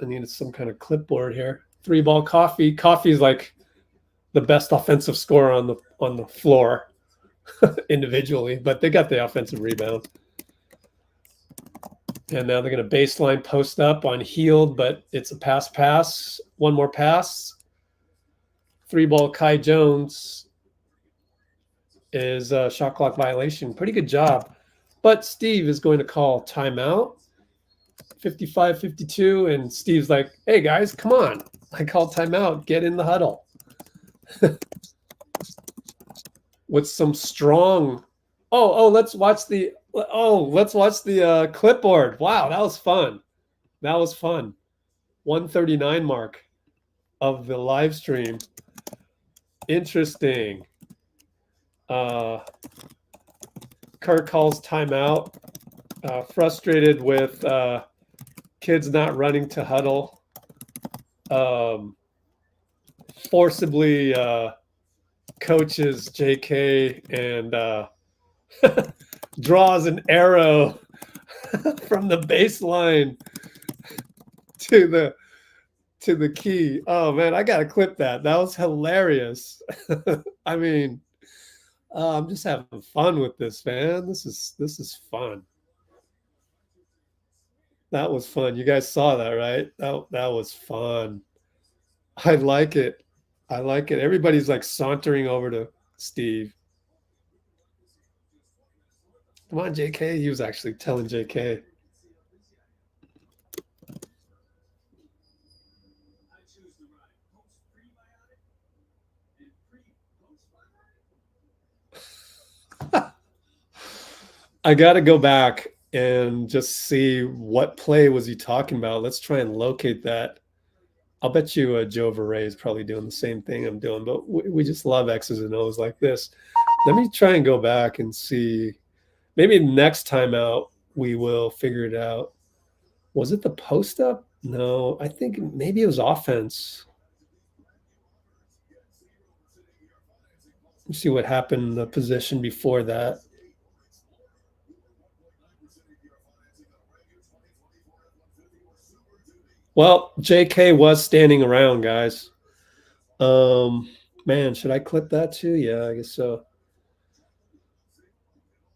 I needed some kind of clipboard here. 3-ball Coffee. Coffee's like the best offensive scorer on the floor individually, but they got the offensive rebound. And now they're going to baseline post up on Healed, but it's a pass. One more pass. 3-ball Kai Jones is a shot clock violation. Pretty good job. But Steve is going to call timeout. 55-52, and Steve's like, hey, guys, come on. I called timeout. Get in the huddle. With some strong... let's watch the clipboard. Wow, that was fun. 139 mark of the live stream. Interesting. Kirk calls timeout. Frustrated with kids not running to huddle. Forcibly coaches JK and draws an arrow from the baseline to the key. Oh, man, I gotta clip that. That was hilarious. I mean, I'm just having fun with this, man. This is fun. That was fun. You guys saw that, right? That was fun. I like it. Everybody's like sauntering over to Steve. Come on, JK. He was actually telling JK. I got to go back and just see what play was he talking about. Let's try and locate that. I'll bet you Joe Verray is probably doing the same thing I'm doing, but we just love X's and O's like this. Let me try and go back and see. Maybe next time out, we will figure it out. Was it the post up? No, I think maybe it was offense. Let's see what happened in the position before that. Well, JK was standing around, guys. Man, should I clip that too? Yeah, I guess so.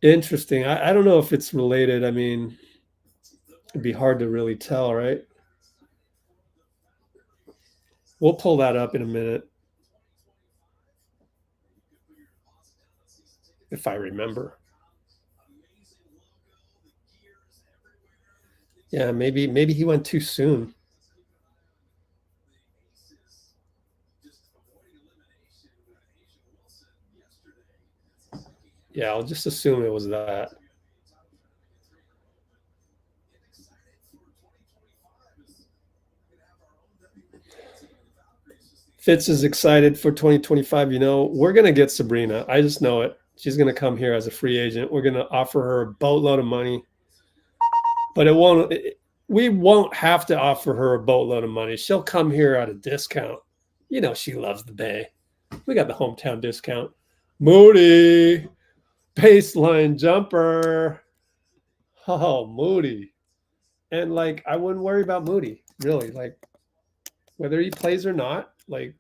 Interesting. I don't know if it's related. I mean, it'd be hard to really tell, right? We'll pull that up in a minute. If I remember. Yeah, maybe he went too soon. Yeah, I'll just assume it was that. Fitz is excited for 2025. You know, we're going to get Sabrina. I just know it. She's going to come here as a free agent. We're going to offer her a boatload of money. But we won't have to offer her a boatload of money. She'll come here at a discount. You know, she loves the Bay. We got the hometown discount. Moody, baseline jumper. Oh, Moody. And like, I wouldn't worry about Moody, really. Like, whether he plays or not, like,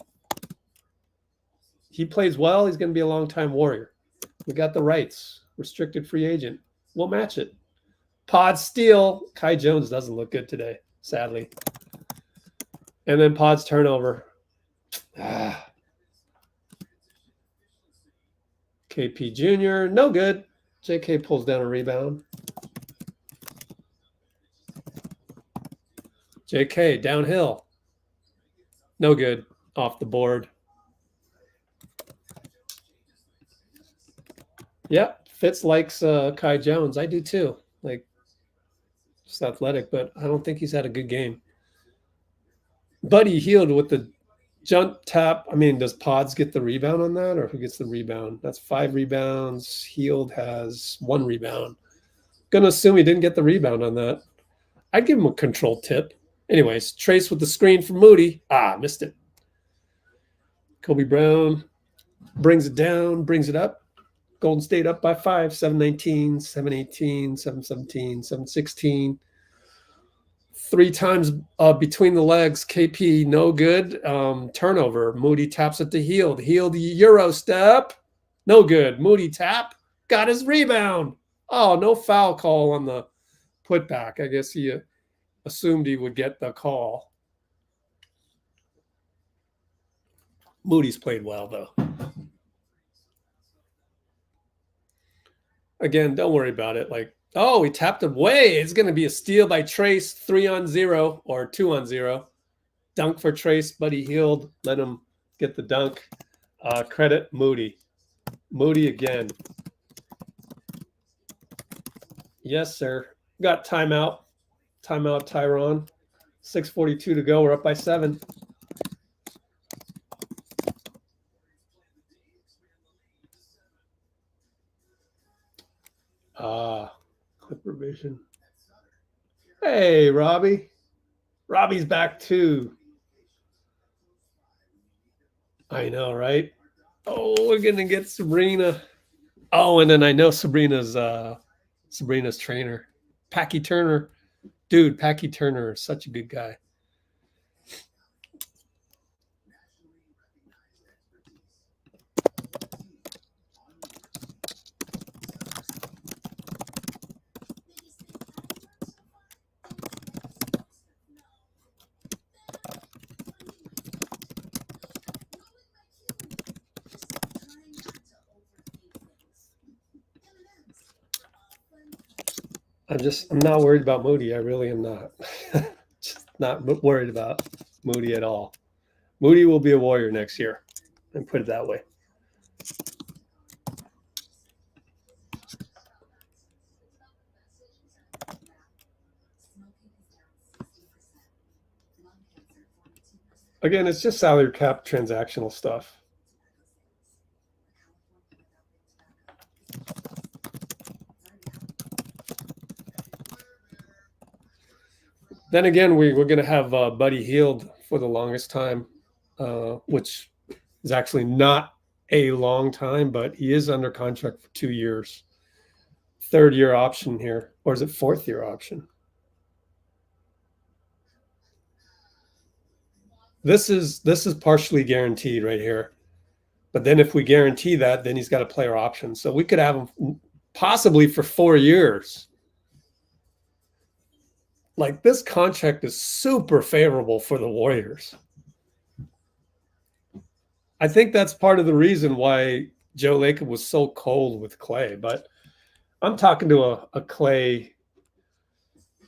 he plays well, he's going to be a long-time Warrior. We got the rights. Restricted free agent. We'll match it. Pod steal. Kai Jones doesn't look good today, sadly. And then Pod's turnover. KP Jr., no good. JK pulls down a rebound. JK downhill. No good. Off the board. Yep. Fitz likes Kai Jones. I do too. Like, just athletic, but I don't think he's had a good game. Buddy Hield with the jump tap. I mean, does Pods get the rebound on that, or who gets the rebound? That's 5 rebounds. Hield has 1 rebound. Gonna assume he didn't get the rebound on that. I'd give him a control tip. Anyways, Trayce with the screen for Moody. Missed it. Kobe Brown brings it down, brings it up. Golden State up by 5, 7-19, 7-18, 7-17, 7-16. 3 times between the legs. KP, no good. Turnover. Moody taps it to Hield. Hield, Euro step. No good. Moody tap. Got his rebound. Oh, no foul call on the putback. I guess he assumed he would get the call. Moody's played well, though. Again, don't worry about it. Like, oh, he tapped away. It's going to be a steal by Trayce, 3-on-0 or 2-on-0. Dunk for Trayce, Buddy Hield. Let him get the dunk. Credit Moody. Moody again. Yes, sir. Got timeout. Timeout, Tyron. 6:42 to go. We're up by 7. Clipper vision. Hey, Robbie. Robbie's back too. I know, right? Oh, we're gonna get Sabrina. Oh, and then I know Sabrina's trainer, Packy Turner. Dude, Packy Turner is such a good guy. I'm not worried about Moody. I really am not. Just not worried about Moody at all. Moody will be a Warrior next year, and put it that way. Again, it's just salary cap transactional stuff. Then again, we're going to have Buddy Hield for the longest time, which is actually not a long time, but he is under contract for 2 years. 3rd-year option here, or is it 4th-year option? This is partially guaranteed right here. But then if we guarantee that, then he's got a player option. So we could have him possibly for 4 years. Like, this contract is super favorable for the Warriors. I think that's part of the reason why Joe Lacob was so cold with Klay. But I'm talking to a Klay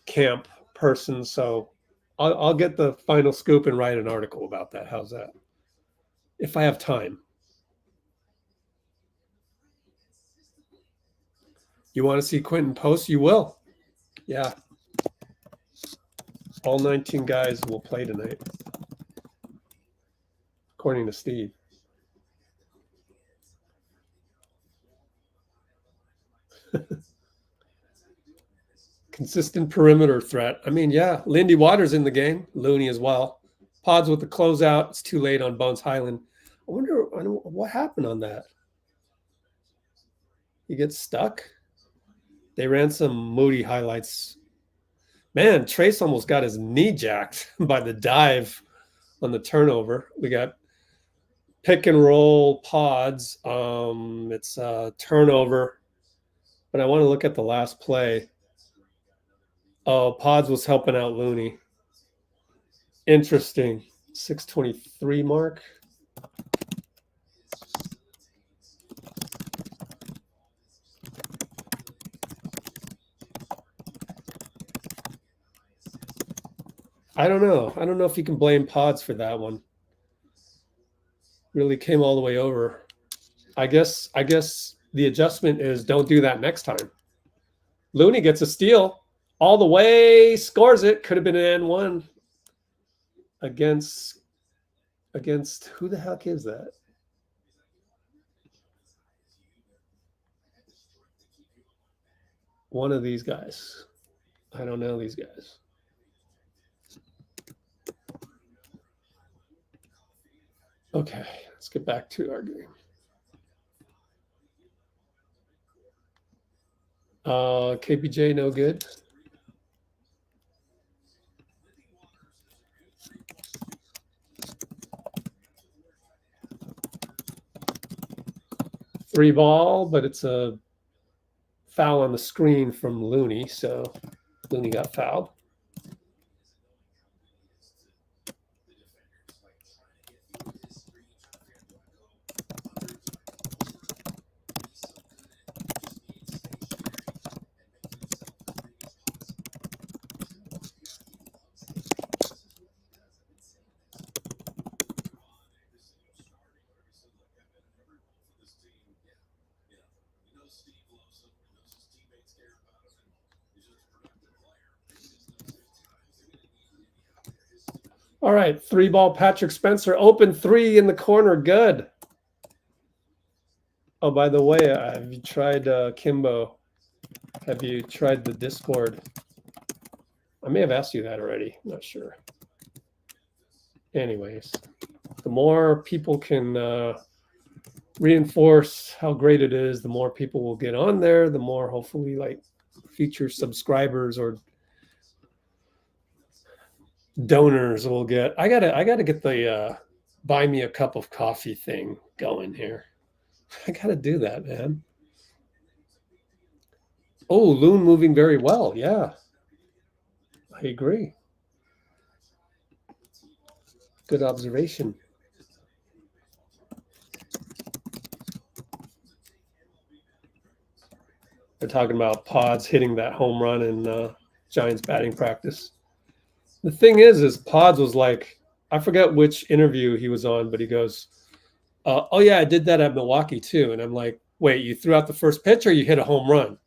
camp person, so I'll get the final scoop and write an article about that. How's that? If I have time. You want to see Quentin post? You will. Yeah. All 19 guys will play tonight, according to Steve. Consistent perimeter threat. I mean, yeah, Lindy Waters in the game, Looney as well. Pods with the closeout. It's too late on Bones Highland. I wonder what happened on that. He gets stuck. They ran some Moody highlights. Man, Trayce almost got his knee jacked by the dive on the turnover. We got pick and roll pods. It's a turnover, but I want to look at the last play. Oh, pods was helping out Looney. Interesting. 6:23 mark. I don't know. I don't know if you can blame pods for that one. Really came all the way over. I guess the adjustment is don't do that next time. Looney gets a steal all the way, scores it. Could have been an N1 against who the heck is that? One of these guys. I don't know these guys. Okay, let's get back to our game. KPJ, no good. Three ball, but it's a foul on the screen from Looney, so Looney got fouled. All right, three ball Patrick Spencer, open three in the corner, good. Oh, by the way, have you tried Kimbo? Have you tried the Discord? I may have asked you that already, I'm not sure. Anyways, the more people can reinforce how great it is, the more people will get on there, the more hopefully like future subscribers or donors will get. I gotta get the buy me a cup of coffee thing going here. I gotta do that, man. Oh, Loon moving very well. Yeah, I agree. Good observation. They're talking about Pods hitting that home run in Giants batting practice. The thing is Pods was like, I forget which interview he was on, but he goes, oh yeah, I did that at Milwaukee too. And I'm like, wait, you threw out the first pitch or you hit a home run?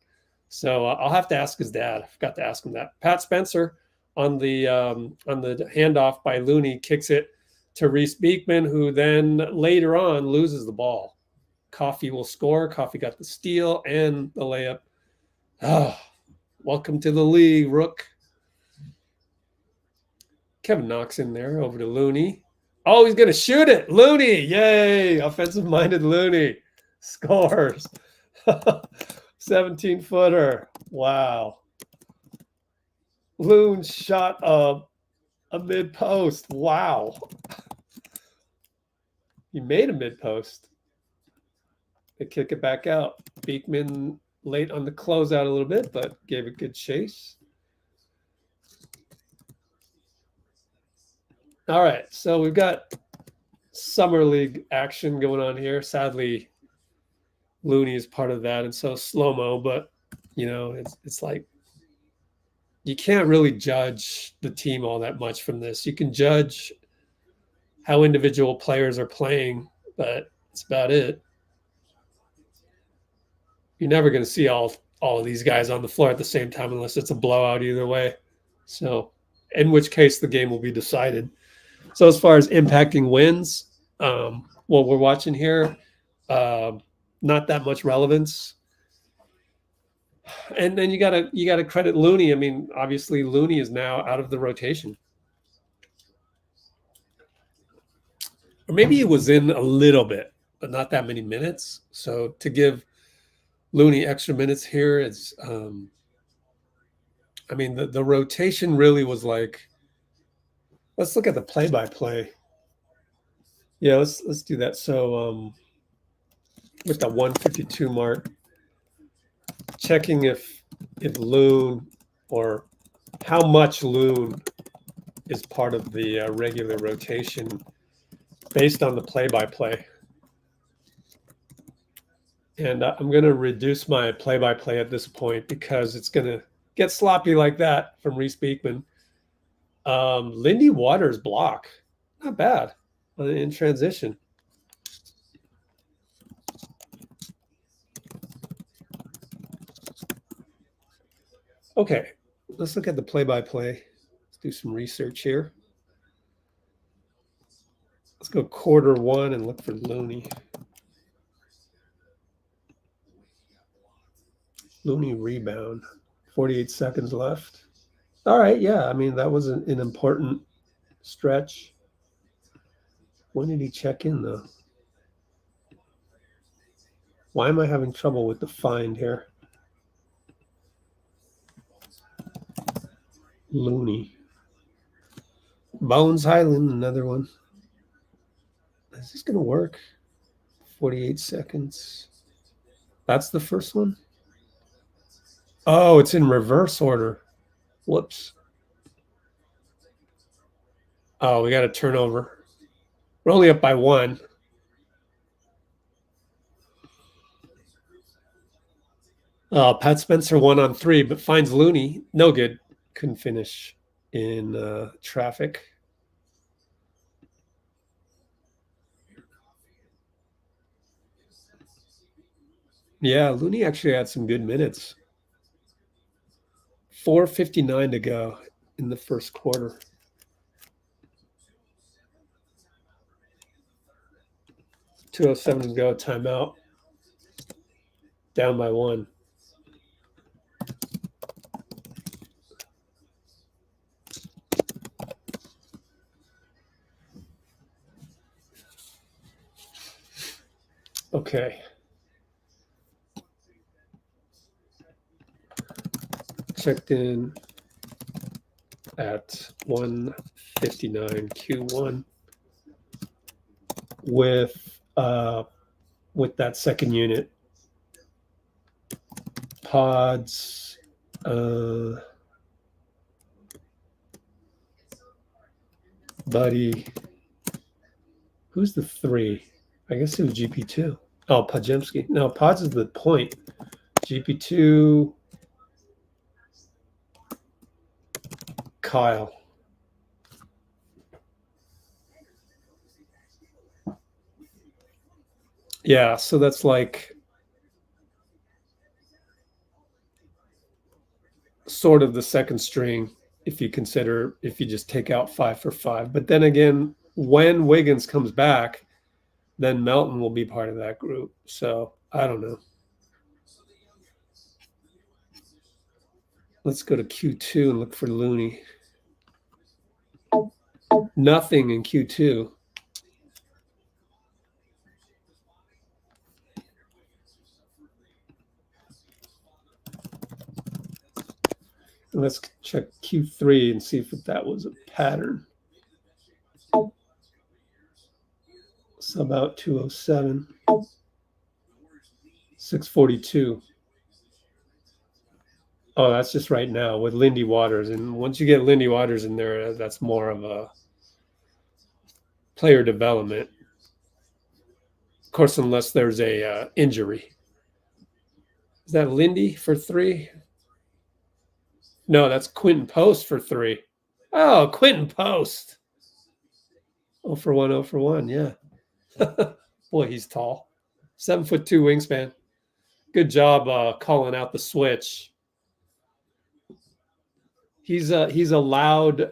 So I'll have to ask his dad. I forgot to ask him that. Pat Spencer on the handoff by Looney kicks it to Reese Beekman, who then later on loses the ball. Coffee will score. Coffee got the steal and the layup. Oh, welcome to the league, Rook. Kevin Knox in there over to Looney. Oh, he's going to shoot it. Looney. Yay. Offensive-minded Looney. Scores. 17-footer. Wow. Loon shot a mid-post. Wow. He made a mid-post. They kick it back out. Beekman late on the closeout a little bit, but gave a good chase. All right, so we've got summer league action going on here. Sadly, Looney is part of that, and so slow-mo, but, you know, it's like you can't really judge the team all that much from this. You can judge how individual players are playing, but that's about it. You're never going to see all of these guys on the floor at the same time unless it's a blowout either way. So, in which case the game will be decided. So as far as impacting wins, what we're watching here, not that much relevance. And then you gotta credit Looney. I mean, obviously Looney is now out of the rotation. Or maybe he was in a little bit, but not that many minutes. So to give Looney extra minutes here, it's I mean, the rotation really was like, let's look at the play-by-play. Yeah, let's do that. So with the 152 mark, checking if Loon or how much Loon is part of the regular rotation based on the play-by-play. And I'm going to reduce my play-by-play at this point because it's going to get sloppy like that from Reese Beekman. Lindy Waters block. Not bad in transition. Okay, let's look at the play-by-play. Let's do some research here. Let's go quarter one and look for Looney. Looney rebound. 48 seconds left. All right, yeah. I mean, that was an important stretch. When did he check in, though? Why am I having trouble with the find here? Looney. Bones Highland, another one. Is this going to work? 48 seconds. That's the first one? Oh, it's in reverse order. Whoops. Oh, we got a turnover. We're only up by one. Pat Spencer 1-on-3, but finds Looney. No good. Couldn't finish in traffic. Yeah, Looney actually had some good minutes. 4:59 to go in the first quarter. .207 to go, timeout. Down by one. Okay. Checked in at 1:59 Q1 with that second unit. Pods, Buddy. Who's the three? I guess it was GP2. Oh, Podziemski. No, Pods is the point. GP2, Kyle. Yeah, so that's like sort of the second string if you just take out 5 for 5. But then again, when Wiggins comes back, then Melton will be part of that group. So I don't know. Let's go to Q2 and look for Looney. Nothing in Q2. And let's check Q3 and see if that was a pattern. So about 207, 642. Oh, that's just right now with Lindy Waters. And once you get Lindy Waters in there, that's more of a player development. Of course, unless there's a injury. Is that Lindy for 3? No, that's Quentin Post for 3. Oh, Quentin Post. 0 for 1, 0 for 1. Yeah. Boy, he's tall. 7'2" wingspan. Good job calling out the switch. He's a loud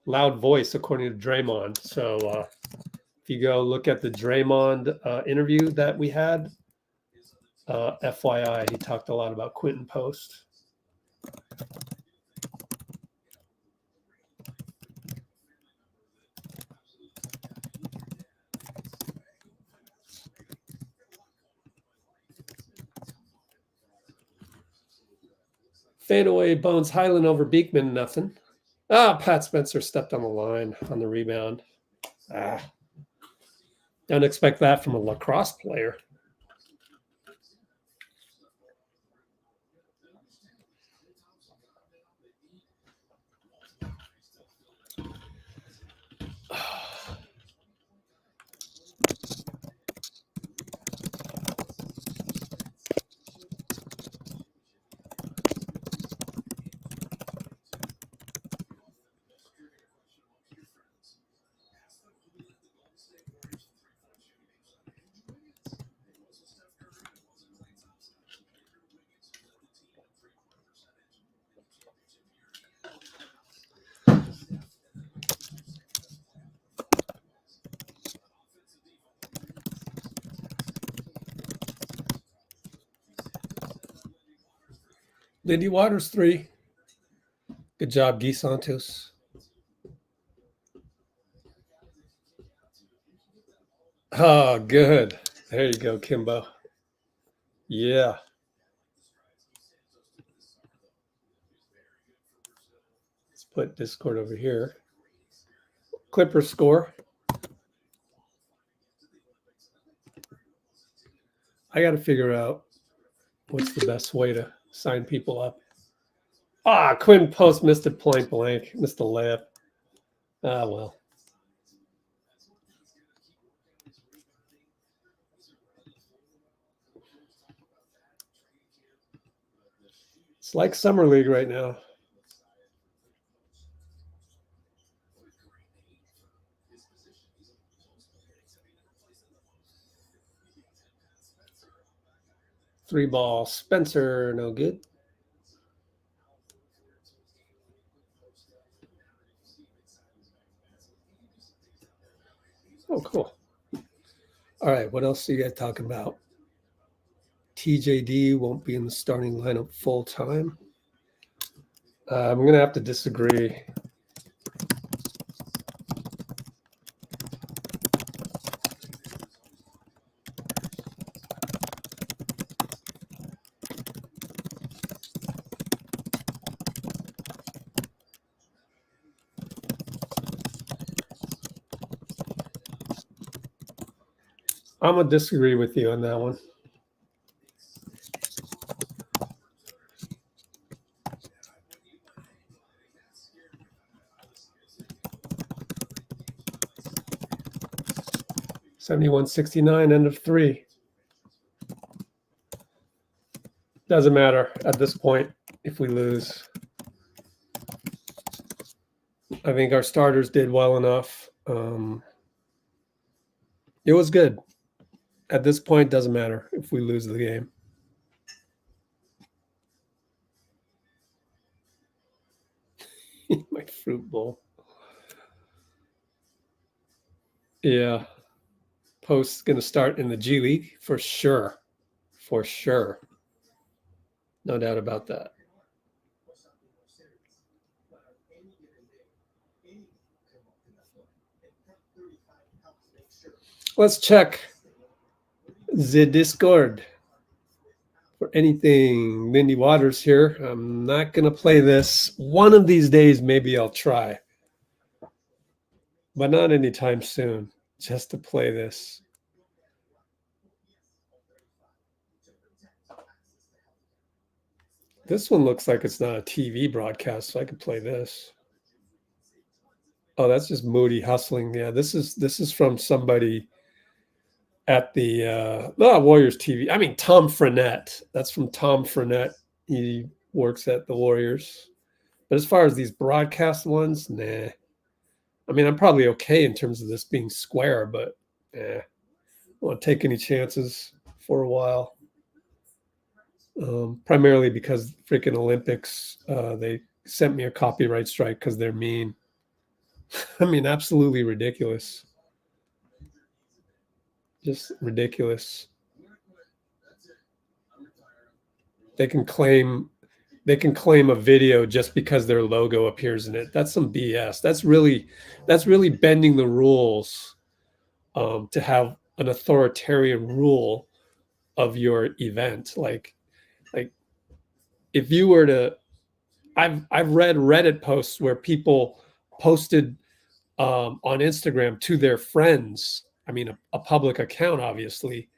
voice according to Draymond. So if you go look at the Draymond interview that we had, FYI, he talked a lot about Quentin Post. Fadeaway Bones Highland over Beekman, nothing. Pat Spencer stepped on the line on the rebound. Don't expect that from a lacrosse player. Lindy Waters 3. Good job, Guy Santos. Oh, good. There you go, Kimbo. Yeah. Let's put Discord over here. Clippers score. I got to figure out what's the best way to sign people up. Quentin Post missed it point blank. Missed a layup. Well. It's like Summer League right now. Three ball. Spencer, no good. Oh, cool. All right, what else are you guys talking about? TJD won't be in the starting lineup full time. I'm going to have to disagree. I'm going to disagree with you on that one. $71.69, end of 3. Doesn't matter at this point if we lose. I think our starters did well enough. It was good. At this point, doesn't matter if we lose the game. My fruit bowl. Yeah. Post's going to start in the G League for sure. For sure. No doubt about that. Let's check the Discord for anything. Lindy Waters here. I'm not going to play this. One of these days, maybe I'll try. But not anytime soon. Just to play this. This one looks like it's not a TV broadcast, so I could play this. Oh, that's just Moody hustling. Yeah, this is from somebody at the Warriors TV. I mean, Tom Frenette. That's from Tom Frenette. He works at the Warriors. But as far as these broadcast ones, nah. I mean, I'm probably okay in terms of this being square, but I won't take any chances for a while. Primarily because freaking Olympics, they sent me a copyright strike because they're mean. I mean, absolutely ridiculous. Just ridiculous. They can claim a video just because their logo appears in it. That's some BS. That's really bending the rules to have an authoritarian rule of your event. Like if you were to, I've read Reddit posts where people posted on Instagram to their friends. I mean, a public account, obviously,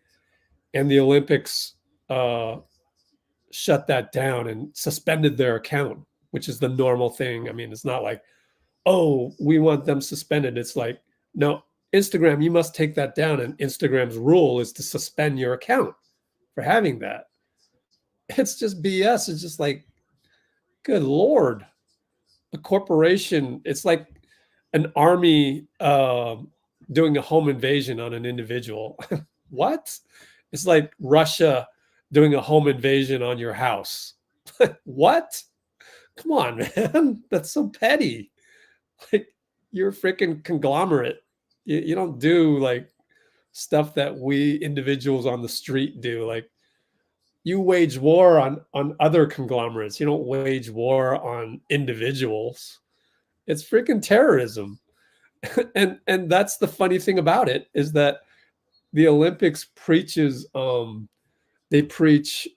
and the Olympics shut that down and suspended their account, which is the normal thing. I mean, it's not like, oh, we want them suspended. It's like, no, Instagram, you must take that down. And Instagram's rule is to suspend your account for having that. It's just BS. It's just like, good Lord. A corporation, it's like an army doing a home invasion on an individual. What? It's like Russia doing a home invasion on your house. What? Come on, man. That's so petty. Like, you're a freaking conglomerate. You don't do like stuff that we individuals on the street do. Like, you wage war on other conglomerates. You don't wage war on individuals. It's freaking terrorism. and that's the funny thing about it, is that the Olympics preaches they preach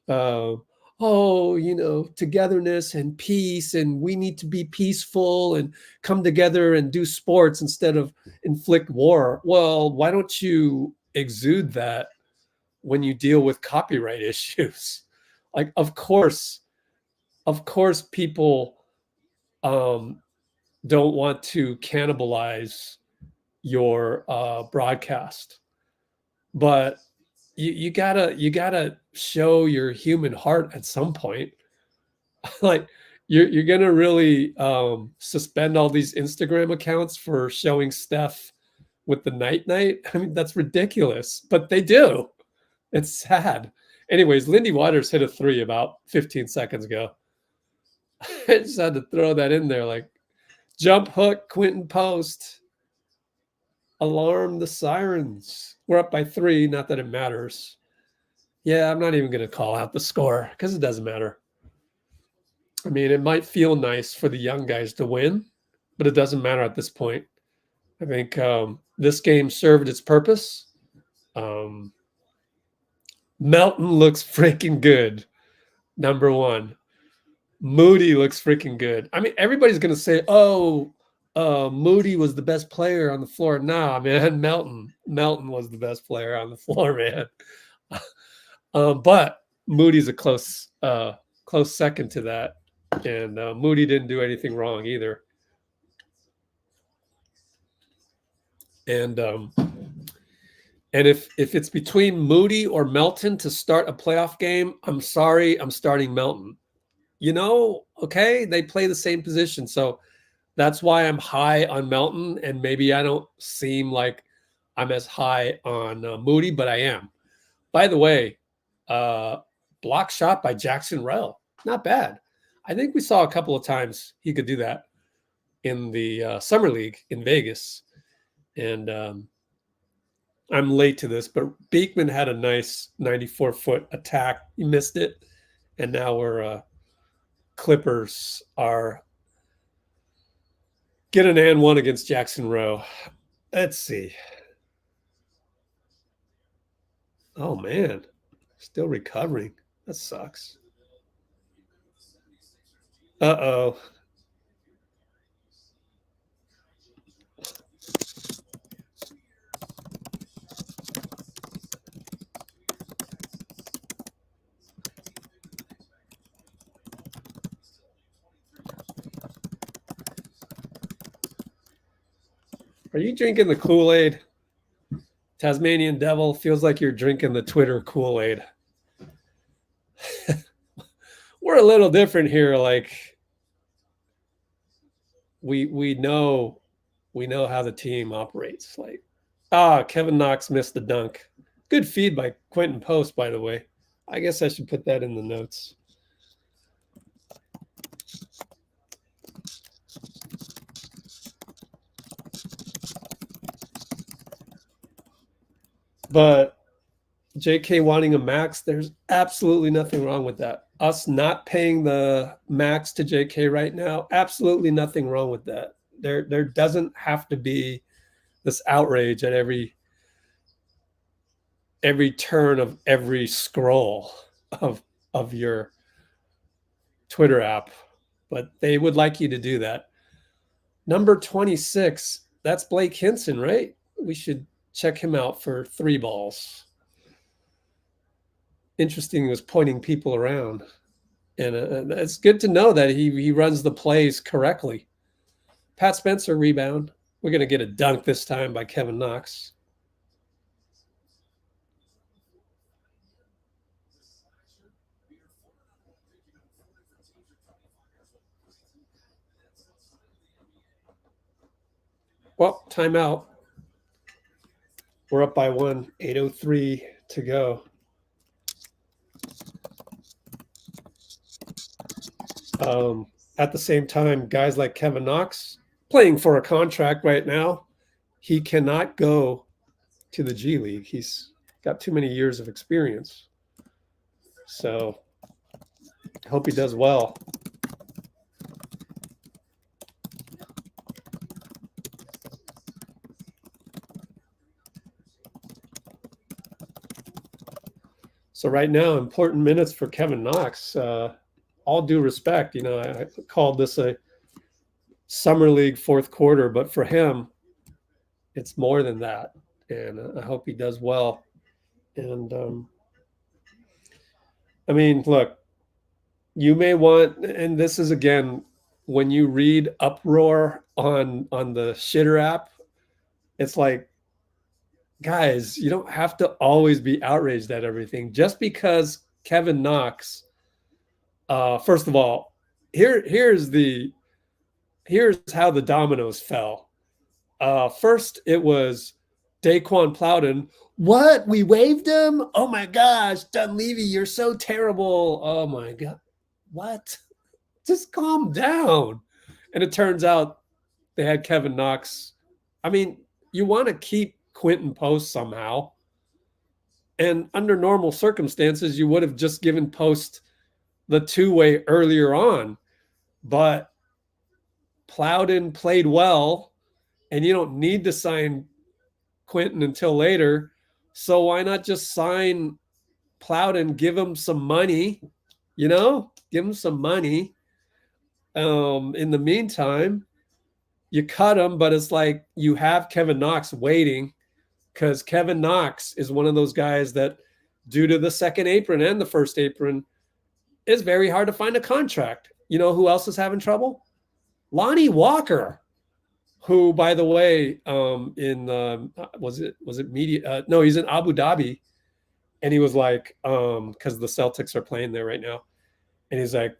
togetherness and peace, and we need to be peaceful and come together and do sports instead of inflict war. Well, why don't you exude that when you deal with copyright issues? Like, of course people don't want to cannibalize your broadcast, but you gotta show your human heart at some point. Like, you're gonna really suspend all these Instagram accounts for showing Steph with the night. I mean, that's ridiculous, but they do. It's sad. Anyways, Lindy Waters hit a 3 about 15 seconds ago. I just had to throw that in there. Like, jump hook, Quentin Post. Alarm the sirens. We're up by 3. Not that it matters. Yeah, I'm not even going to call out the score because it doesn't matter. I mean, it might feel nice for the young guys to win, but it doesn't matter at this point. I think this game served its purpose. Melton looks freaking good. Number 1. Moody looks freaking good. I mean, everybody's going to say, oh, Moody was the best player on the floor. Nah, man, Melton was the best player on the floor, man. But Moody's a close second to that, and Moody didn't do anything wrong either. And if it's between Moody or Melton to start a playoff game, I'm sorry, I'm starting Melton. Okay, they play the same position. So that's why I'm high on Melton, and maybe I don't seem like I'm as high on Moody, but I am. By the way, block shot by Jackson Rell. Not bad. I think we saw a couple of times he could do that in the Summer League in Vegas. And I'm late to this, but Beekman had a nice 94-foot attack. He missed it. And now we're Clippers are get an and one against Jackson Rowe. Let's see. Oh, man. Still recovering. That sucks. Uh-oh. Are you drinking the Kool-Aid? Tasmanian Devil, feels like you're drinking the Twitter Kool-Aid. We're a little different here. Like we know how the team operates. Like, Kevin Knox missed the dunk. Good feed by Quentin Post, by the way. I guess I should put that in the notes. But JK wanting a max, there's absolutely nothing wrong with that. Us not paying the max to JK right now, absolutely nothing wrong with that. There doesn't have to be this outrage at every turn of every scroll of your Twitter app, but they would like you to do that. Number 26, that's Blake Hinson, right? We should check him out for 3 balls. Interesting, he was pointing people around. And it's good to know that he runs the plays correctly. Pat Spencer rebound. We're going to get a dunk this time by Kevin Knox. Well, timeout. We're up by 1, 8:03 to go. At the same time, guys like Kevin Knox playing for a contract right now, he cannot go to the G League. He's got too many years of experience. So I hope he does well. So right now, important minutes for Kevin Knox. All due respect, I called this a summer league fourth quarter, but for him, it's more than that. And I hope he does well. And look, you may want, and this is again, when you read uproar on the shitter app, it's like, guys, you don't have to always be outraged at everything. Just because Kevin Knox, first of all, here's how the dominoes fell. First, it was Daquan Plowden. What? We waived him? Oh my gosh, Dunleavy, you're so terrible. Oh my God. What? Just calm down. And it turns out they had Kevin Knox. You want to keep Quentin Post somehow. And under normal circumstances, you would have just given Post the two-way earlier on. But Plowden played well, and you don't need to sign Quentin until later. So why not just sign Plowden, give him some money, give him some money. In the meantime, you cut him, but it's like you have Kevin Knox waiting, because Kevin Knox is one of those guys that, due to the second apron and the first apron, is very hard to find a contract. You know who else is having trouble? Lonnie Walker. who, by the way, in was it media? No, he's in Abu Dhabi, and he was like, because the Celtics are playing there right now, and he's like,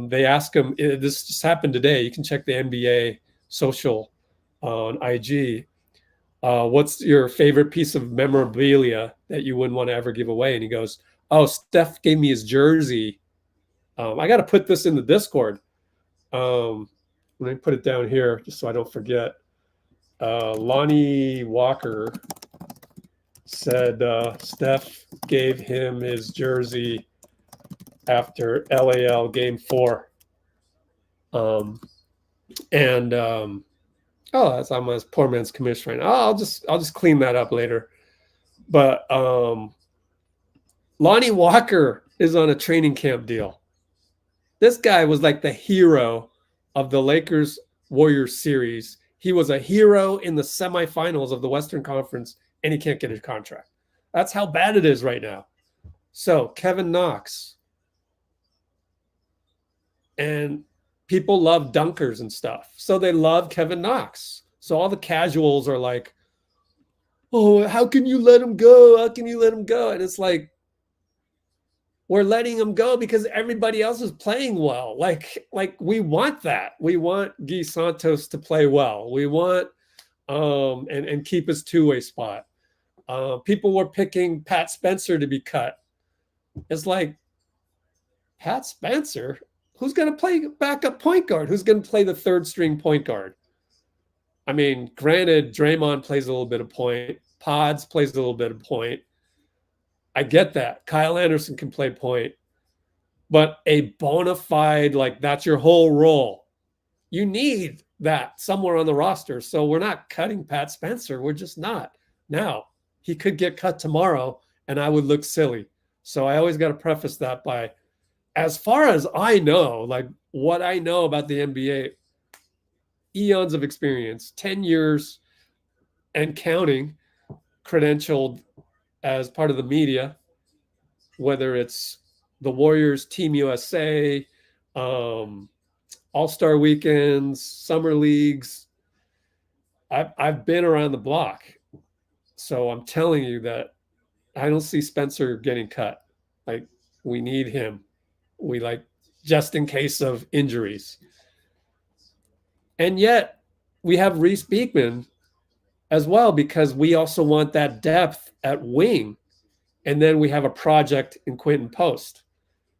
they ask him. This just happened today. You can check the NBA social on IG. What's your favorite piece of memorabilia that you wouldn't want to ever give away? And he goes, oh, Steph gave me his jersey. I got to put this in the Discord. Let me put it down here just so I don't forget. Lonnie Walker said Steph gave him his jersey after LAL Game 4. Oh, that's on my poor man's commission right now. I'll just clean that up later. But Lonnie Walker is on a training camp deal. This guy was like the hero of the Lakers Warriors series. He was a hero in the semifinals of the Western Conference, and he can't get a contract. That's how bad it is right now. So Kevin Knox. And people love dunkers and stuff. So they love Kevin Knox. So all the casuals are like, oh, how can you let him go? How can you let him go? And it's like, we're letting him go because everybody else is playing well. Like we want that. We want Guy Santos to play well. We want and keep his two-way spot. People were picking Pat Spencer to be cut. It's like, Pat Spencer? Who's going to play backup point guard? Who's going to play the third string point guard? I mean, granted, Draymond plays a little bit of point. Pods plays a little bit of point. I get that. Kyle Anderson can play point. But a bona fide, like, that's your whole role. You need that somewhere on the roster. So we're not cutting Pat Spencer. We're just not. Now, he could get cut tomorrow, and I would look silly. So I always got to preface that by, as far as I know, like what I know about the NBA, eons of experience, 10 years and counting, credentialed as part of the media, whether it's the Warriors, Team USA, All-Star weekends, summer leagues. I've been around the block. So I'm telling you that I don't see Spencer getting cut. Like, we need him. We like, just in case of injuries. And yet we have Reese Beekman as well, because we also want that depth at wing. And then we have a project in Quentin Post.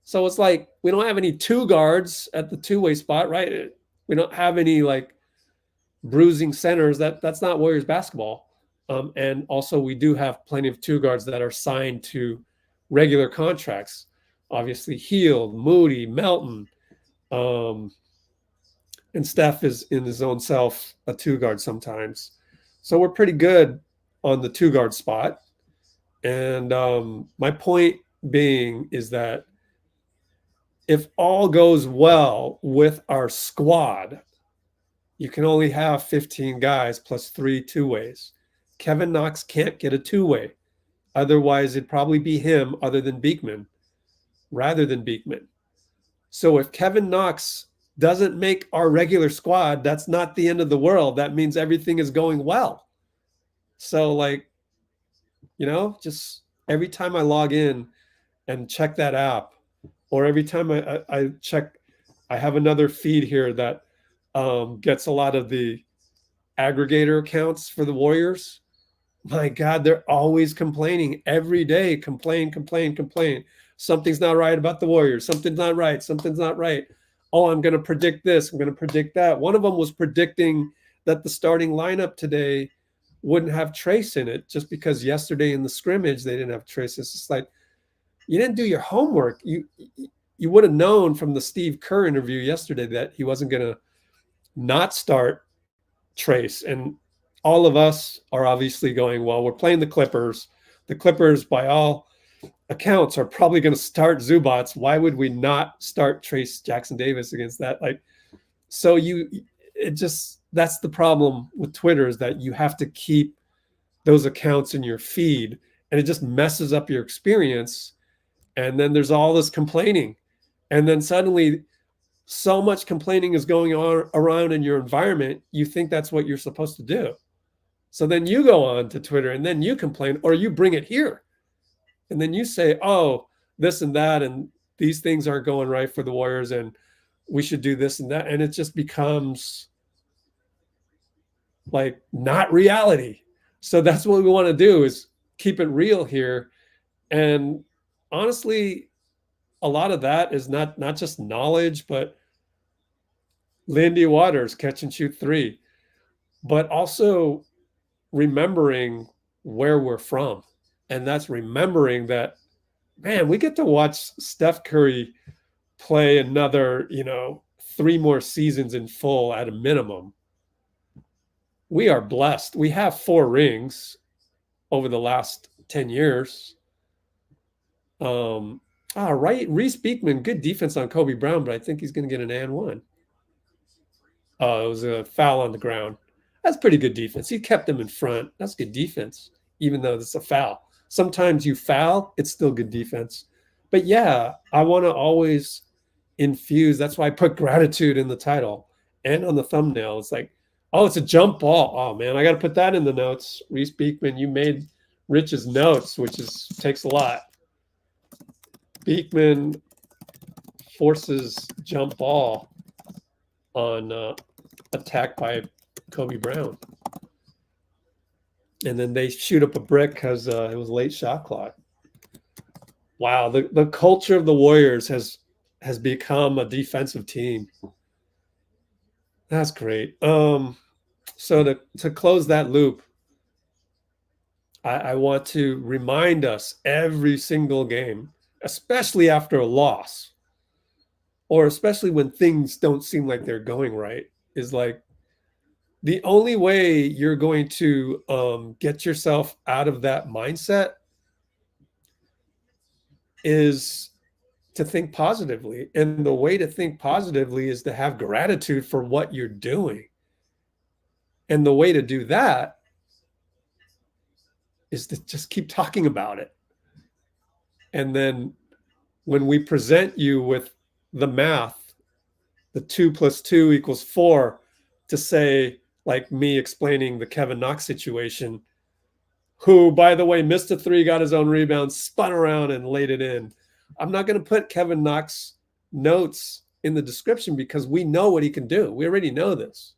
So it's like, we don't have any two guards at the two-way spot, right? We don't have any like bruising centers. That's not Warriors basketball. And also we do have plenty of two guards that are signed to regular contracts. Obviously, Hield, Moody, Melton, and Steph is in his own self a two guard sometimes. So we're pretty good on the two guard spot. And my point being is that if all goes well with our squad, you can only have 15 guys plus 3 two-ways. Kevin Knox can't get a two-way. Otherwise, it'd probably be him rather than Beekman. So if Kevin Knox doesn't make our regular squad, that's not the end of the world. That means everything is going well. So, like, you know, just every time I log in and check that app, or every time I check, I have another feed here that gets a lot of the aggregator accounts for the Warriors. My God, they're always complaining every day. Complain. Something's not right about the Warriors. Something's not right. Oh, I'm going to predict this. I'm going to predict that. One of them was predicting that the starting lineup today wouldn't have Trayce in it just because yesterday in the scrimmage they didn't have Trayce. It's just like, you didn't do your homework. You would have known from the Steve Kerr interview yesterday that he wasn't going to not start Trayce. And all of us are obviously going, well, we're playing the Clippers. The Clippers, by all accounts, are probably going to start Zubac. Why would we not start Trayce Jackson-Davis against that? Like, so that's the problem with Twitter, is that you have to keep those accounts in your feed, and it just messes up your experience. And then there's all this complaining. And then suddenly so much complaining is going on around in your environment, you think that's what you're supposed to do. So then you go on to Twitter and then you complain, or you bring it here. And then you say, oh, this and that, and these things aren't going right for the Warriors, and we should do this and that. And it just becomes like not reality. So that's what we want to do, is keep it real here. And honestly, a lot of that is not just knowledge, but Lindy Waters catch and shoot three, but also remembering where we're from. And that's remembering that, man, we get to watch Steph Curry play another, 3 more seasons in full at a minimum. We are blessed. We have 4 rings over the last 10 years. Right. Reese Beekman, good defense on Kobe Brown, but I think he's going to get an and one. It was a foul on the ground. That's pretty good defense. He kept him in front. That's good defense, even though it's a foul. Sometimes you foul, it's still good defense. But yeah, I want to always infuse. That's why I put gratitude in the title and on the thumbnail. It's like, oh, it's a jump ball. Oh man, I got to put that in the notes. Reese Beekman, you made Rich's notes, which takes a lot. Beekman forces jump ball on attack by Kobe Brown. And then they shoot up a brick because it was late shot clock. Wow, the culture of the Warriors has become a defensive team. That's great. So to close that loop, I want to remind us every single game, especially after a loss, or especially when things don't seem like they're going right, is like the only way you're going to get yourself out of that mindset is to think positively. And the way to think positively is to have gratitude for what you're doing. And the way to do that is to just keep talking about it. And then when we present you with the math, the 2 + 2 = 4, to say, like me explaining the Kevin Knox situation, who, by the way, missed a 3, got his own rebound, spun around and laid it in. I'm not going to put Kevin Knox notes in the description because we know what he can do. We already know this.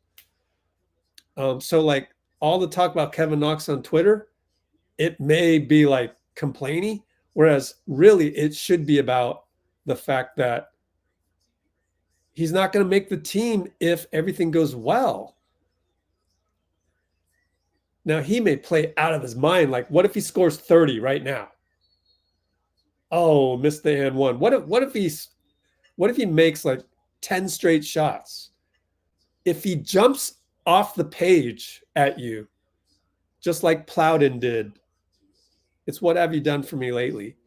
So like all the talk about Kevin Knox on Twitter, it may be like complaining, whereas really it should be about the fact that he's not going to make the team if everything goes well. Now, he may play out of his mind. Like, what if he scores 30 right now? Oh, missed the and one. What if he makes like 10 straight shots? If he jumps off the page at you, just like Plowden did, it's what have you done for me lately?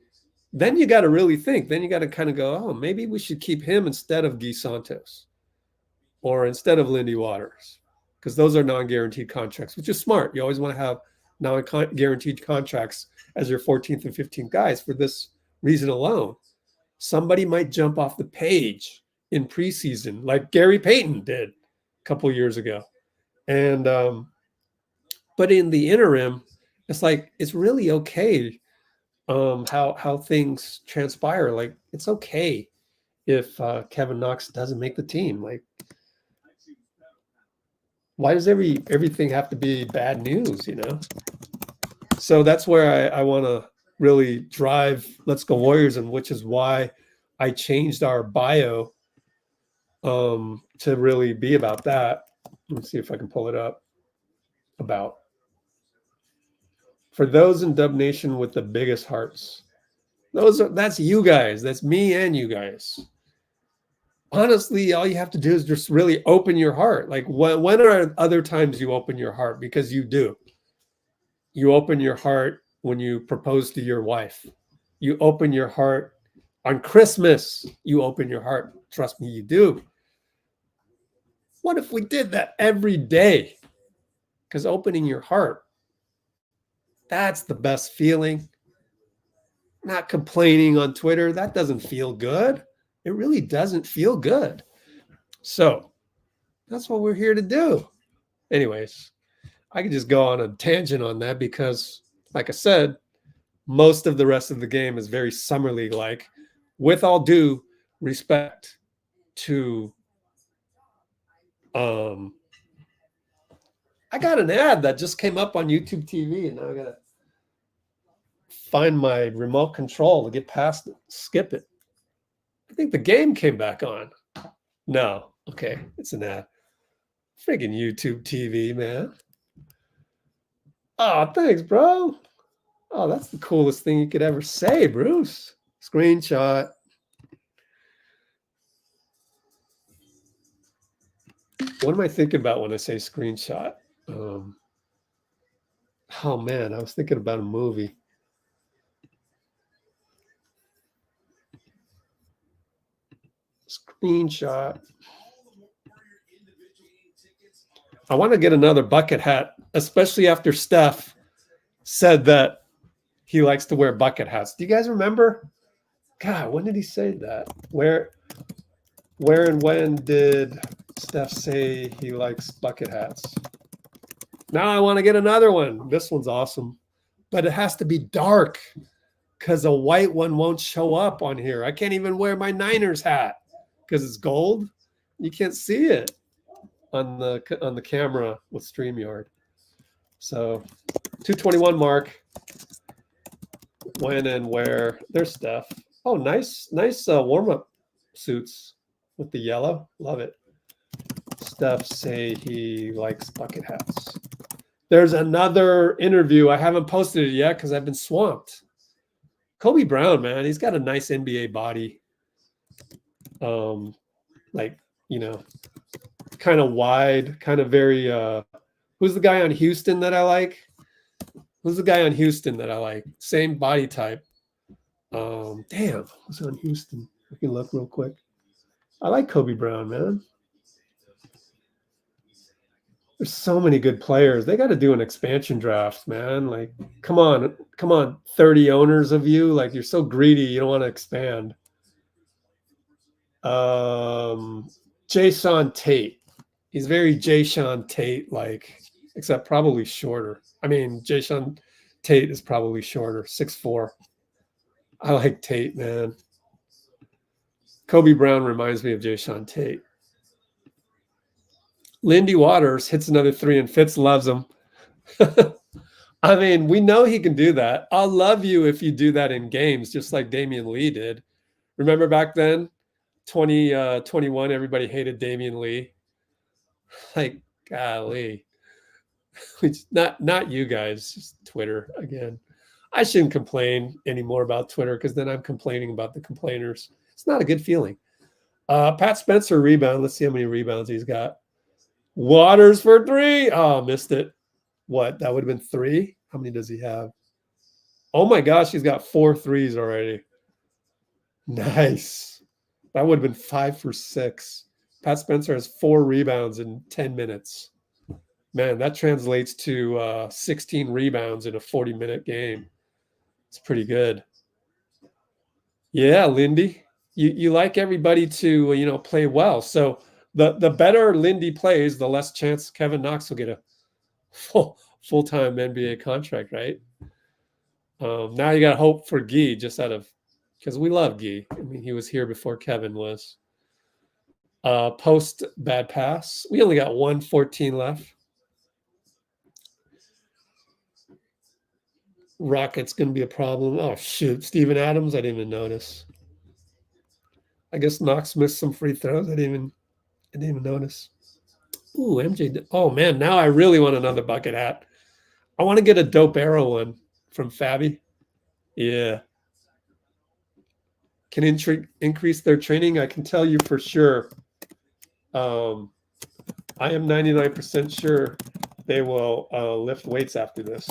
Then you got to really think. Then you got to kind of go, oh, maybe we should keep him instead of Guy Santos or instead of Lindy Waters, because those are non-guaranteed contracts, which is smart. You always want to have non-guaranteed contracts as your 14th and 15th guys for this reason alone. Somebody might jump off the page in preseason like Gary Payton did a couple years ago. And but in the interim, it's like it's really okay how things transpire. Like it's okay if Kevin Knox doesn't make the team. Like, why does everything have to be bad news, So that's where I want to really drive Let's Go Warriors, and which is why I changed our bio to really be about that. Let me see if I can pull it up. About for those in Dub Nation with the biggest hearts. That's you guys. That's me and you guys. Honestly, all you have to do is just really open your heart. Like when are other times you open your heart? Because you do. You open your heart when you propose to your wife. You open your heart on Christmas. You open your heart. Trust me, you do. What if we did that every day? Because opening your heart, that's the best feeling. Not complaining on Twitter, that doesn't feel good. It really doesn't feel good. So that's what we're here to do. Anyways, I could just go on a tangent on that because, like I said, most of the rest of the game is very Summer League-like, with all due respect to I got an ad that just came up on YouTube TV, and now I gotta find my remote control to get past it, skip it. I think the game came back on. No, okay, it's an ad. Freaking YouTube TV, man. Oh, thanks, bro. Oh, that's the coolest thing you could ever say, Bruce. Screenshot. What am I thinking about when I say screenshot? Oh, man, I was thinking about a movie. Screenshot. I want to get another bucket hat, especially after Steph said that he likes to wear bucket hats. Do you guys remember? God, when did he say that? Where and when did Steph say he likes bucket hats? Now I want to get another one. This one's awesome, but it has to be dark because a white one won't show up on here. I can't even wear my Niners hat because it's gold. You can't see it on the camera with StreamYard. So 221 mark. When and where? There's Steph. Oh, nice warm-up suits with the yellow. Love it. Steph say he likes bucket hats. There's another interview. I haven't posted it yet because I've been swamped. Kobe Brown, man, he's got a nice NBA body. Like, you know, kind of wide, kind of very who's the guy on Houston that I like? Who's the guy on Houston that I like? Same body type. Damn, who's on Houston? I can look real quick. I like Kobe Brown, man. There's so many good players. They got to do an expansion draft, man. Like, come on, 30 owners of you. Like, you're so greedy, you don't want to expand. Jason Tate. He's very Jason Tate like, except probably shorter. I mean, Jason Tate is probably shorter, 6'4". I like Tate, man. Kobe Brown reminds me of Jason Tate. Lindy Waters hits another three and Fitz loves him. I mean, we know he can do that. I'll love you if you do that in games, just like Damian Lee did. Remember back then, 2021, everybody hated Damian Lee. Like, golly. Not you guys, just Twitter again. I shouldn't complain anymore about Twitter because then I'm complaining about the complainers. It's not a good feeling. Pat Spencer rebound. Let's see how many rebounds he's got. Waters for three. Oh, missed it. What? That would have been three. How many does he have? Oh my gosh, he's got 4 threes already. Nice. That would have been 5 for 6. Pat Spencer has 4 rebounds in 10 minutes. Man, that translates to 16 rebounds in a 40-minute game. It's pretty good. Yeah, Lindy. You like everybody to, play well. So the better Lindy plays, the less chance Kevin Knox will get a full-time NBA contract, right? Now you got to hope for Guy because we love Guy. I mean, he was here before Kevin was. Post bad pass. We only got 1:14 left. Rocket's going to be a problem. Oh, shoot. Steven Adams, I didn't even notice. I guess Knox missed some free throws. I didn't even notice. Ooh, MJ. Oh, man. Now I really want another bucket hat. I want to get a dope arrow one from Fabby. Yeah. Can increase their training. I can tell you for sure. I am 99% sure they will lift weights after this.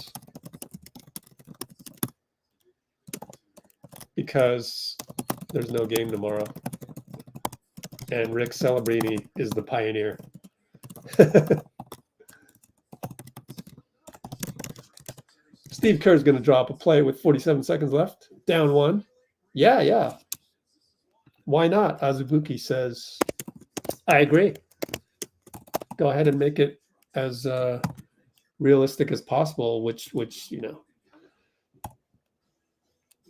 Because there's no game tomorrow. And Rick Celebrini is the pioneer. Steve Kerr's going to drop a play with 47 seconds left. Down 1. Yeah. Why not? Azubuki says. I agree. Go ahead and make it as realistic as possible, which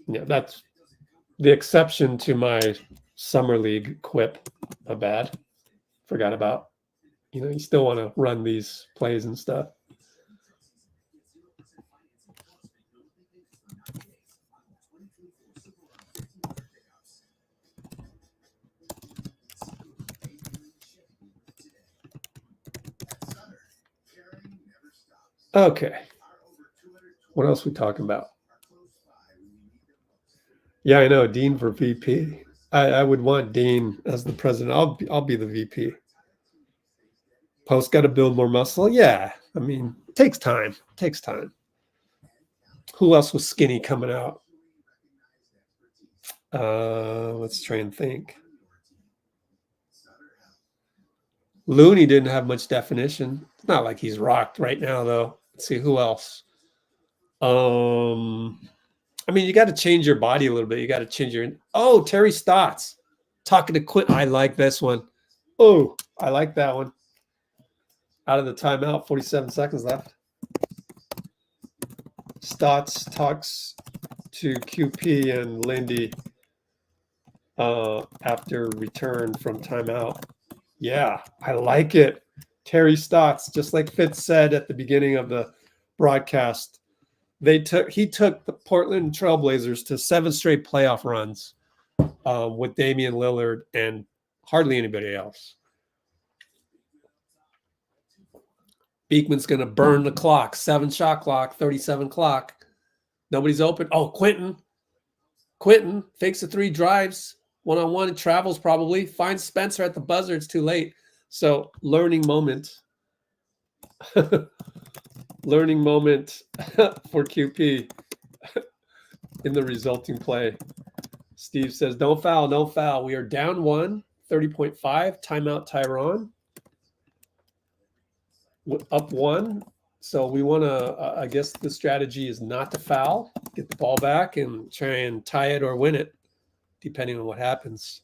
that's the exception to my summer league quip. A bad forgot about. You still want to run these plays and stuff. Okay. What else we talking about? Yeah, I know. Dean for VP. I would want Dean as the president. I'll be the VP. Post got to build more muscle. Yeah. I mean, it takes time. Who else was skinny coming out? Let's try and think. Looney didn't have much definition. It's not like he's rocked right now, though. Let's see who else. I mean, you got to change your body a little bit. You got to change your. Oh, Terry Stotts talking to Quint. I like this one. Oh, I like that one. Out of the timeout, 47 seconds left. Stotts talks to QP and Lindy after return from timeout. Yeah, I like it. Terry Stotts, just like Fitz said at the beginning of the broadcast, he took the Portland Trailblazers to 7 straight playoff runs with Damian Lillard and hardly anybody else. Beekman's going to burn the clock. 7-shot clock, 37 clock. Nobody's open. Oh, Quentin fakes the 3, drives one-on-one and travels probably. Finds Spencer at the buzzer. It's too late. So learning moment. Learning moment for QP in the resulting play. Steve says, don't foul. We are down 1, 30.5. Timeout Tyron. Up 1. So we want to, I guess the strategy is not to foul, get the ball back and try and tie it or win it, depending on what happens.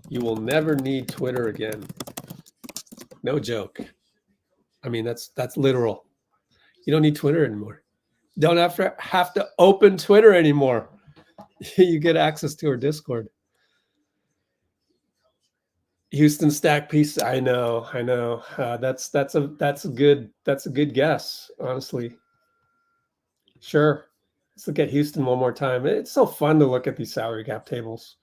You will never need Twitter again. No joke. I mean, that's literal. You don't need Twitter anymore. Don't have to open Twitter anymore. You get access to our Discord. Houston stack piece. I know. That's a good guess, honestly. Sure. Let's look at Houston one more time. It's so fun to look at these salary cap tables.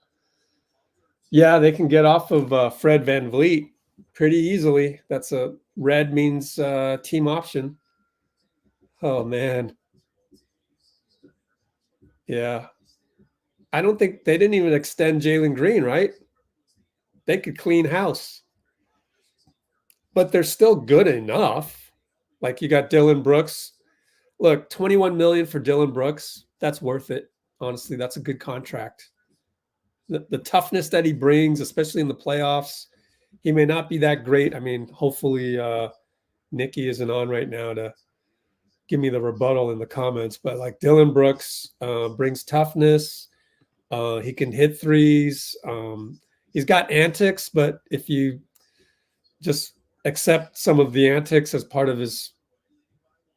Yeah, they can get off of Fred VanVleet pretty easily. That's a red means team option. Oh, man. Yeah. I don't think they didn't even extend Jalen Green, right? They could clean house. But they're still good enough. Like you got Dylan Brooks. Look, $21 million for Dylan Brooks. That's worth it. Honestly, that's a good contract. The toughness that he brings, especially in the playoffs, he may not be that great. I mean, hopefully Nikki isn't on right now to give me the rebuttal in the comments. But like Dylan Brooks brings toughness. He can hit threes. He's got antics, but if you just accept some of the antics as part of his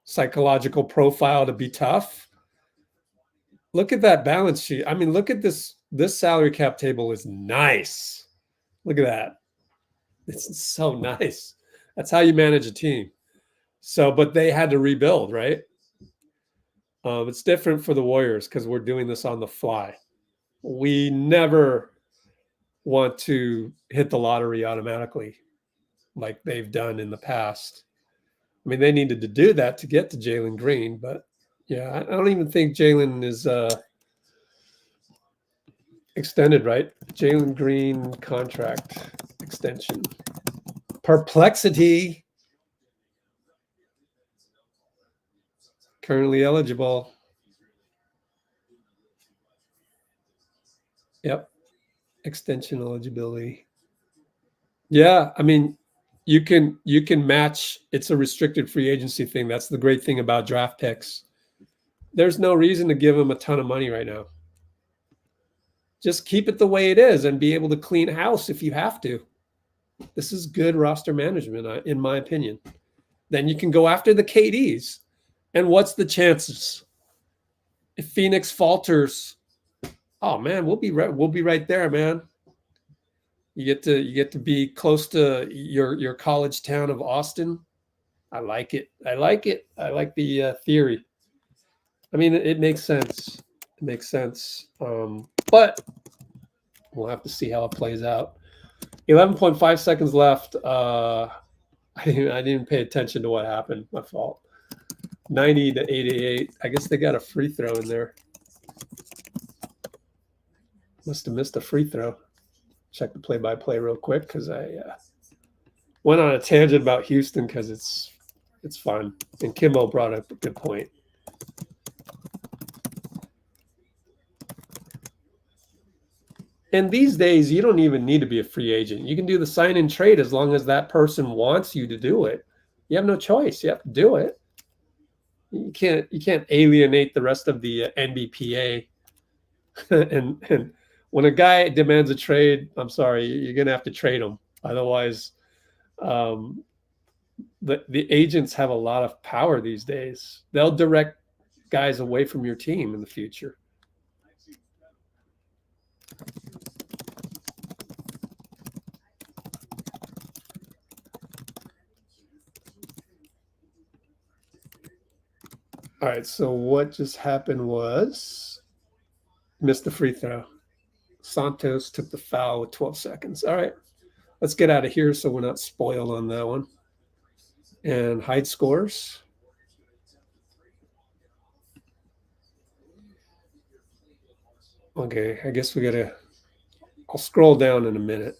psychological profile to be tough, look at that balance sheet. I mean, look at this. This salary cap table is nice. Look at that. It's so nice. That's how you manage a team. So, but they had to rebuild, right? It's different for the Warriors because we're doing this on the fly. We never want to hit the lottery automatically like they've done in the past. I mean, they needed to do that to get to Jalen Green, but yeah, I don't even think Jalen is extended, right? Jalen Green contract extension. Perplexity. Currently eligible. Yep. Extension eligibility. Yeah, I mean, you can match. It's a restricted free agency thing. That's the great thing about draft picks. There's no reason to give him a ton of money right now. Just keep it the way it is and be able to clean house if you have to. This is good roster management, in my opinion. Then you can go after the KDs. And what's the chances? If Phoenix falters, oh man, we'll be right there, man. You get to be close to your college town of Austin. I like it. I like the theory. I mean, it makes sense. It makes sense. But we'll have to see how it plays out. 11.5 seconds left. I didn't pay attention to what happened. My fault. 90 to 88. I guess they got a free throw in there. Must have missed a free throw. Check the play-by-play real quick because I went on a tangent about Houston because it's fun. And Kimbo brought up a good point. And these days, you don't even need to be a free agent. You can do the sign and trade as long as that person wants you to do it. You have no choice. You have to do it. You can't alienate the rest of the NBPA. and when a guy demands a trade, I'm sorry, you're gonna have to trade him. Otherwise, the agents have a lot of power these days. They'll direct guys away from your team in the future. All right, so what just happened was missed the free throw. Santos took the foul with 12 seconds. All right, let's get out of here so we're not spoiled on that one. And hide scores. Okay, I guess I'll scroll down in a minute.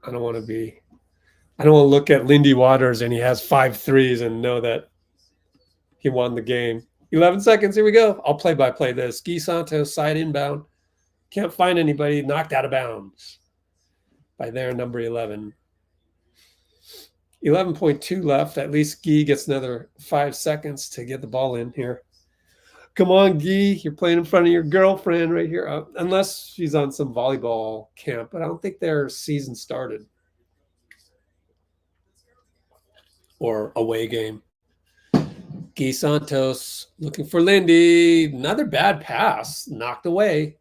I don't want to look at Lindy Waters and he has 5 threes and know that he won the game. 11 seconds. Here we go. I'll play-by-play this. Guy Santos, side inbound. Can't find anybody. Knocked out of bounds by their number 11. 11.2 left. At least Guy gets another 5 seconds to get the ball in here. Come on, Guy. You're playing in front of your girlfriend right here. Unless she's on some volleyball camp. But I don't think their season started. Or away game. Guy Santos looking for Lindy. Another bad pass. Knocked away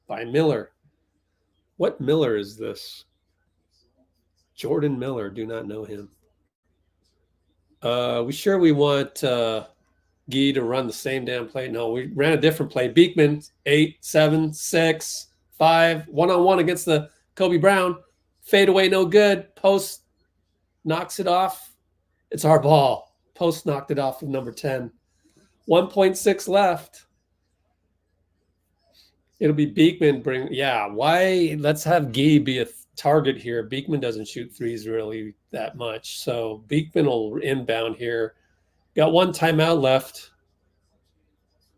by Miller. What Miller is this? Jordan Miller. Do not know him. We want Guy to run the same damn play? No, we ran a different play. Beekman, 8, 7, 6, 5. One-on-one against the Kobe Brown. Fade away, no good. Post knocks it off. It's our ball. Post knocked it off of number 10. 1.6 left. It'll be Beekman why? Let's have Guy be a target here. Beekman doesn't shoot threes really that much. So Beekman will inbound here. Got one timeout left.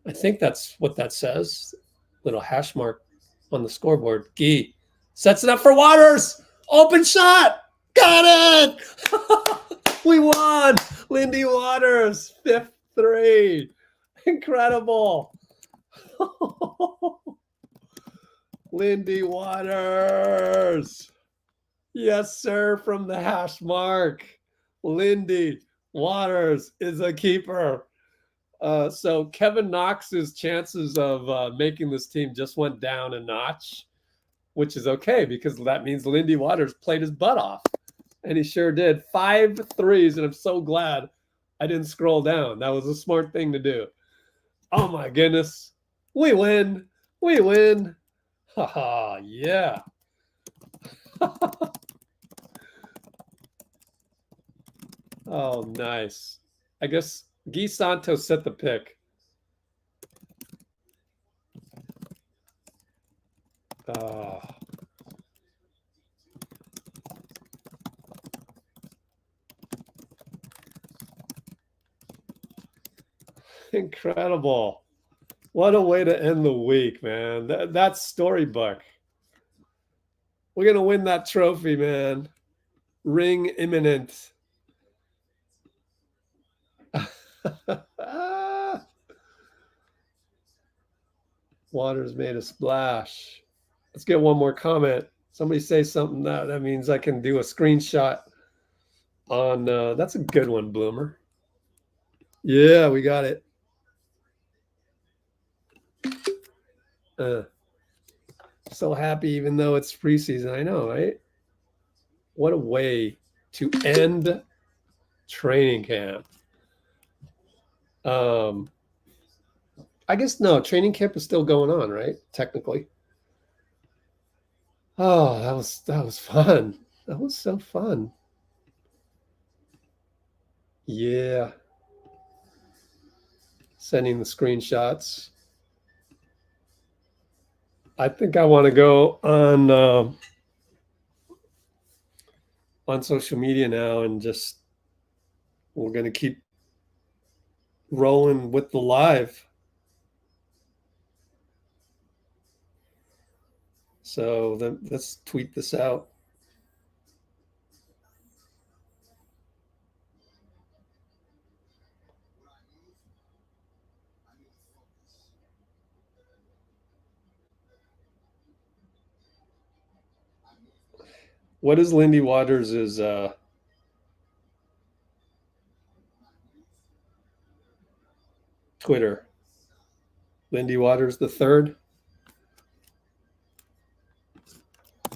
I think that's what that says. Little hash mark on the scoreboard. Guy sets it up for Waters. Open shot. Got it. We won. Lindy Waters, 5th three. Incredible. Lindy Waters. Yes, sir, from the hash mark. Lindy Waters is a keeper. So Kevin Knox's chances of making this team just went down a notch, which is okay because that means Lindy Waters played his butt off. And he sure did. 5 threes, and I'm so glad I didn't scroll down. That was a smart thing to do. Oh, my goodness. We win. We win. Ha-ha, yeah. Oh, nice. I guess Guy Santos set the pick. Oh. Incredible. What a way to end the week, man. That's storybook. We're going to win that trophy, man. Ring imminent. Water's made a splash. Let's get one more comment. Somebody say something that means I can do a screenshot on. That's a good one, Bloomer. Yeah, we got it. So happy, even though it's preseason. I know, right? What a way to end training camp. I guess no, training camp is still going on, right? Technically. Oh, that was fun. That was so fun. Yeah. Sending the screenshots. I think I want to go on social media now and just we're going to keep rolling with the live. So then let's tweet this out. What is Lindy Waters' Twitter? Lindy Waters the third.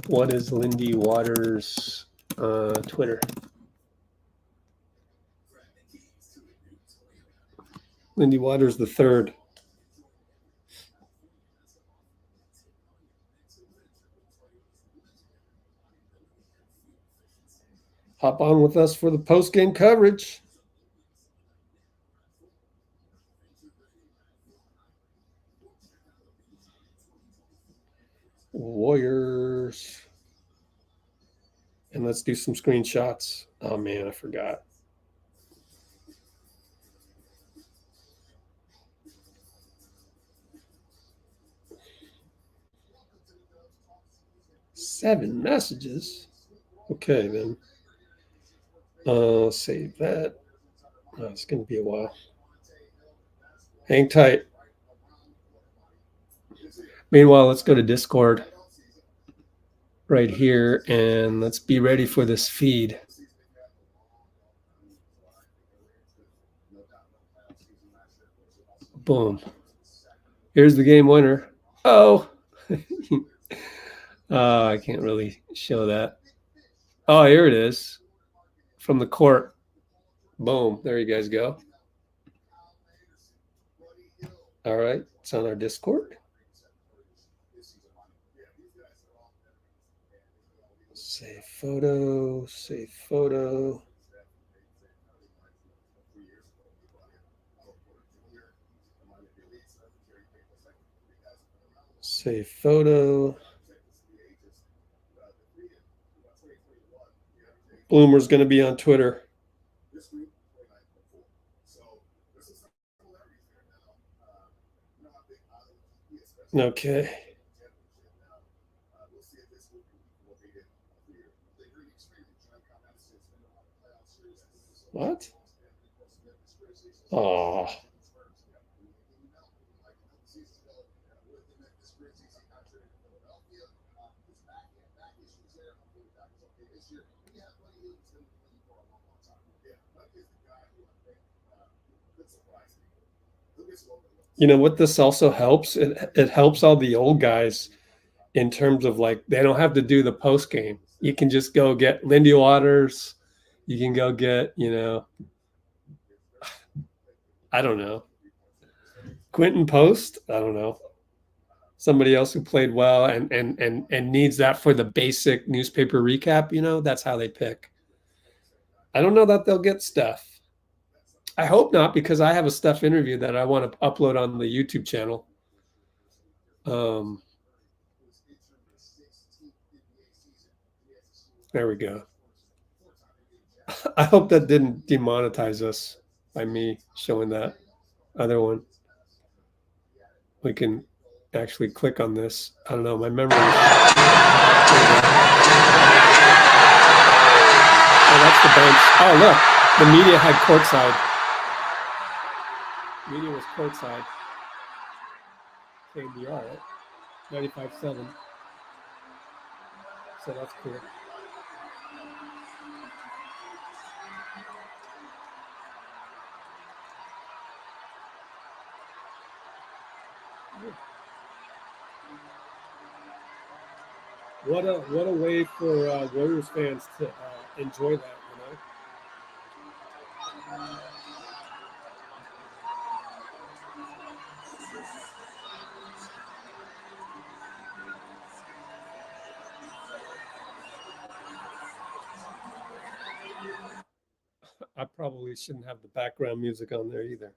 What is Lindy Waters' Twitter? Lindy Waters the third. Hop on with us for the post-game coverage. Warriors. And let's do some screenshots. Oh, man, I forgot. Seven messages. Okay, then. Save that. Oh, it's going to be a while. Hang tight. Meanwhile, let's go to Discord right here, and let's be ready for this feed. Boom. Here's the game winner. Oh. I can't really show that. Oh, here it is. From the court. Boom. There you guys go. All right. It's on our Discord. Save photo. Save photo. Save photo. Bloomer's going to be on Twitter. Okay. What? Oh. You know what this also helps? It helps all the old guys in terms of like they don't have to do the post game. You can just go get Lindy Waters. You can go get, I don't know. Quentin Post, I don't know. Somebody else who played well and needs that for the basic newspaper recap, that's how they pick. I don't know that they'll get Steph. I hope not, because I have a Steph interview that I want to upload on the YouTube channel. There we go. I hope that didn't demonetize us by me showing that other one. We can actually click on this. I don't know, my memory. that's the bench. Oh, look, the media had courtside. Media was courtside. KBR, right? 95.7. So that's cool. What a way for Warriors fans to enjoy that, you know. I probably shouldn't have the background music on there either.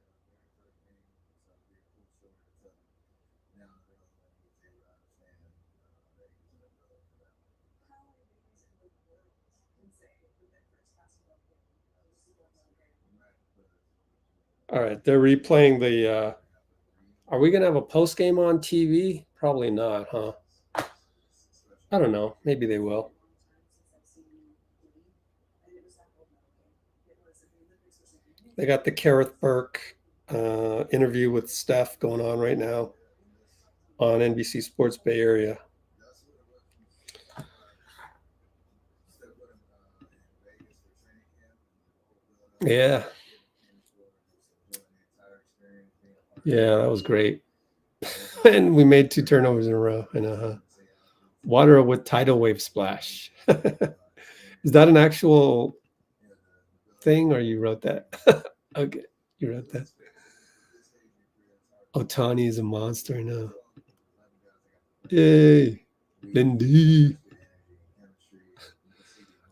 All right, they're replaying the. Are we gonna have a post game on TV? Probably not, huh? I don't know. Maybe they will. They got the Kareth Burke interview with Steph going on right now on NBC Sports Bay Area. Yeah. Yeah, that was great. And we made 2 turnovers in a row. And water with tidal wave splash. Is that an actual thing, or you wrote that? Okay, you wrote that. Otani is a monster now. Yay, Lindy.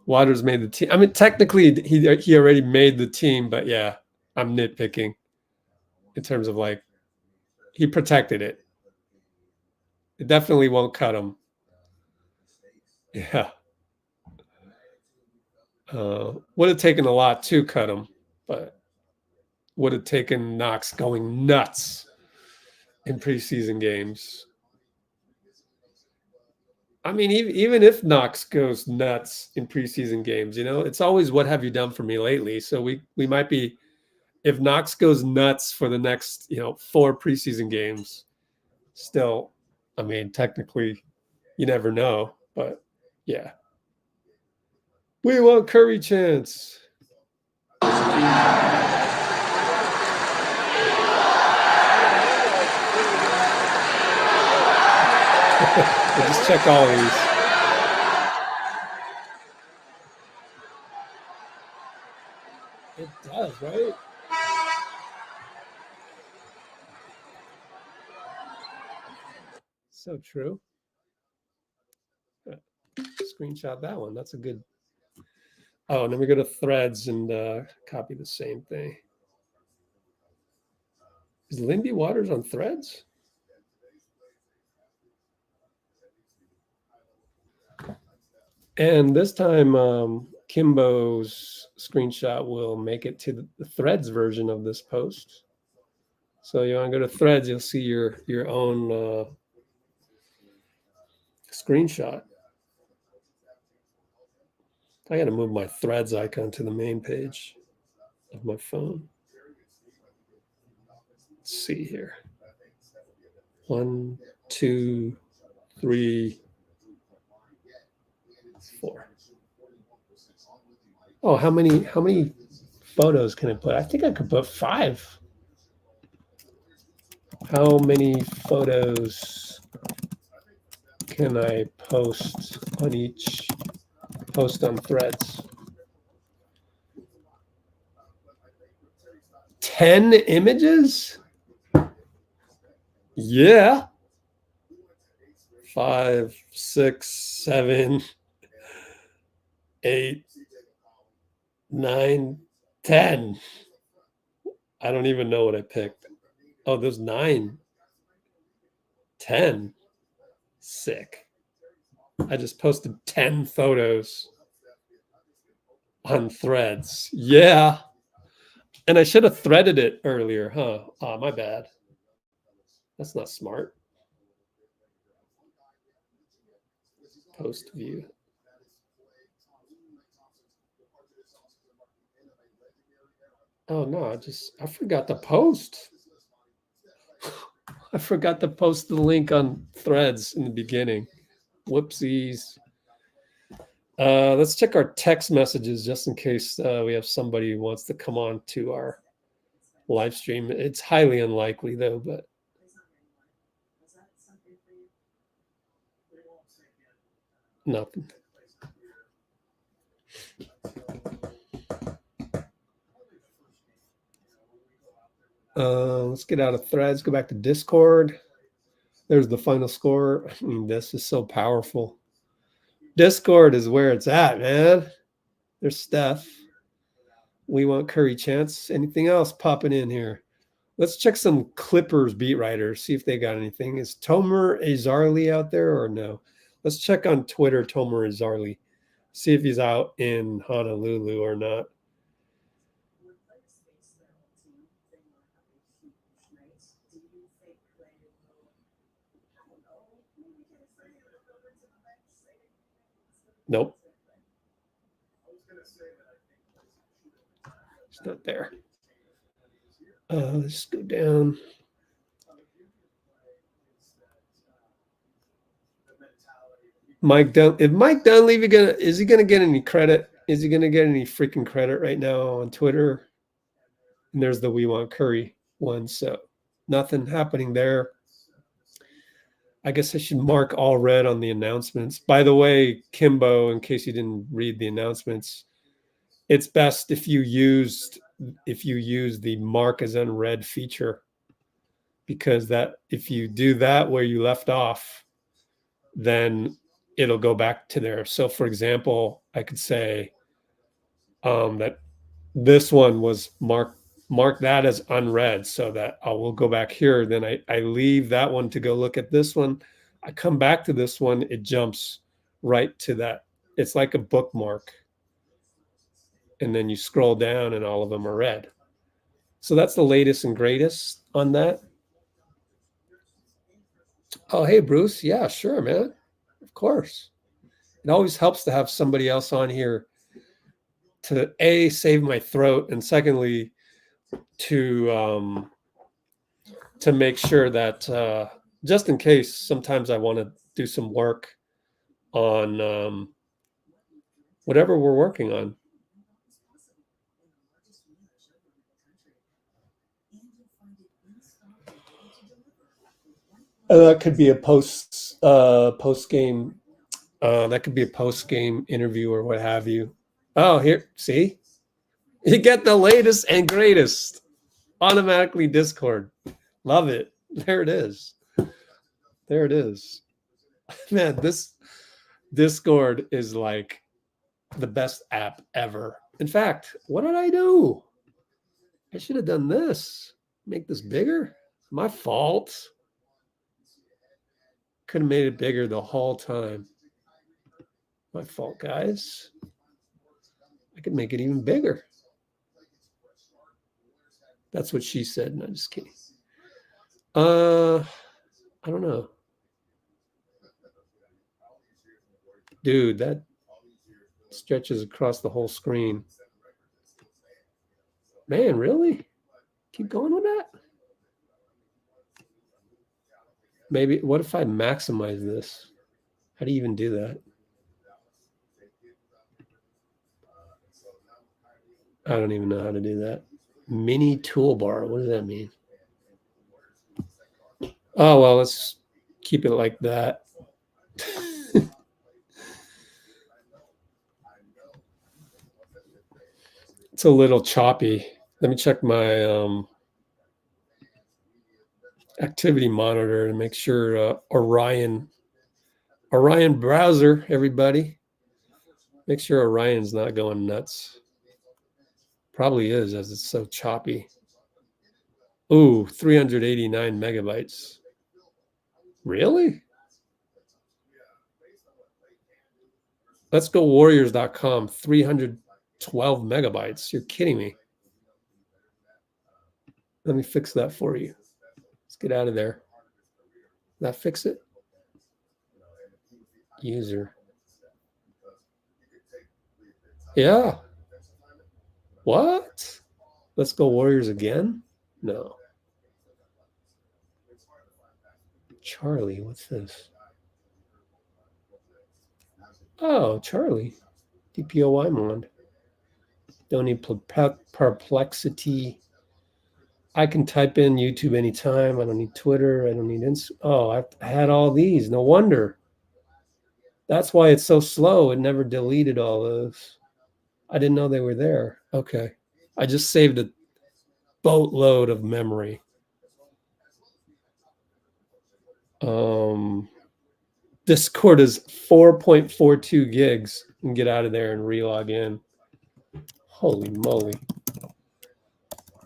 Waters made the team. I mean, technically, he already made the team, but yeah, I'm nitpicking in terms of like he protected it. It definitely won't cut him. Yeah. Would have taken a lot to cut him, but would have taken Knox going nuts in preseason games. I mean, even if Knox goes nuts in preseason games, you know, it's always what have you done for me lately? So we might be, if Knox goes nuts for the next, 4 preseason games, still, I mean, technically, you never know, but yeah. We want Curry chance. We'll just check all of these. It does, right? So true. Screenshot that one. That's a good. Oh, and then we go to threads and copy the same thing. Is Lindy Waters on threads? And this time, Kimbo's screenshot will make it to the threads version of this post. So you want to go to threads, you'll see your own screenshot. I got to move my threads icon to the main page of my phone. Let's see here. 1, 2, 3, 4. Oh, how many photos can I put? I think I could put 5. How many photos can I post on each post on threads? 10 images? Yeah. 5, 6, 7, 8, 9, 10. I don't even know what I picked. Oh, there's 9. 10. Sick. I just posted 10 photos on threads. Yeah. And I should have threaded it earlier, huh? Oh, my bad. That's not smart. Post view. Oh no, I forgot to post. I forgot to post the link on Threads in the beginning. Whoopsies. Let's check our text messages just in case we have somebody who wants to come on to our live stream. It's highly unlikely though, but nothing. Let's get out of Threads, go back to Discord. There's the final score. I mean, this is so powerful. Discord is where it's at, man. There's Steph. We want Curry chance. Anything else popping in here? Let's check some Clippers beat writers, see if they got anything. Is Tomer Azarli out there or no? Let's check on Twitter, Tomer Azarli. See if he's out in Honolulu or not. Nope. It's not there. Let's go down. Mike Dunn. If Mike Dunleavy is he gonna get any credit? Is he gonna get any freaking credit right now on Twitter? And there's the We Want Curry one. So nothing happening there. I guess I should mark all red on the announcements. By the way, Kimbo, in case you didn't read the announcements, it's best if you use the mark as unread feature, because that if you do that where you left off, then it'll go back to there. So for example, I could say that this one was mark that as unread, so that I will go back here. Then I leave that one to go look at this one. I come back to this one, it jumps right to that. It's like a bookmark. And then you scroll down and all of them are read. So that's the latest and greatest on that. Oh, hey, Bruce. Yeah, sure, man. Of course. It always helps to have somebody else on here to A, save my throat, and secondly, to make sure that just in case sometimes I want to do some work on whatever we're working on. That could be a post game. That could be a post game interview or what have you. Oh, here, see, you get the latest and greatest. Automatically Discord. Love it. There it is. There it is. Man, this Discord is like the best app ever. In fact, what did I do? I should have done this. Make this bigger. My fault. Could have made it bigger the whole time. My fault, guys. I could make it even bigger. That's what she said. No, just kidding. I don't know. Dude, that stretches across the whole screen. Man, really? Keep going with that? Maybe, what if I maximize this? How do you even do that? I don't even know how to do that. Mini toolbar. What does that mean? Oh, well, let's keep it like that. It's a little choppy. Let me check my activity monitor to make sure Orion browser, everybody. Make sure Orion's not going nuts. Probably is, as it's so choppy. Ooh, 389 megabytes. Really? Let's go warriors.com, 312 megabytes. You're kidding me. Let me fix that for you. Let's get out of there. That fix it? User. Yeah. What? Let's go Warriors again? No. Charlie, what's this? Oh, Charlie. DPOY mod. Don't need perplexity. I can type in YouTube anytime. I don't need Twitter. I don't need Oh, I had all these. No wonder. That's why it's so slow. It never deleted all those. I didn't know they were there. Okay. I just saved a boatload of memory. Discord is 4.42 gigs. You can get out of there and relog in. Holy moly.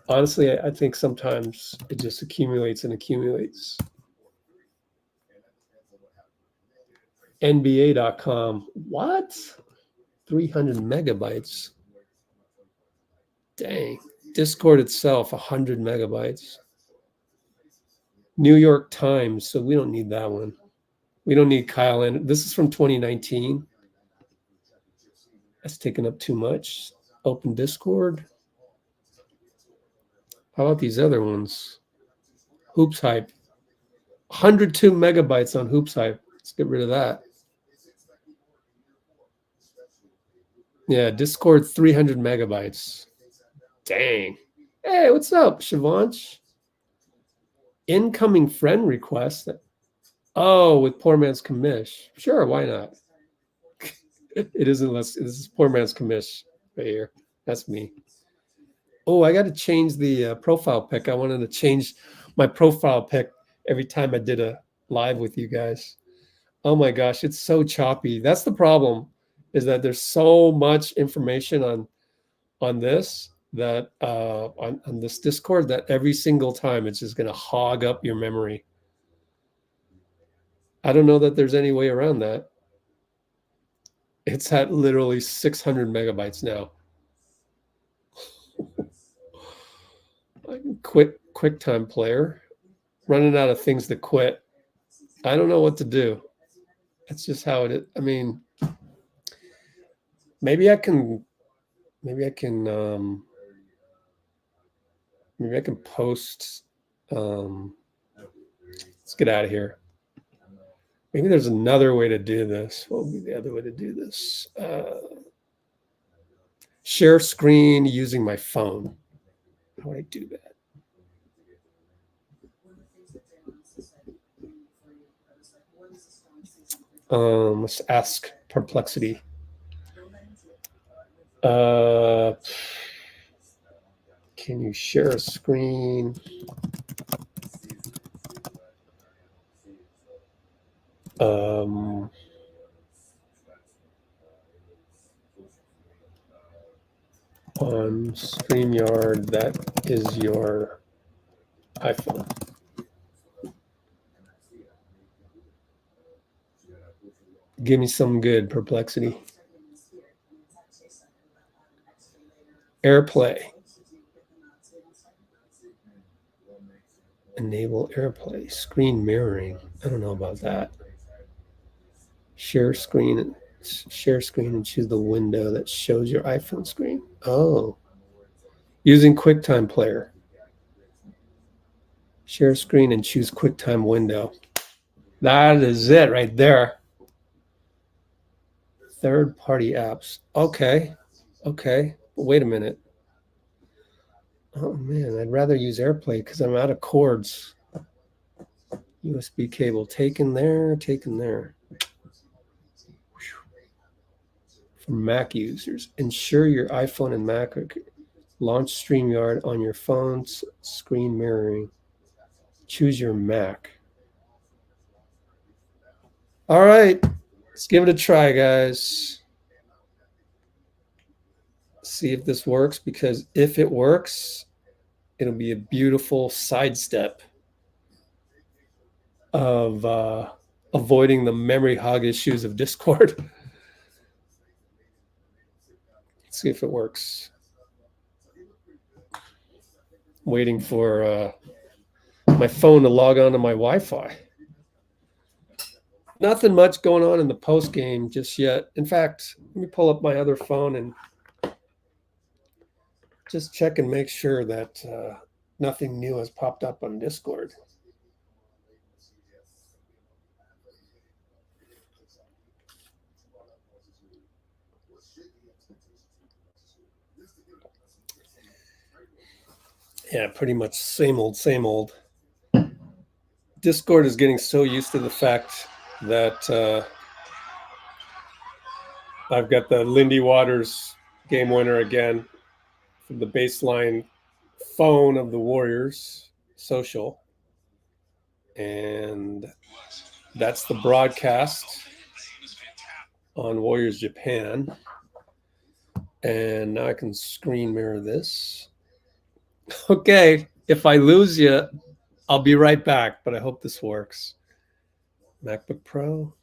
Honestly, I think sometimes it just accumulates and accumulates. NBA.com. What? 300 megabytes. Dang. Discord itself, 100 megabytes. New York Times. So we don't need that one. We don't need Kyle. And this is from 2019. That's taking up too much. Open Discord. How about these other ones? Hoops Hype. 102 megabytes on Hoops Hype. Let's get rid of that. Yeah, Discord 300 megabytes. Dang. Hey, what's up, Shavanch? Incoming friend request. Oh, with poor man's commish. Sure, why not? It isn't less. This is poor man's commish right here. That's me. Oh, I got to change the profile pic. I wanted to change my profile pic every time I did a live with you guys. Oh my gosh, it's so choppy. That's the problem, is that there's so much information on this that on this Discord that every single time it's just going to hog up your memory. I don't know that there's any way around that. It's at literally 600 megabytes now. QuickTime player, running out of things to quit. I don't know what to do. That's just how it is. I mean, maybe I can post. Let's get out of here. Maybe there's another way to do this. What would be the other way to do this? Share screen using my phone. How would I do that? Let's ask Perplexity. Can you share a screen? On StreamYard, that is your iPhone. Give me some good, Perplexity. AirPlay. Enable AirPlay. Screen mirroring. I don't know about that. Share screen and choose the window that shows your iPhone screen. Oh. Using QuickTime player. Share screen and choose QuickTime window. That is it right there. Third-party apps. Okay. Okay. But wait a minute. Oh, man. I'd rather use AirPlay because I'm out of cords. USB cable. Taken there. For Mac users, ensure your iPhone and Mac are launch StreamYard on your phone's screen mirroring. Choose your Mac. All right. Let's give it a try, guys. See if this works, because if it works, it'll be a beautiful sidestep of avoiding the memory hog issues of Discord. Let's see if it works. Waiting for my phone to log on to my Wi-Fi. Nothing much going on in the post game just yet. In fact, let me pull up my other phone and just check and make sure that nothing new has popped up on Discord. Yeah, pretty much same old, same old. Discord is getting so used to the fact that I've got the Lindy Waters game winner again from the baseline phone of the Warriors social. And that's the broadcast on Warriors Japan. And now I can screen mirror this. Okay, if I lose you, I'll be right back, but I hope this works. MacBook Pro.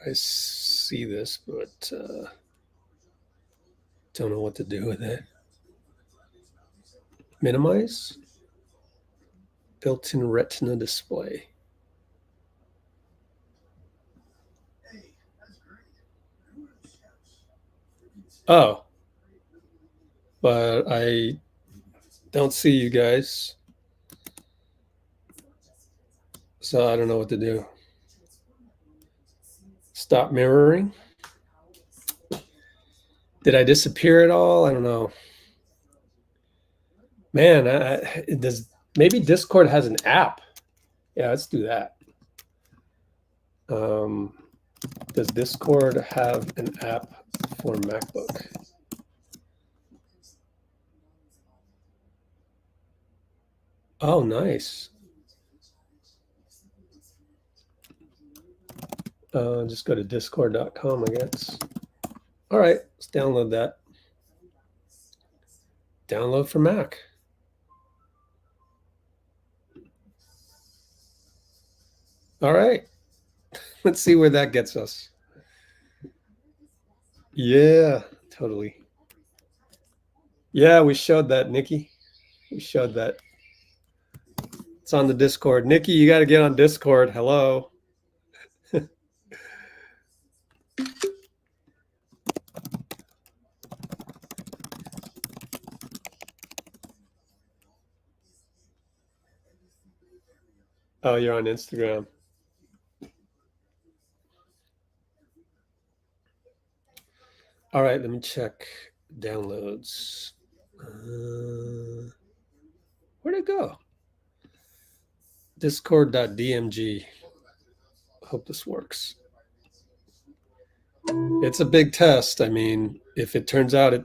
I see this, but don't know what to do with it. Minimize. Built-in Retina display. Oh, but I don't see you guys, so I don't know what to do. Stop mirroring. Did I disappear at all? I don't know. Man, maybe Discord has an app. Yeah, let's do that. Does Discord have an app for MacBook? Oh, nice. Just go to discord.com, I guess. All right, let's download that. Download for Mac. All right, let's see where that gets us. Yeah, totally. Yeah, we showed that, Nikki. We showed that. It's on the Discord. Nikki, you got to get on Discord. Hello. Oh, you're on Instagram. All right, let me check downloads. Where'd it go? Discord.dmg. Hope this works. It's a big test. I mean, if it turns out it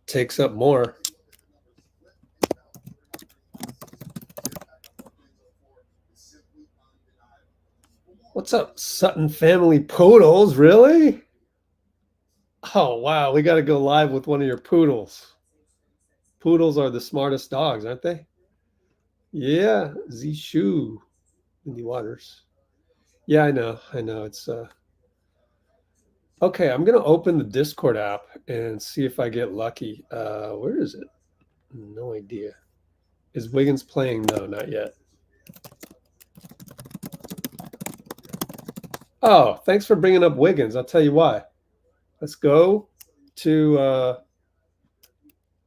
takes up more. What's up, Sutton Family Poodles? Really? Oh, wow. We got to go live with one of your poodles. Poodles are the smartest dogs, aren't they? Yeah, Zishu in the waters. Yeah, I know. It's okay. I'm gonna open the Discord app and see if I get lucky. Where is it? No idea. Is Wiggins playing? No, not yet. Oh, thanks for bringing up Wiggins. I'll tell you why. Let's go to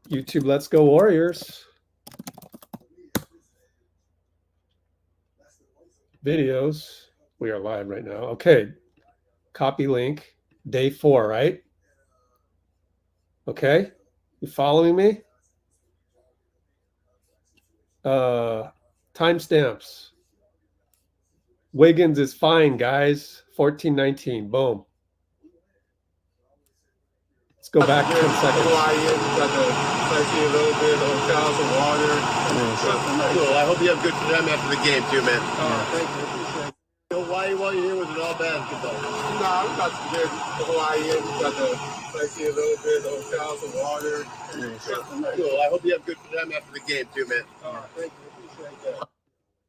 YouTube. Let's go Warriors. Videos. We are live right now. Okay. Copy link. Day 4, right? Okay. You following me? Timestamps. Wiggins is fine, guys. 14-19. Boom. Let's go back 10 seconds. A little bit, some water. Cool. I hope you have good time after the game too, man. Thank you. Appreciate it. Why you here? Was it all basketball? Nah, we got some good Hawaii. We got a little bit, some water. Cool. I hope you have good time after the game too, man. Thank you. Appreciate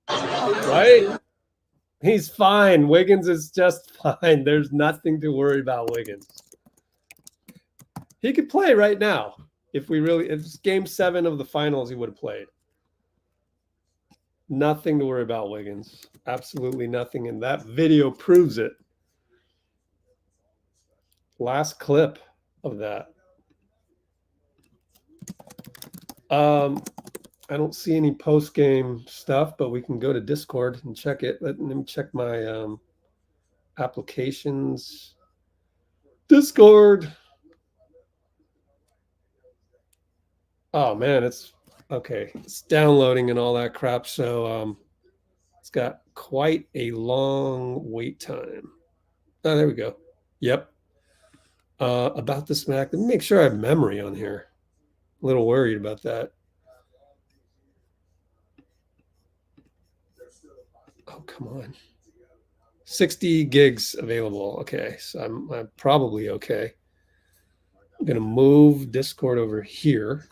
that. Right? He's fine. Wiggins is just fine. There's nothing to worry about Wiggins. He could play right now. If it's game 7 of the finals, he would have played. Nothing to worry about Wiggins. Absolutely nothing. And that video proves it. last clip of that. I don't see any post-game stuff, but we can go to Discord and check it. Let me check my applications. Discord. Oh man, it's okay. It's downloading and all that crap. So it's got quite a long wait time. Oh, there we go. Yep. About the smack. Let me make sure I have memory on here. A little worried about that. Oh, come on. 60 gigs available. Okay, so I'm probably okay. I'm going to move Discord over here.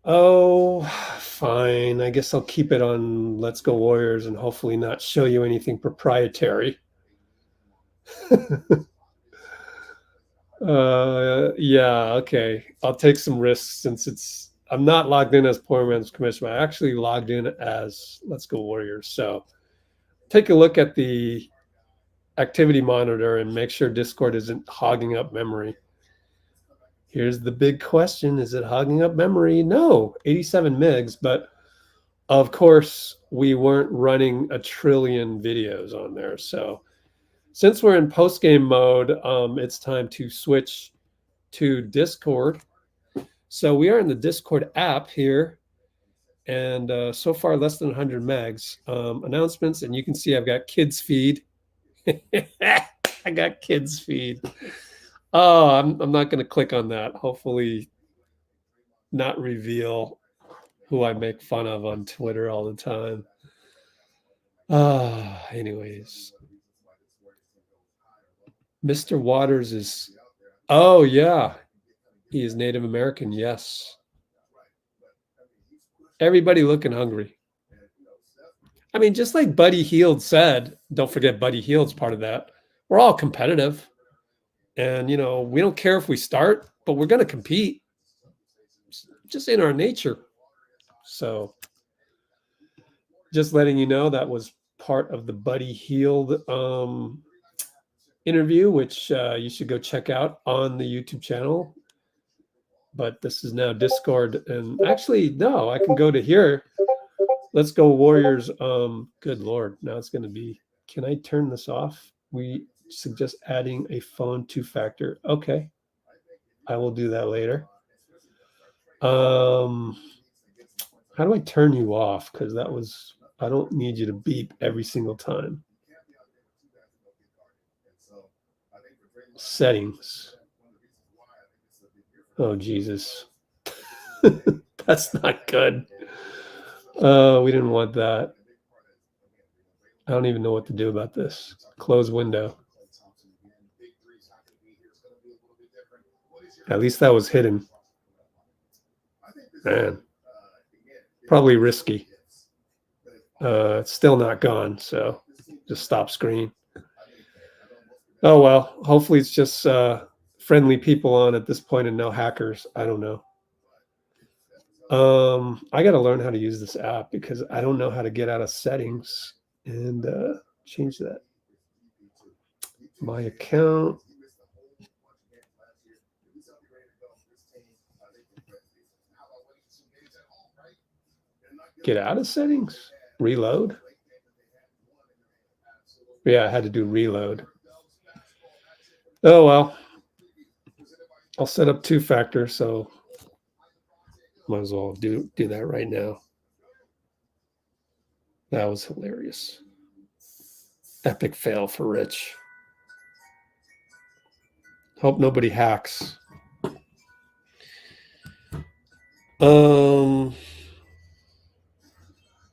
Oh, fine. I guess I'll keep it on Let's Go Warriors and hopefully not show you anything proprietary. Yeah, okay. I'll take some risks since I'm not logged in as Poor Man's Commissioner. I actually logged in as Let's Go Warriors. So take a look at the activity monitor and make sure Discord isn't hogging up memory. Here's the big question. Is it hogging up memory? No, 87 megs, but of course we weren't running a trillion videos on there. So since we're in post-game mode, it's time to switch to Discord. So we are in the Discord app here, and so far less than 100 megs. Announcements, and you can see I've got kids feed. I got kids feed. Oh, I'm not going to click on that. Hopefully not reveal who I make fun of on Twitter all the time. Anyways. Mr. Waters is, oh yeah, he is Native American, yes. Everybody looking hungry. I mean, just like Buddy Hield said, don't forget Buddy Hield's part of that. We're all competitive. And, you know, we don't care if we start, but we're going to compete. It's just in our nature. So just letting you know that was part of the Buddy Hield interview, which you should go check out on the YouTube channel. But this is now Discord. And actually, no, I can go to here. Let's Go Warriors. Good Lord. Now it's going to be, can I turn this off? We suggest adding a phone two-factor. Okay. I will do that later. How do I turn you off? Because that was, I don't need you to beep every single time. Settings. Oh, Jesus. That's not good. We didn't want that. I don't even know what to do about this. Close window. At least that was hidden. Man. Probably risky. It's still not gone, so just stop screen. Oh, well, hopefully it's just friendly people on at this point and no hackers. I don't know. I got to learn how to use this app because I don't know how to get out of settings and change that. My account. Get out of settings? Reload? Yeah, I had to do reload. Oh, well. I'll set up two-factor, so might as well do that right now. That was hilarious. Epic fail for Rich. Hope nobody hacks.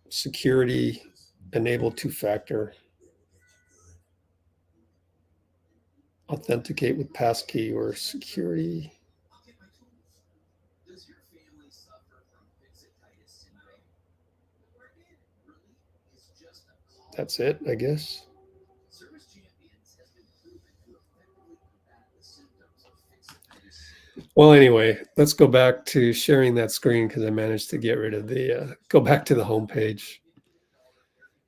Security, enable two-factor. Authenticate with passkey or security. That's it, I guess. Well, anyway, let's go back to sharing that screen because I managed to get rid of the, go back to the home page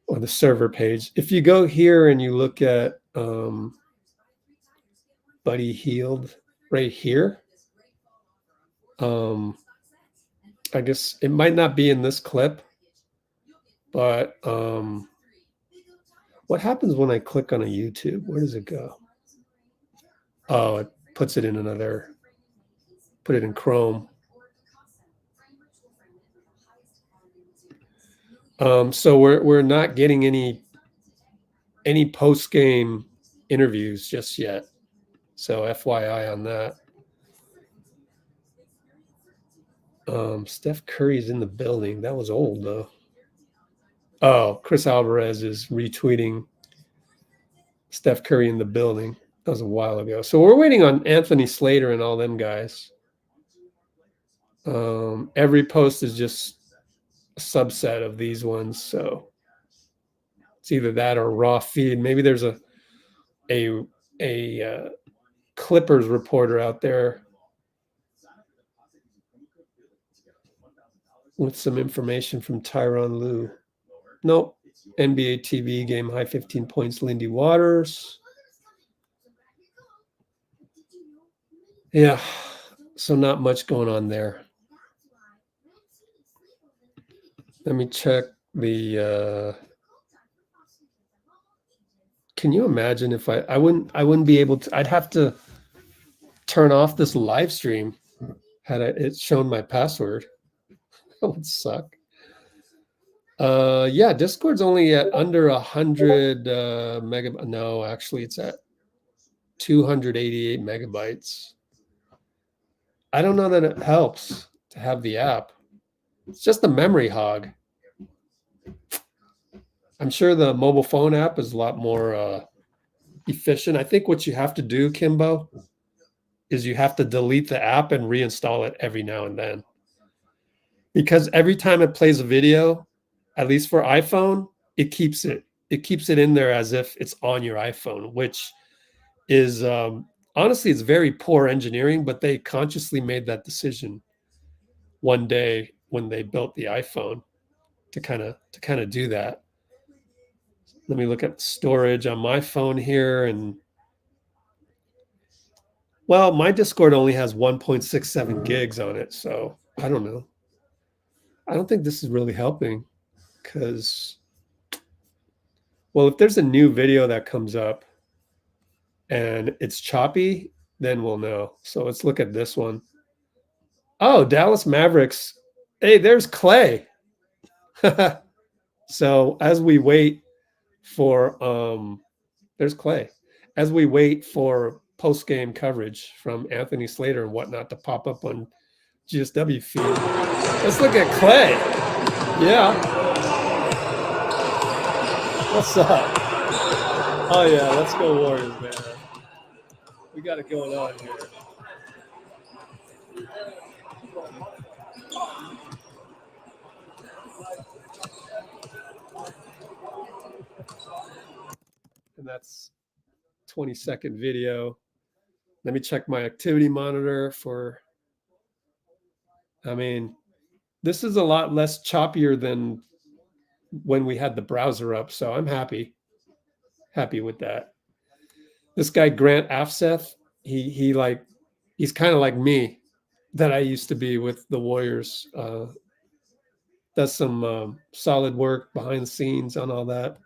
or the server page. If you go here and you look at Buddy Healed right here. I guess it might not be in this clip, but what happens when I click on a YouTube? Where does it go? Oh, it puts it in another, put it in Chrome. So we're not getting any post-game interviews just yet. So FYI on that. Steph Curry's in the building. That was old though. Oh, Chris Alvarez is retweeting Steph Curry in the building. That was a while ago. So we're waiting on Anthony Slater and all them guys. Every post is just a subset of these ones. So it's either that or raw feed. Maybe there's a Clippers reporter out there with some information from Tyronn Lue. Nope. NBA TV game high 15 points, Lindy Waters. Yeah, so not much going on there. Let me check the can you imagine if I wouldn't be able to, I'd have to turn off this live stream had it shown my password. That would suck. Yeah, Discord's only at under 100 megabytes. No, actually it's at 288 megabytes. I don't know that it helps to have the app. It's just a memory hog. I'm sure the mobile phone app is a lot more efficient. I think what you have to do, Kimbo, is you have to delete the app and reinstall it every now and then. Because every time it plays a video, at least for iPhone, it keeps it in there as if it's on your iPhone, which is honestly, it's very poor engineering, but they consciously made that decision one day when they built the iPhone to kind of do that. Let me look at storage on my phone here, and well, my Discord only has 1.67 gigs on it, so I don't know. I don't think this is really helping because, well, if there's a new video that comes up and it's choppy, then we'll know. So let's look at this one. Oh, Dallas Mavericks. Hey, there's Klay. So as we wait for there's Klay. As we wait for post-game coverage from Anthony Slater and whatnot to pop up on GSW feed, let's look at Klay. Yeah. What's up? Oh yeah, let's go Warriors, man. We got it going on here. And that's 20-second video. Let me check my activity monitor for, I mean, this is a lot less choppier than when we had the browser up. So I'm happy with that. This guy, Grant Afseth, he's kind of like me that I used to be with the Warriors. Does some solid work behind the scenes on all that.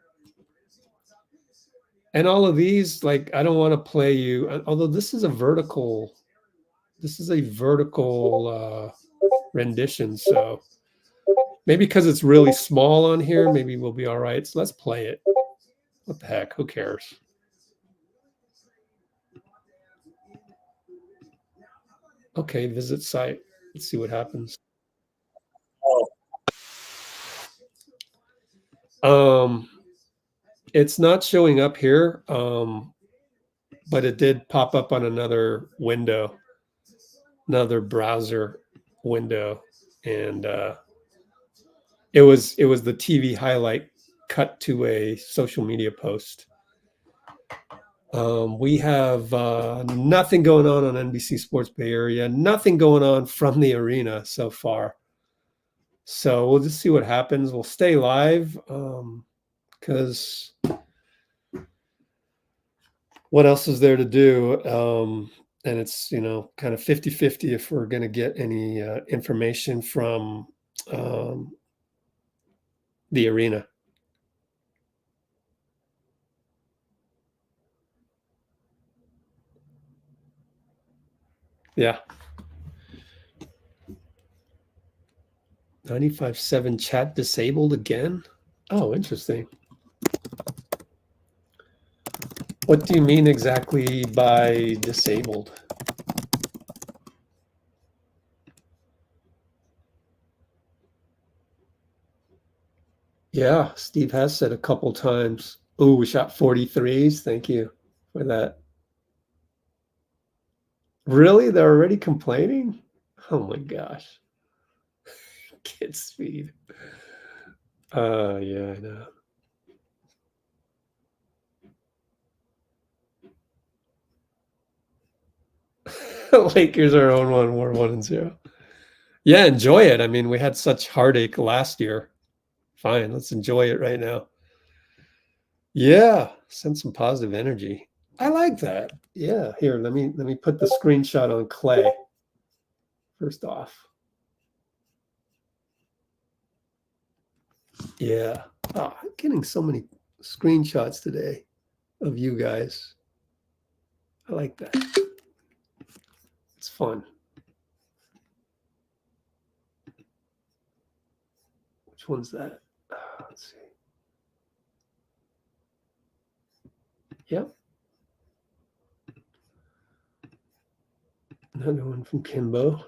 And all of these, like, I don't want to play you, although this is a vertical rendition. So maybe because it's really small on here, maybe we'll be all right. So let's play it. What the heck? Who cares? Okay, visit site. Let's see what happens. It's not showing up here, but it did pop up on another window, another browser window, and it was the TV highlight cut to a social media post. We have nothing going on NBC Sports Bay Area, nothing going on from the arena so far. So we'll just see what happens. We'll stay live because what else is there to do? And it's, kind of 50-50 if we're going to get any information from the arena. Yeah. 95.7 chat disabled again? Oh, interesting. What do you mean exactly by disabled? Yeah, Steve has said a couple times. Oh, we shot 43s. Thank you for that. Really? They're already complaining? Oh my gosh. Kid speed. Yeah, I know. Lakers are on 1, we're 1-0. Yeah, enjoy it. I mean, we had such heartache last year. Fine, let's enjoy it right now. Yeah, send some positive energy. I like that. Yeah, here, let me put the screenshot on Klay. First off. Yeah. Oh, I'm getting so many screenshots today of you guys. I like that. It's fun. Which one's that? Let's see. Yep. Another one from Kimbo.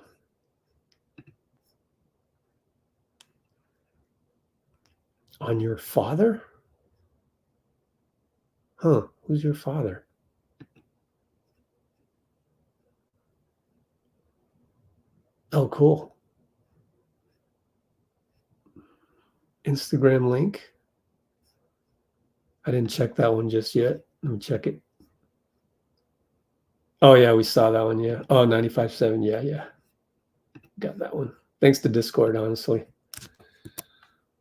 On your father? Huh. Who's your father? Oh, cool. Instagram link. I didn't check that one just yet. Let me check it. Oh, yeah, we saw that one. Yeah. Oh, 95.7. Yeah. Got that one. Thanks to Discord, honestly.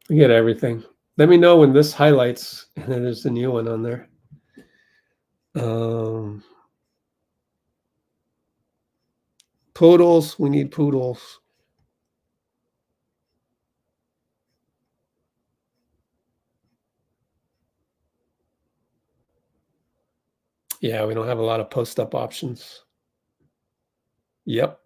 We get everything. Let me know when this highlights, and then there's the new one on there. Poodles. We need poodles. Yeah, we don't have a lot of post-up options. Yep.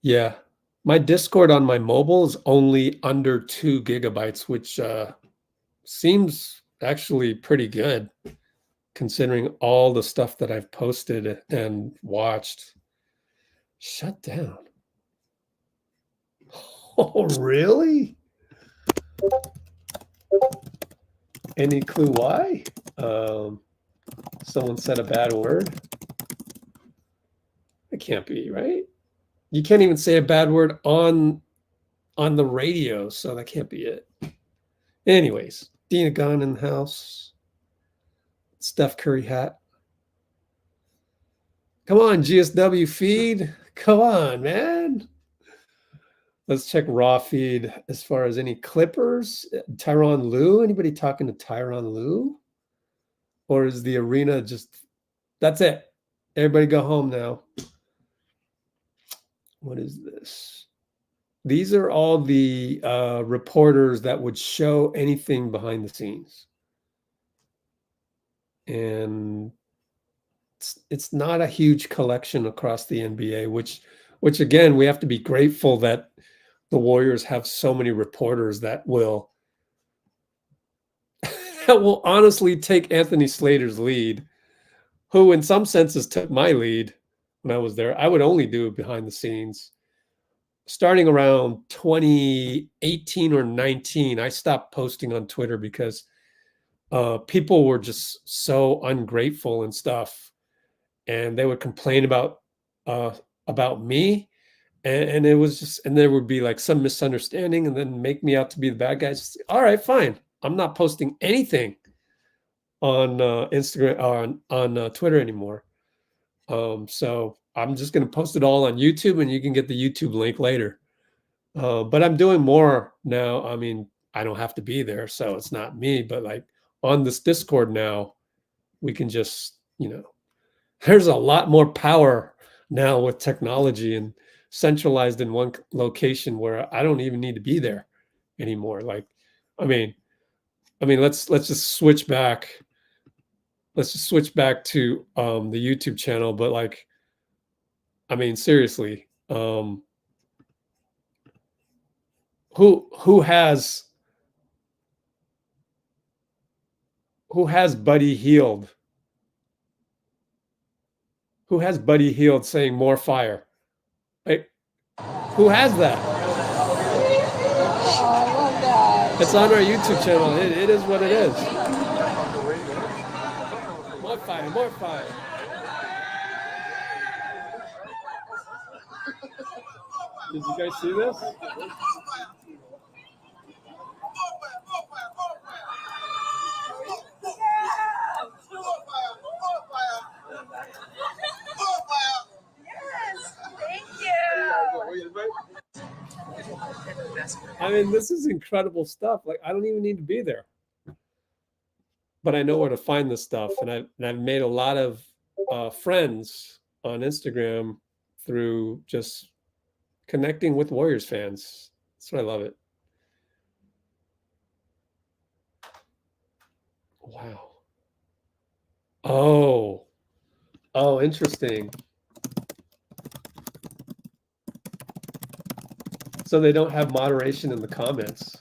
Yeah. My Discord on my mobile is only under 2 gigabytes, which seems actually pretty good considering all the stuff that I've posted and watched. Shut down. Oh, really? Any clue why? Someone said a bad word? It can't be, right? You can't even say a bad word on the radio, so that can't be it. Anyways, Dina Gunn in the house. Steph Curry hat. Come on, GSW feed. Come on, man. Let's check raw feed as far as any Clippers. Tyronn Lue. Anybody talking to Tyronn Lue? Or is the arena just, that's it? Everybody go home now. What is this? These are all the reporters that would show anything behind the scenes. And it's not a huge collection across the NBA, which again, we have to be grateful that the Warriors have so many reporters that will honestly take Anthony Slater's lead, who in some senses took my lead when I was there. I would only do behind the scenes. Starting around 2018 or 19, I stopped posting on Twitter because people were just so ungrateful and stuff, and they would complain about me, and it was just, and there would be like some misunderstanding, and then make me out to be the bad guy. Just, all right, fine. I'm not posting anything on Instagram on Twitter anymore. So I'm just going to post it all on YouTube, and you can get the YouTube link later. But I'm doing more now. I mean, I don't have to be there, so it's not me. But like on this Discord now, we can just, there's a lot more power now with technology and centralized in one location where I don't even need to be there anymore. Like, I mean, let's just switch back. Let's just switch back to the YouTube channel. But like, I mean, seriously, who has Buddy Healed? Who has Buddy Healed saying more fire? Like, who has that? Oh, I love that. It's on our YouTube channel. It is what it is. More fire, more fire. Did you guys see this? Yes, thank you. I mean, this is incredible stuff. Like, I don't even need to be there, but I know where to find this stuff, and I've made a lot of friends on Instagram through just connecting with Warriors fans. That's why I love it. Wow. Oh, interesting. So they don't have moderation in the comments.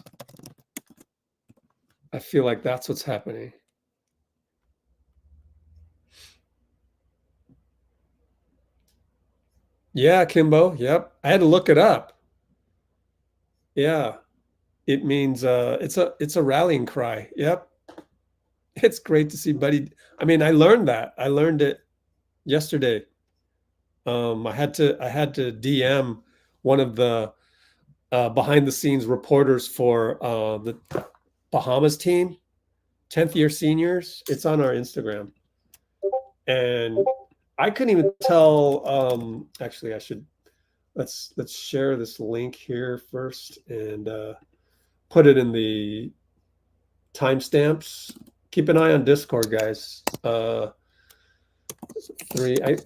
I feel like that's what's happening. Yeah, Kimbo. Yep. I had to look it up. Yeah. It means it's a rallying cry. Yep. It's great to see Buddy. I mean, I learned that. I learned it yesterday. I had to DM one of the behind the scenes reporters for the Bahamas team, 10th year seniors. It's on our Instagram. And I couldn't even tell. Actually, I should let's share this link here first and put it in the timestamps. Keep an eye on Discord, guys. I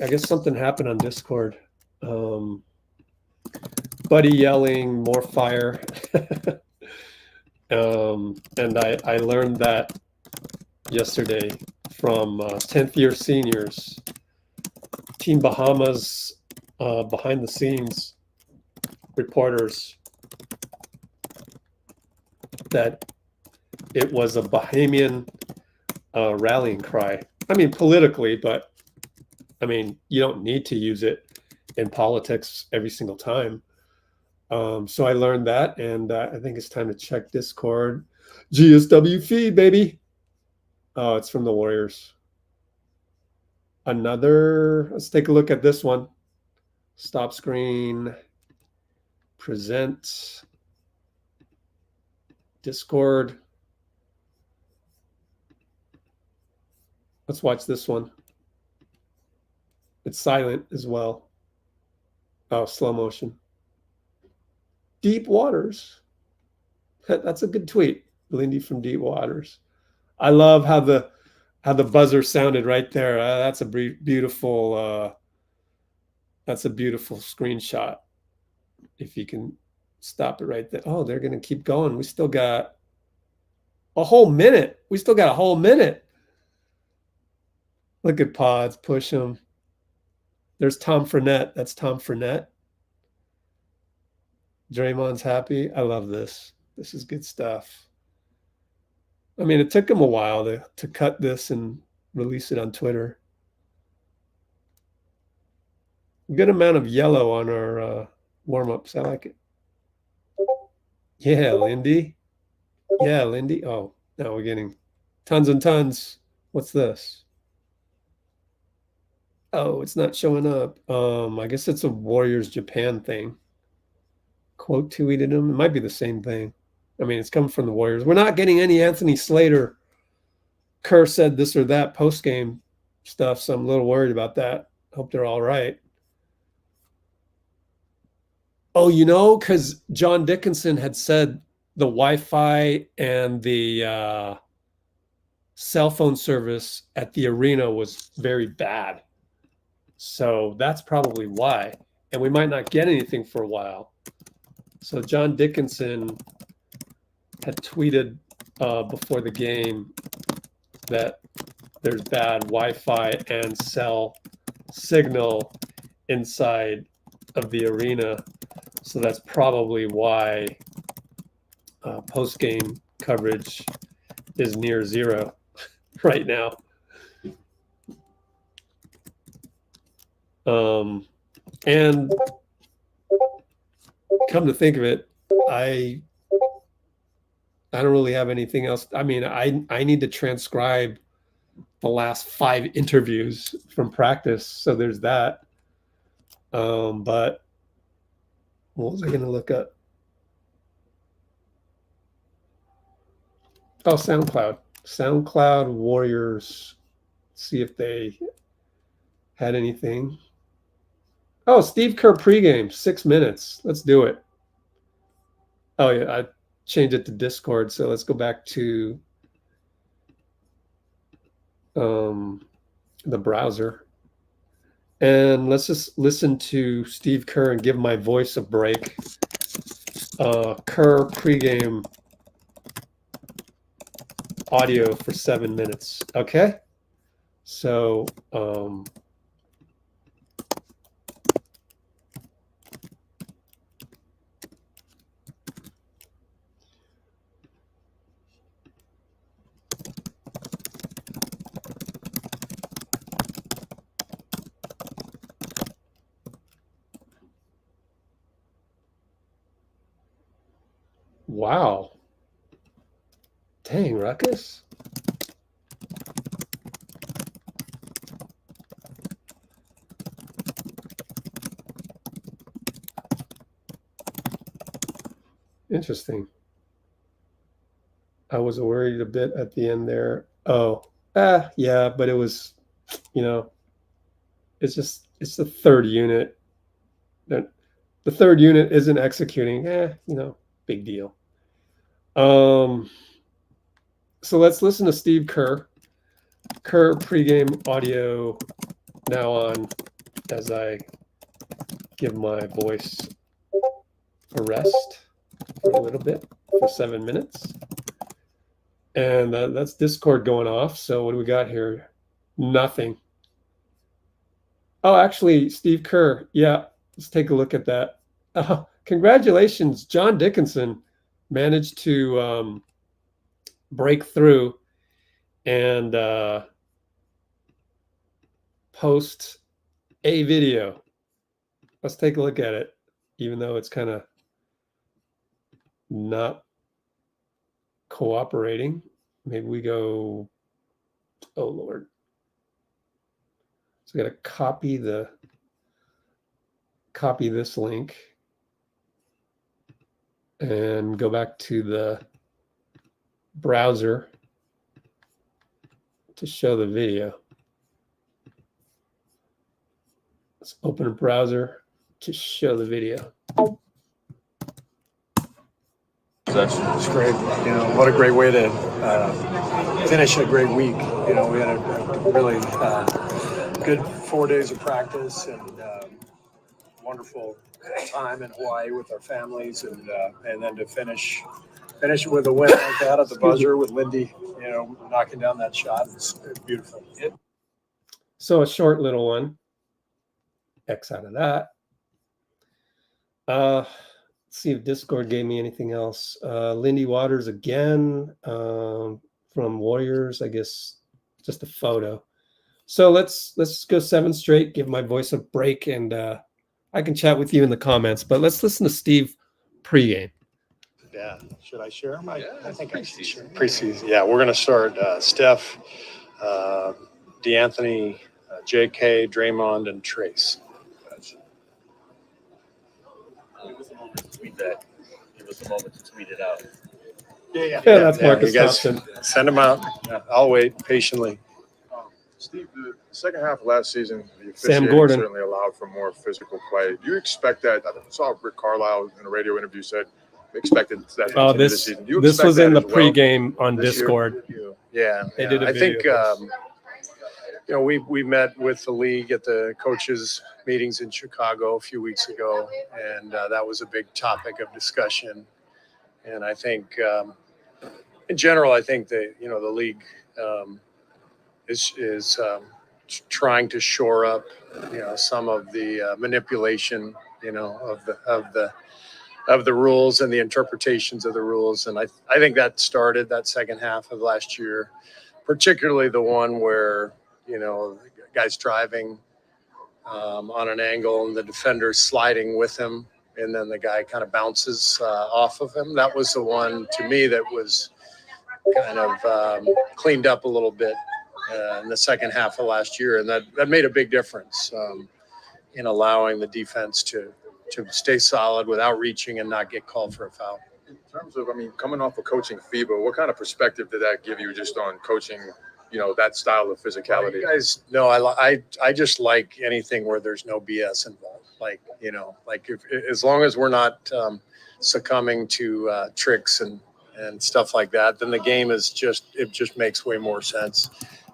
guess something happened on Discord. Buddy yelling more fire. And I learned that yesterday from 10th year seniors, Team Bahamas behind the scenes reporters, that it was a Bahamian rallying cry. I mean, politically, but I mean, you don't need to use it in politics every single time. So I learned that, and I think it's time to check Discord. GSW feed, baby. Oh, it's from the Warriors. Let's take a look at this one. Stop screen, present, Discord. Let's watch this one. It's silent as well. Oh, slow motion. Deep Waters. That's a good tweet. Lindy from Deep Waters. I love how the buzzer sounded right there. That's a beautiful. That's a beautiful screenshot. If you can stop it right there. Oh, they're going to keep going. We still got a whole minute. Look at Pods. Push him. There's Tom Fournette. That's Tom Fournette. Draymond's happy. I love this. This is good stuff. I mean, it took him a while to cut this and release it on Twitter. Good amount of yellow on our warm-ups. I like it. Yeah, Lindy. Yeah, Lindy. Oh, now we're getting tons and tons. What's this? Oh, it's not showing up. I guess it's a Warriors Japan thing. Quote tweeted him. It might be the same thing. I mean, it's coming from the Warriors. We're not getting any Anthony Slater. Kerr said this or that post-game stuff, so I'm a little worried about that. Hope they're all right. Oh, you know, because John Dickinson had said the Wi-Fi and the cell phone service at the arena was very bad. So that's probably why. And we might not get anything for a while. So John Dickinson had tweeted before the game that there's bad Wi-Fi and cell signal inside of the arena. So that's probably why post-game coverage is near zero right now. And come to think of it, I don't really have anything else. I mean, I need to transcribe the last 5 interviews from practice, so there's that. But what was I going to look up? Oh, SoundCloud Warriors. See if they had anything. Oh, Steve Kerr pregame, 6 minutes. Let's do it. Oh yeah, I changed it to Discord. So let's go back to the browser. And let's just listen to Steve Kerr and give my voice a break. Kerr pregame audio for 7 minutes. Okay. So wow. Dang, Ruckus. Interesting. I was worried a bit at the end there. Oh, yeah, but it was, you know, it's the third unit. The third unit isn't executing. You know, big deal. So let's listen to Steve Kerr. Kerr pregame audio now on as I give my voice a rest for a little bit for 7 minutes. And that's Discord going off. So what do we got here? Nothing. Oh, actually, Steve Kerr. Yeah, let's take a look at that. Congratulations, John Dickinson managed to break through and post a video. Let's take a look at it, even though it's kind of not cooperating. Maybe we go, oh Lord. So I got to copy this link and go back to the browser to show the video. Let's open a browser to show the video. It's great. You know, what a great way to finish a great week. You know, we had a really good 4 days of practice and wonderful time in Hawaii with our families, and then to finish with a win like that at the buzzer with Lindy, you know, knocking down that shot. It's beautiful. So a short little one. X out of that. Let's see if Discord gave me anything else. Lindy Waters again from Warriors, I guess just a photo. So let's go 7 straight, give my voice a break, and I can chat with you in the comments. But let's listen to Steve pregame. Yeah, should I share them? I think I should share. Preseason. Yeah, we're going to start Steph, DeAnthony, J.K., Draymond, and Trayce. Give us a moment to tweet that. Give us a moment to tweet it out. Yeah, that's Marcus you guys Thompson. send them out. Yeah, I'll wait patiently. Steve, Second half of last season, the Sam officiating Gordon. certainly allowed for more physical play. Do you expect that? I saw Rick Carlisle in a radio interview said expected that to continue this season. Do you This expect was that in the as well pregame on this year? Discord. Yeah, They did a I think video of this. you know, we met with the league at the coaches meetings in Chicago a few weeks ago, and that was a big topic of discussion. And I think in general, I think that, you know, the league is trying to shore up, you know, some of the manipulation, you know, of the rules and the interpretations of the rules. And I think that started that second half of last year, particularly the one where, you know, the guy's driving on an angle and the defender's sliding with him, and then the guy kind of bounces off of him. That was the one to me that was kind of cleaned up a little bit in the second half of last year, and that made a big difference in allowing the defense to stay solid without reaching and not get called for a foul. In terms of, I mean, coming off of coaching FIBA, what kind of perspective did that give you just on coaching, you know, that style of physicality? You guys know I just like anything where there's no BS involved. Like, you know, like as long as we're not succumbing to tricks and stuff like that, then the game is just makes way more sense.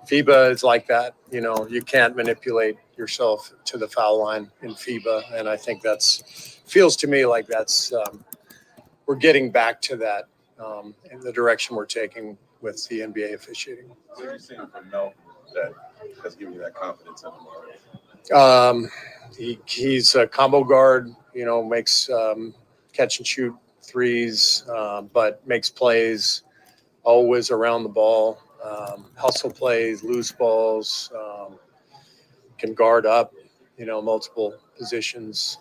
FIBA is like that. You know, you can't manipulate yourself to the foul line in FIBA, and I think feels to me like that's we're getting back to that in the direction we're taking with the NBA officiating. What are you seeing from Melton that has given you that confidence in him already? He's a combo guard, you know, makes catch and shoot threes, but makes plays always around the ball, hustle plays, loose balls, can guard up, you know, multiple positions,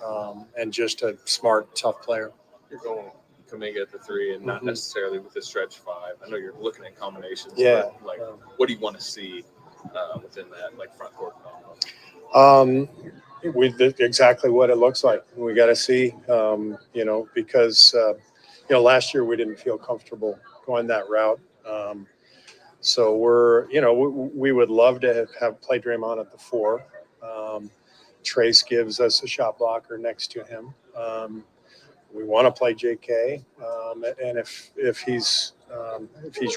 and just a smart, tough player. You're going Kuminga at the three and not necessarily with the stretch five. I know you're looking at combinations. Yeah. But like, what do you want to see within that, like, front court combo? Exactly what it looks like. We got to see, you know, because, you know, last year we didn't feel comfortable going that route. So we're, you know, we would love to have play Draymond at the four. Trayce gives us a shot blocker next to him. We want to play J.K. And if he's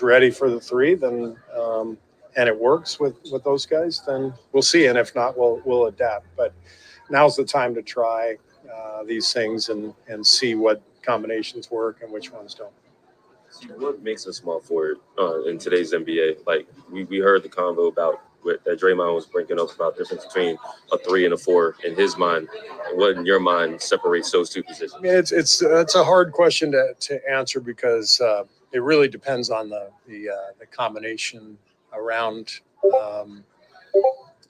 ready for the three, then and it works with those guys, then we'll see. And if not, we'll adapt. But now's the time to try these things and see what combinations work and which ones don't. What makes a small forward in today's NBA? Like we heard the convo about that Draymond was bringing up about the difference between a 3 and a 4 in his mind. What in your mind separates those two positions? I mean, it's a hard question to answer because it really depends on the combination around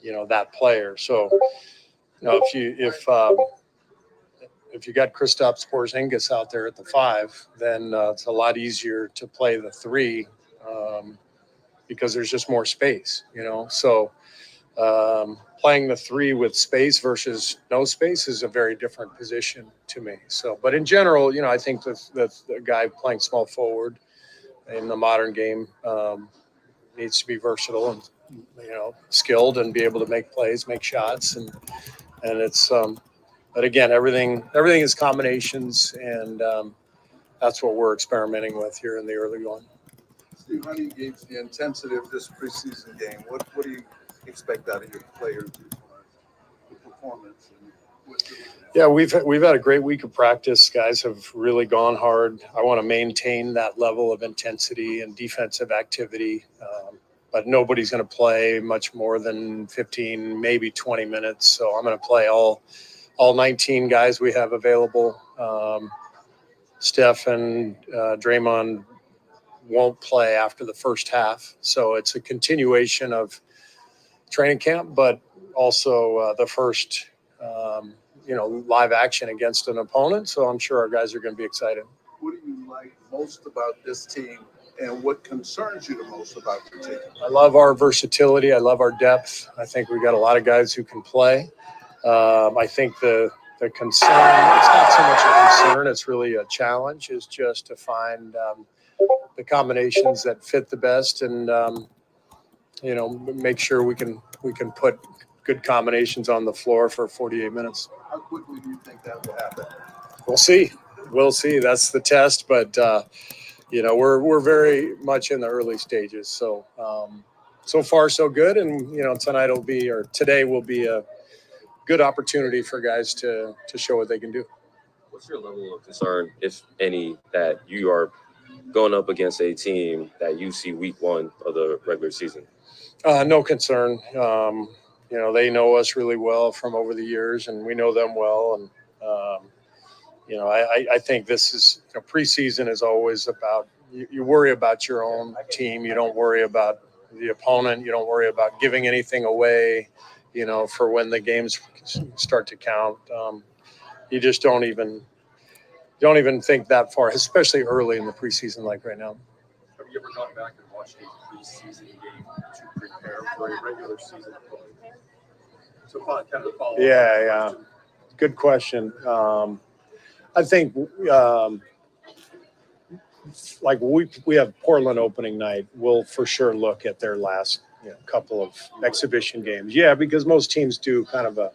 you know, that player. So, you know, if you got Kristaps Porzingis out there at the 5, then it's a lot easier to play the 3 because there's just more space, you know. So playing the 3 with space versus no space is a very different position to me. So, but in general, you know, I think the guy playing small forward in the modern game needs to be versatile and, you know, skilled and be able to make plays, make shots, and it's but again, everything is combinations, and that's what we're experimenting with here in the early going. Steve, how do you gauge the intensity of this preseason game? What do you expect out of your players as far as the performance? Yeah, we've had a great week of practice. Guys have really gone hard. I want to maintain that level of intensity and defensive activity, but nobody's going to play much more than 15, maybe 20 minutes. So I'm going to play all 19 guys we have available. Steph and Draymond won't play after the first half. So it's a continuation of training camp, but also the first, you know, live action against an opponent. So I'm sure our guys are going to be excited. What do you like most about this team, and what concerns you the most about the team? I love our versatility. I love our depth. I think we got a lot of guys who can play. I think the concern, it's not so much a concern, it's really a challenge, is just to find the combinations that fit the best and, you know, make sure we can we can put good combinations on the floor for 48 minutes. How quickly do you think that will happen? We'll see. We'll see. That's the test. But, we're very much in the early stages. So, so far, so good. And, today will be a good opportunity for guys to show what they can do. What's your level of concern, if any, that you are going up against a team that you see week 1 of the regular season? No concern. They know us really well from over the years, and we know them well. And, I think this is preseason is always about you worry about your own team. You don't worry about the opponent. You don't worry about giving anything away, for when the games start to count. You just don't even think that far, especially early in the preseason like right now. Have you ever gone back and watched a preseason game to prepare for a regular season opponent? So kind of follow. Yeah. Good question. I think like we have Portland opening night. We'll for sure look at their last couple of exhibition games. Yeah, because most teams do kind of a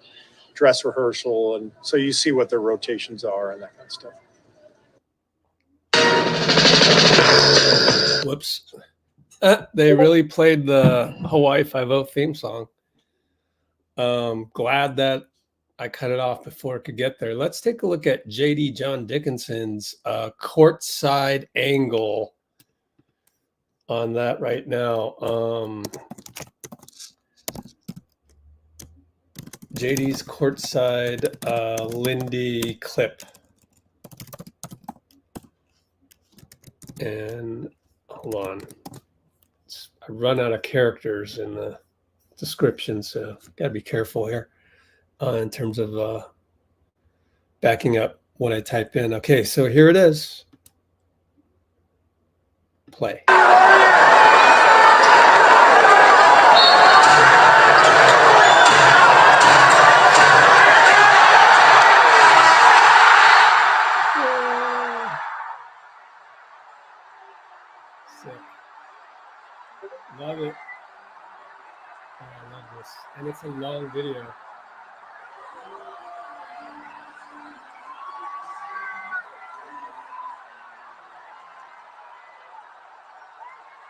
dress rehearsal, and so you see what their rotations are and that kind of stuff. Whoops. They really played the Hawaii 5-0 theme song. Glad that I cut it off before it could get there. Let's take a look at JD John Dickinson's courtside angle on that right now. JD's courtside Lindy clip. And hold on. I run out of characters in the description, so got to be careful here in terms of backing up what I type in. Okay, so here it is. Play. Love it. Oh, I love this. And it's a long video.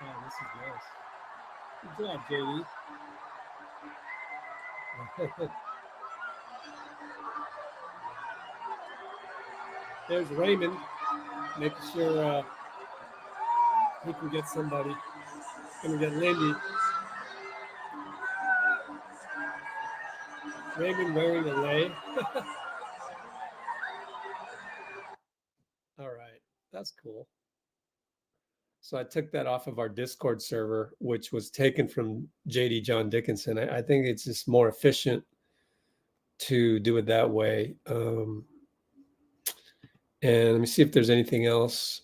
Oh, this is nice. Good job, JD. There's Raymond making sure he can get somebody. Gonna get Lindy. Raymond wearing a lay. All right, that's cool. So I took that off of our Discord server, which was taken from JD John Dickinson. I think it's just more efficient to do it that way. And let me see if there's anything else.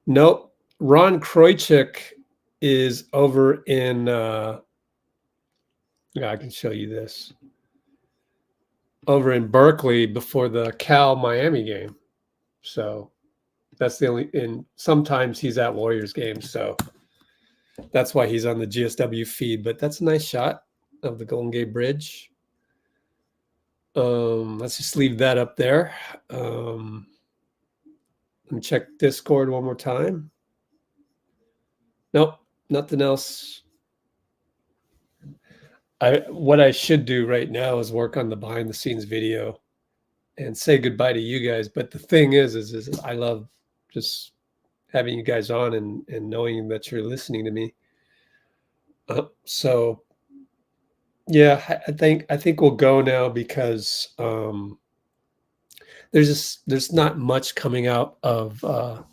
Nope. Ron Krojcik is over in, yeah, I can show you this. Over in Berkeley before the Cal-Miami game. So that's the only, and sometimes he's at Warriors games. So that's why he's on the GSW feed. But that's a nice shot of the Golden Gate Bridge. Let's just leave that up there. Let me check Discord one more time. Nope, nothing else. What I should do right now is work on the behind the scenes video and say goodbye to you guys. But the thing is I love just having you guys on and knowing that you're listening to me. So yeah, I think we'll go now because there's not much coming out of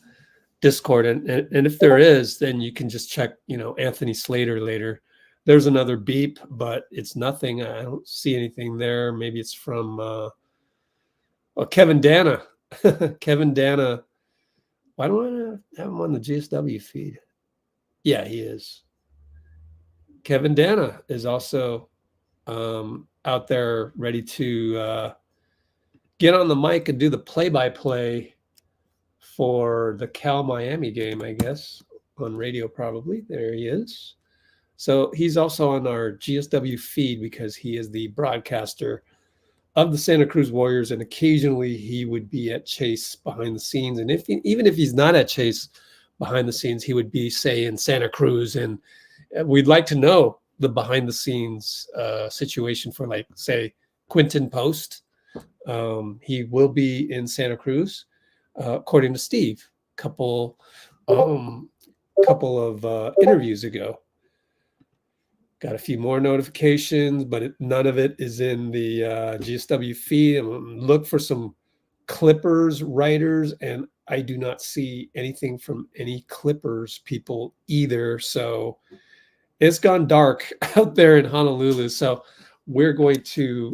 Discord, and if there is, then you can just check Anthony Slater later. There's another beep, but it's nothing. I don't see anything there. Maybe it's from Kevin Dana. Kevin Dana. Why don't I have him on the GSW feed? Yeah, he is. Kevin Dana is also out there ready to get on the mic and do the play-by-play for the Cal-Miami game, I guess, on radio probably. There he is. So he's also on our GSW feed because he is the broadcaster of the Santa Cruz Warriors, and occasionally he would be at Chase behind the scenes. And even if he's not at Chase behind the scenes, he would be, say, in Santa Cruz. And we'd like to know the behind the scenes situation for, like, say, Quinton Post. He will be in Santa Cruz, according to Steve, couple of interviews ago. Got a few more notifications, but none of it is in the GSW feed. And look for some Clippers writers, and I do not see anything from any Clippers people either. So it's gone dark out there in Honolulu. So we're going to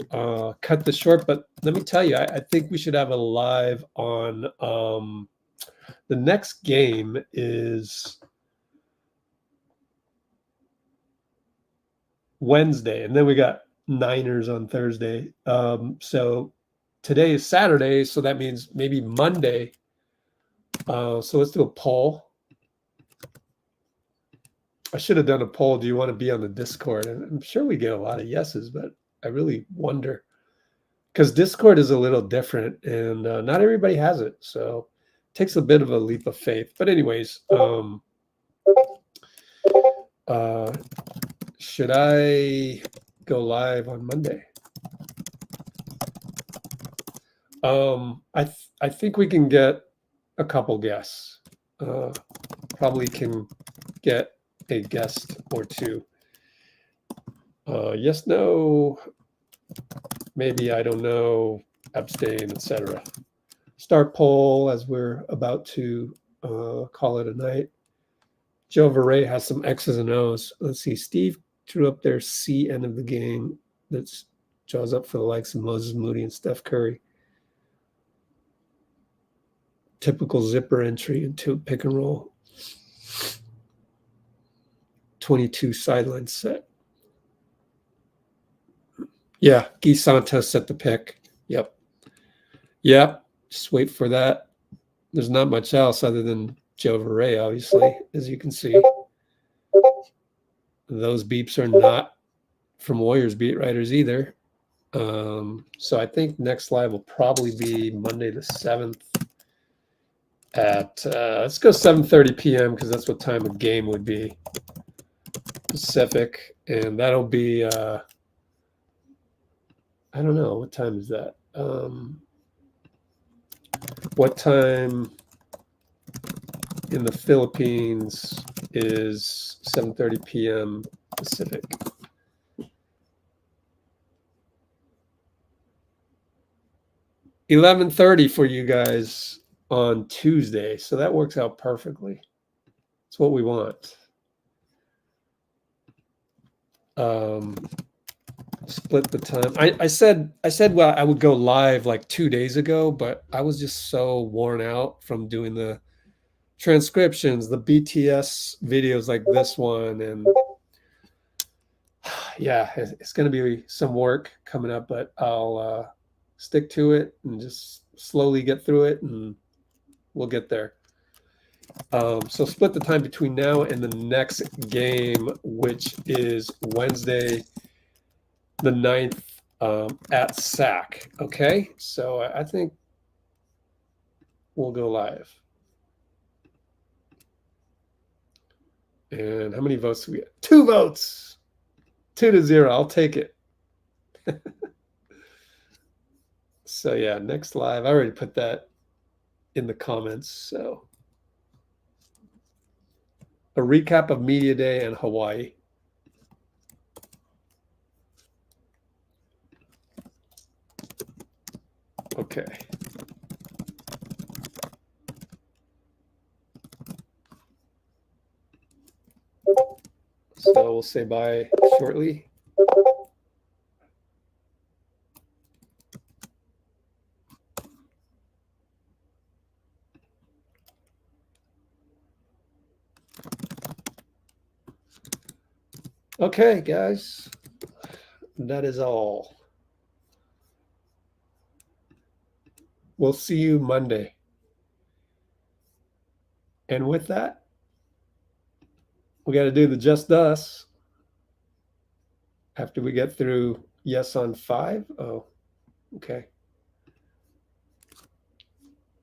cut this short. But let me tell you, I think we should have a live on the next game is Wednesday, and then we got Niners on Thursday. So today is Saturday, so that means maybe Monday. So let's do a poll. I should have done a poll. Do you want to be on the Discord? And I'm sure we get a lot of yeses, but I really wonder, because Discord is a little different, and not everybody has it. So it takes a bit of a leap of faith. But anyways, should I go live on Monday? I think we can get a couple guests. Probably can get a guest or two. Yes, no, maybe, I don't know, abstain, etc. Start poll as we're about to call it a night. Joe Verray has some X's and O's. Let's see. Steve drew up their C end of the game. That's draws up for the likes of Moses Moody and Steph Curry. Typical zipper entry into pick and roll. 22 sideline set. Yeah, Guy Santos set the pick. Yep. Yep. Just wait for that. There's not much else other than Joe Verray, obviously, as you can see. Those beeps are not from Warriors beat writers either. So I think next live will probably be Monday the 7th at, let's go 7:30 p.m. because that's what time of game would be. Pacific. And that'll be, I don't know, what time is that? What time in the Philippines is 7:30 p.m. Pacific? $11:30 for you guys on Tuesday, so that works out perfectly. It's what we want. Split the time. I said, well, I would go live like 2 days ago, but I was just so worn out from doing the transcriptions, the BTS videos like this one, and yeah, it's going to be some work coming up, but I'll stick to it and just slowly get through it, and we'll get there. So split the time between now and the next game, which is Wednesday the 9th at SAC. Okay, so I think we'll go live. And how many votes do we get? 2 votes. 2-0. I'll take it. So yeah, next live. I already put that in the comments. So a recap of Media Day in Hawaii. Okay. So we'll say bye shortly. Okay, guys, that is all. We'll see you Monday. And with that, we got to do the just us. After we get through yes on 5? Oh, okay.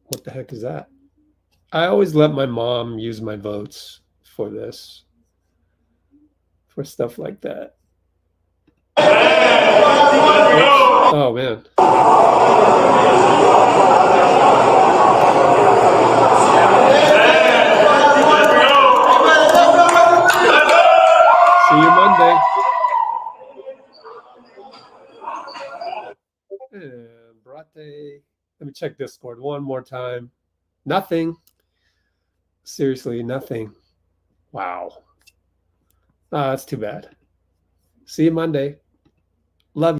What the heck is that? I always let my mom use my votes for this, for stuff like that. Oh, man. See you Monday. And Brate. Let me check Discord one more time. Nothing. Seriously, nothing. Wow. That's too bad. See you Monday.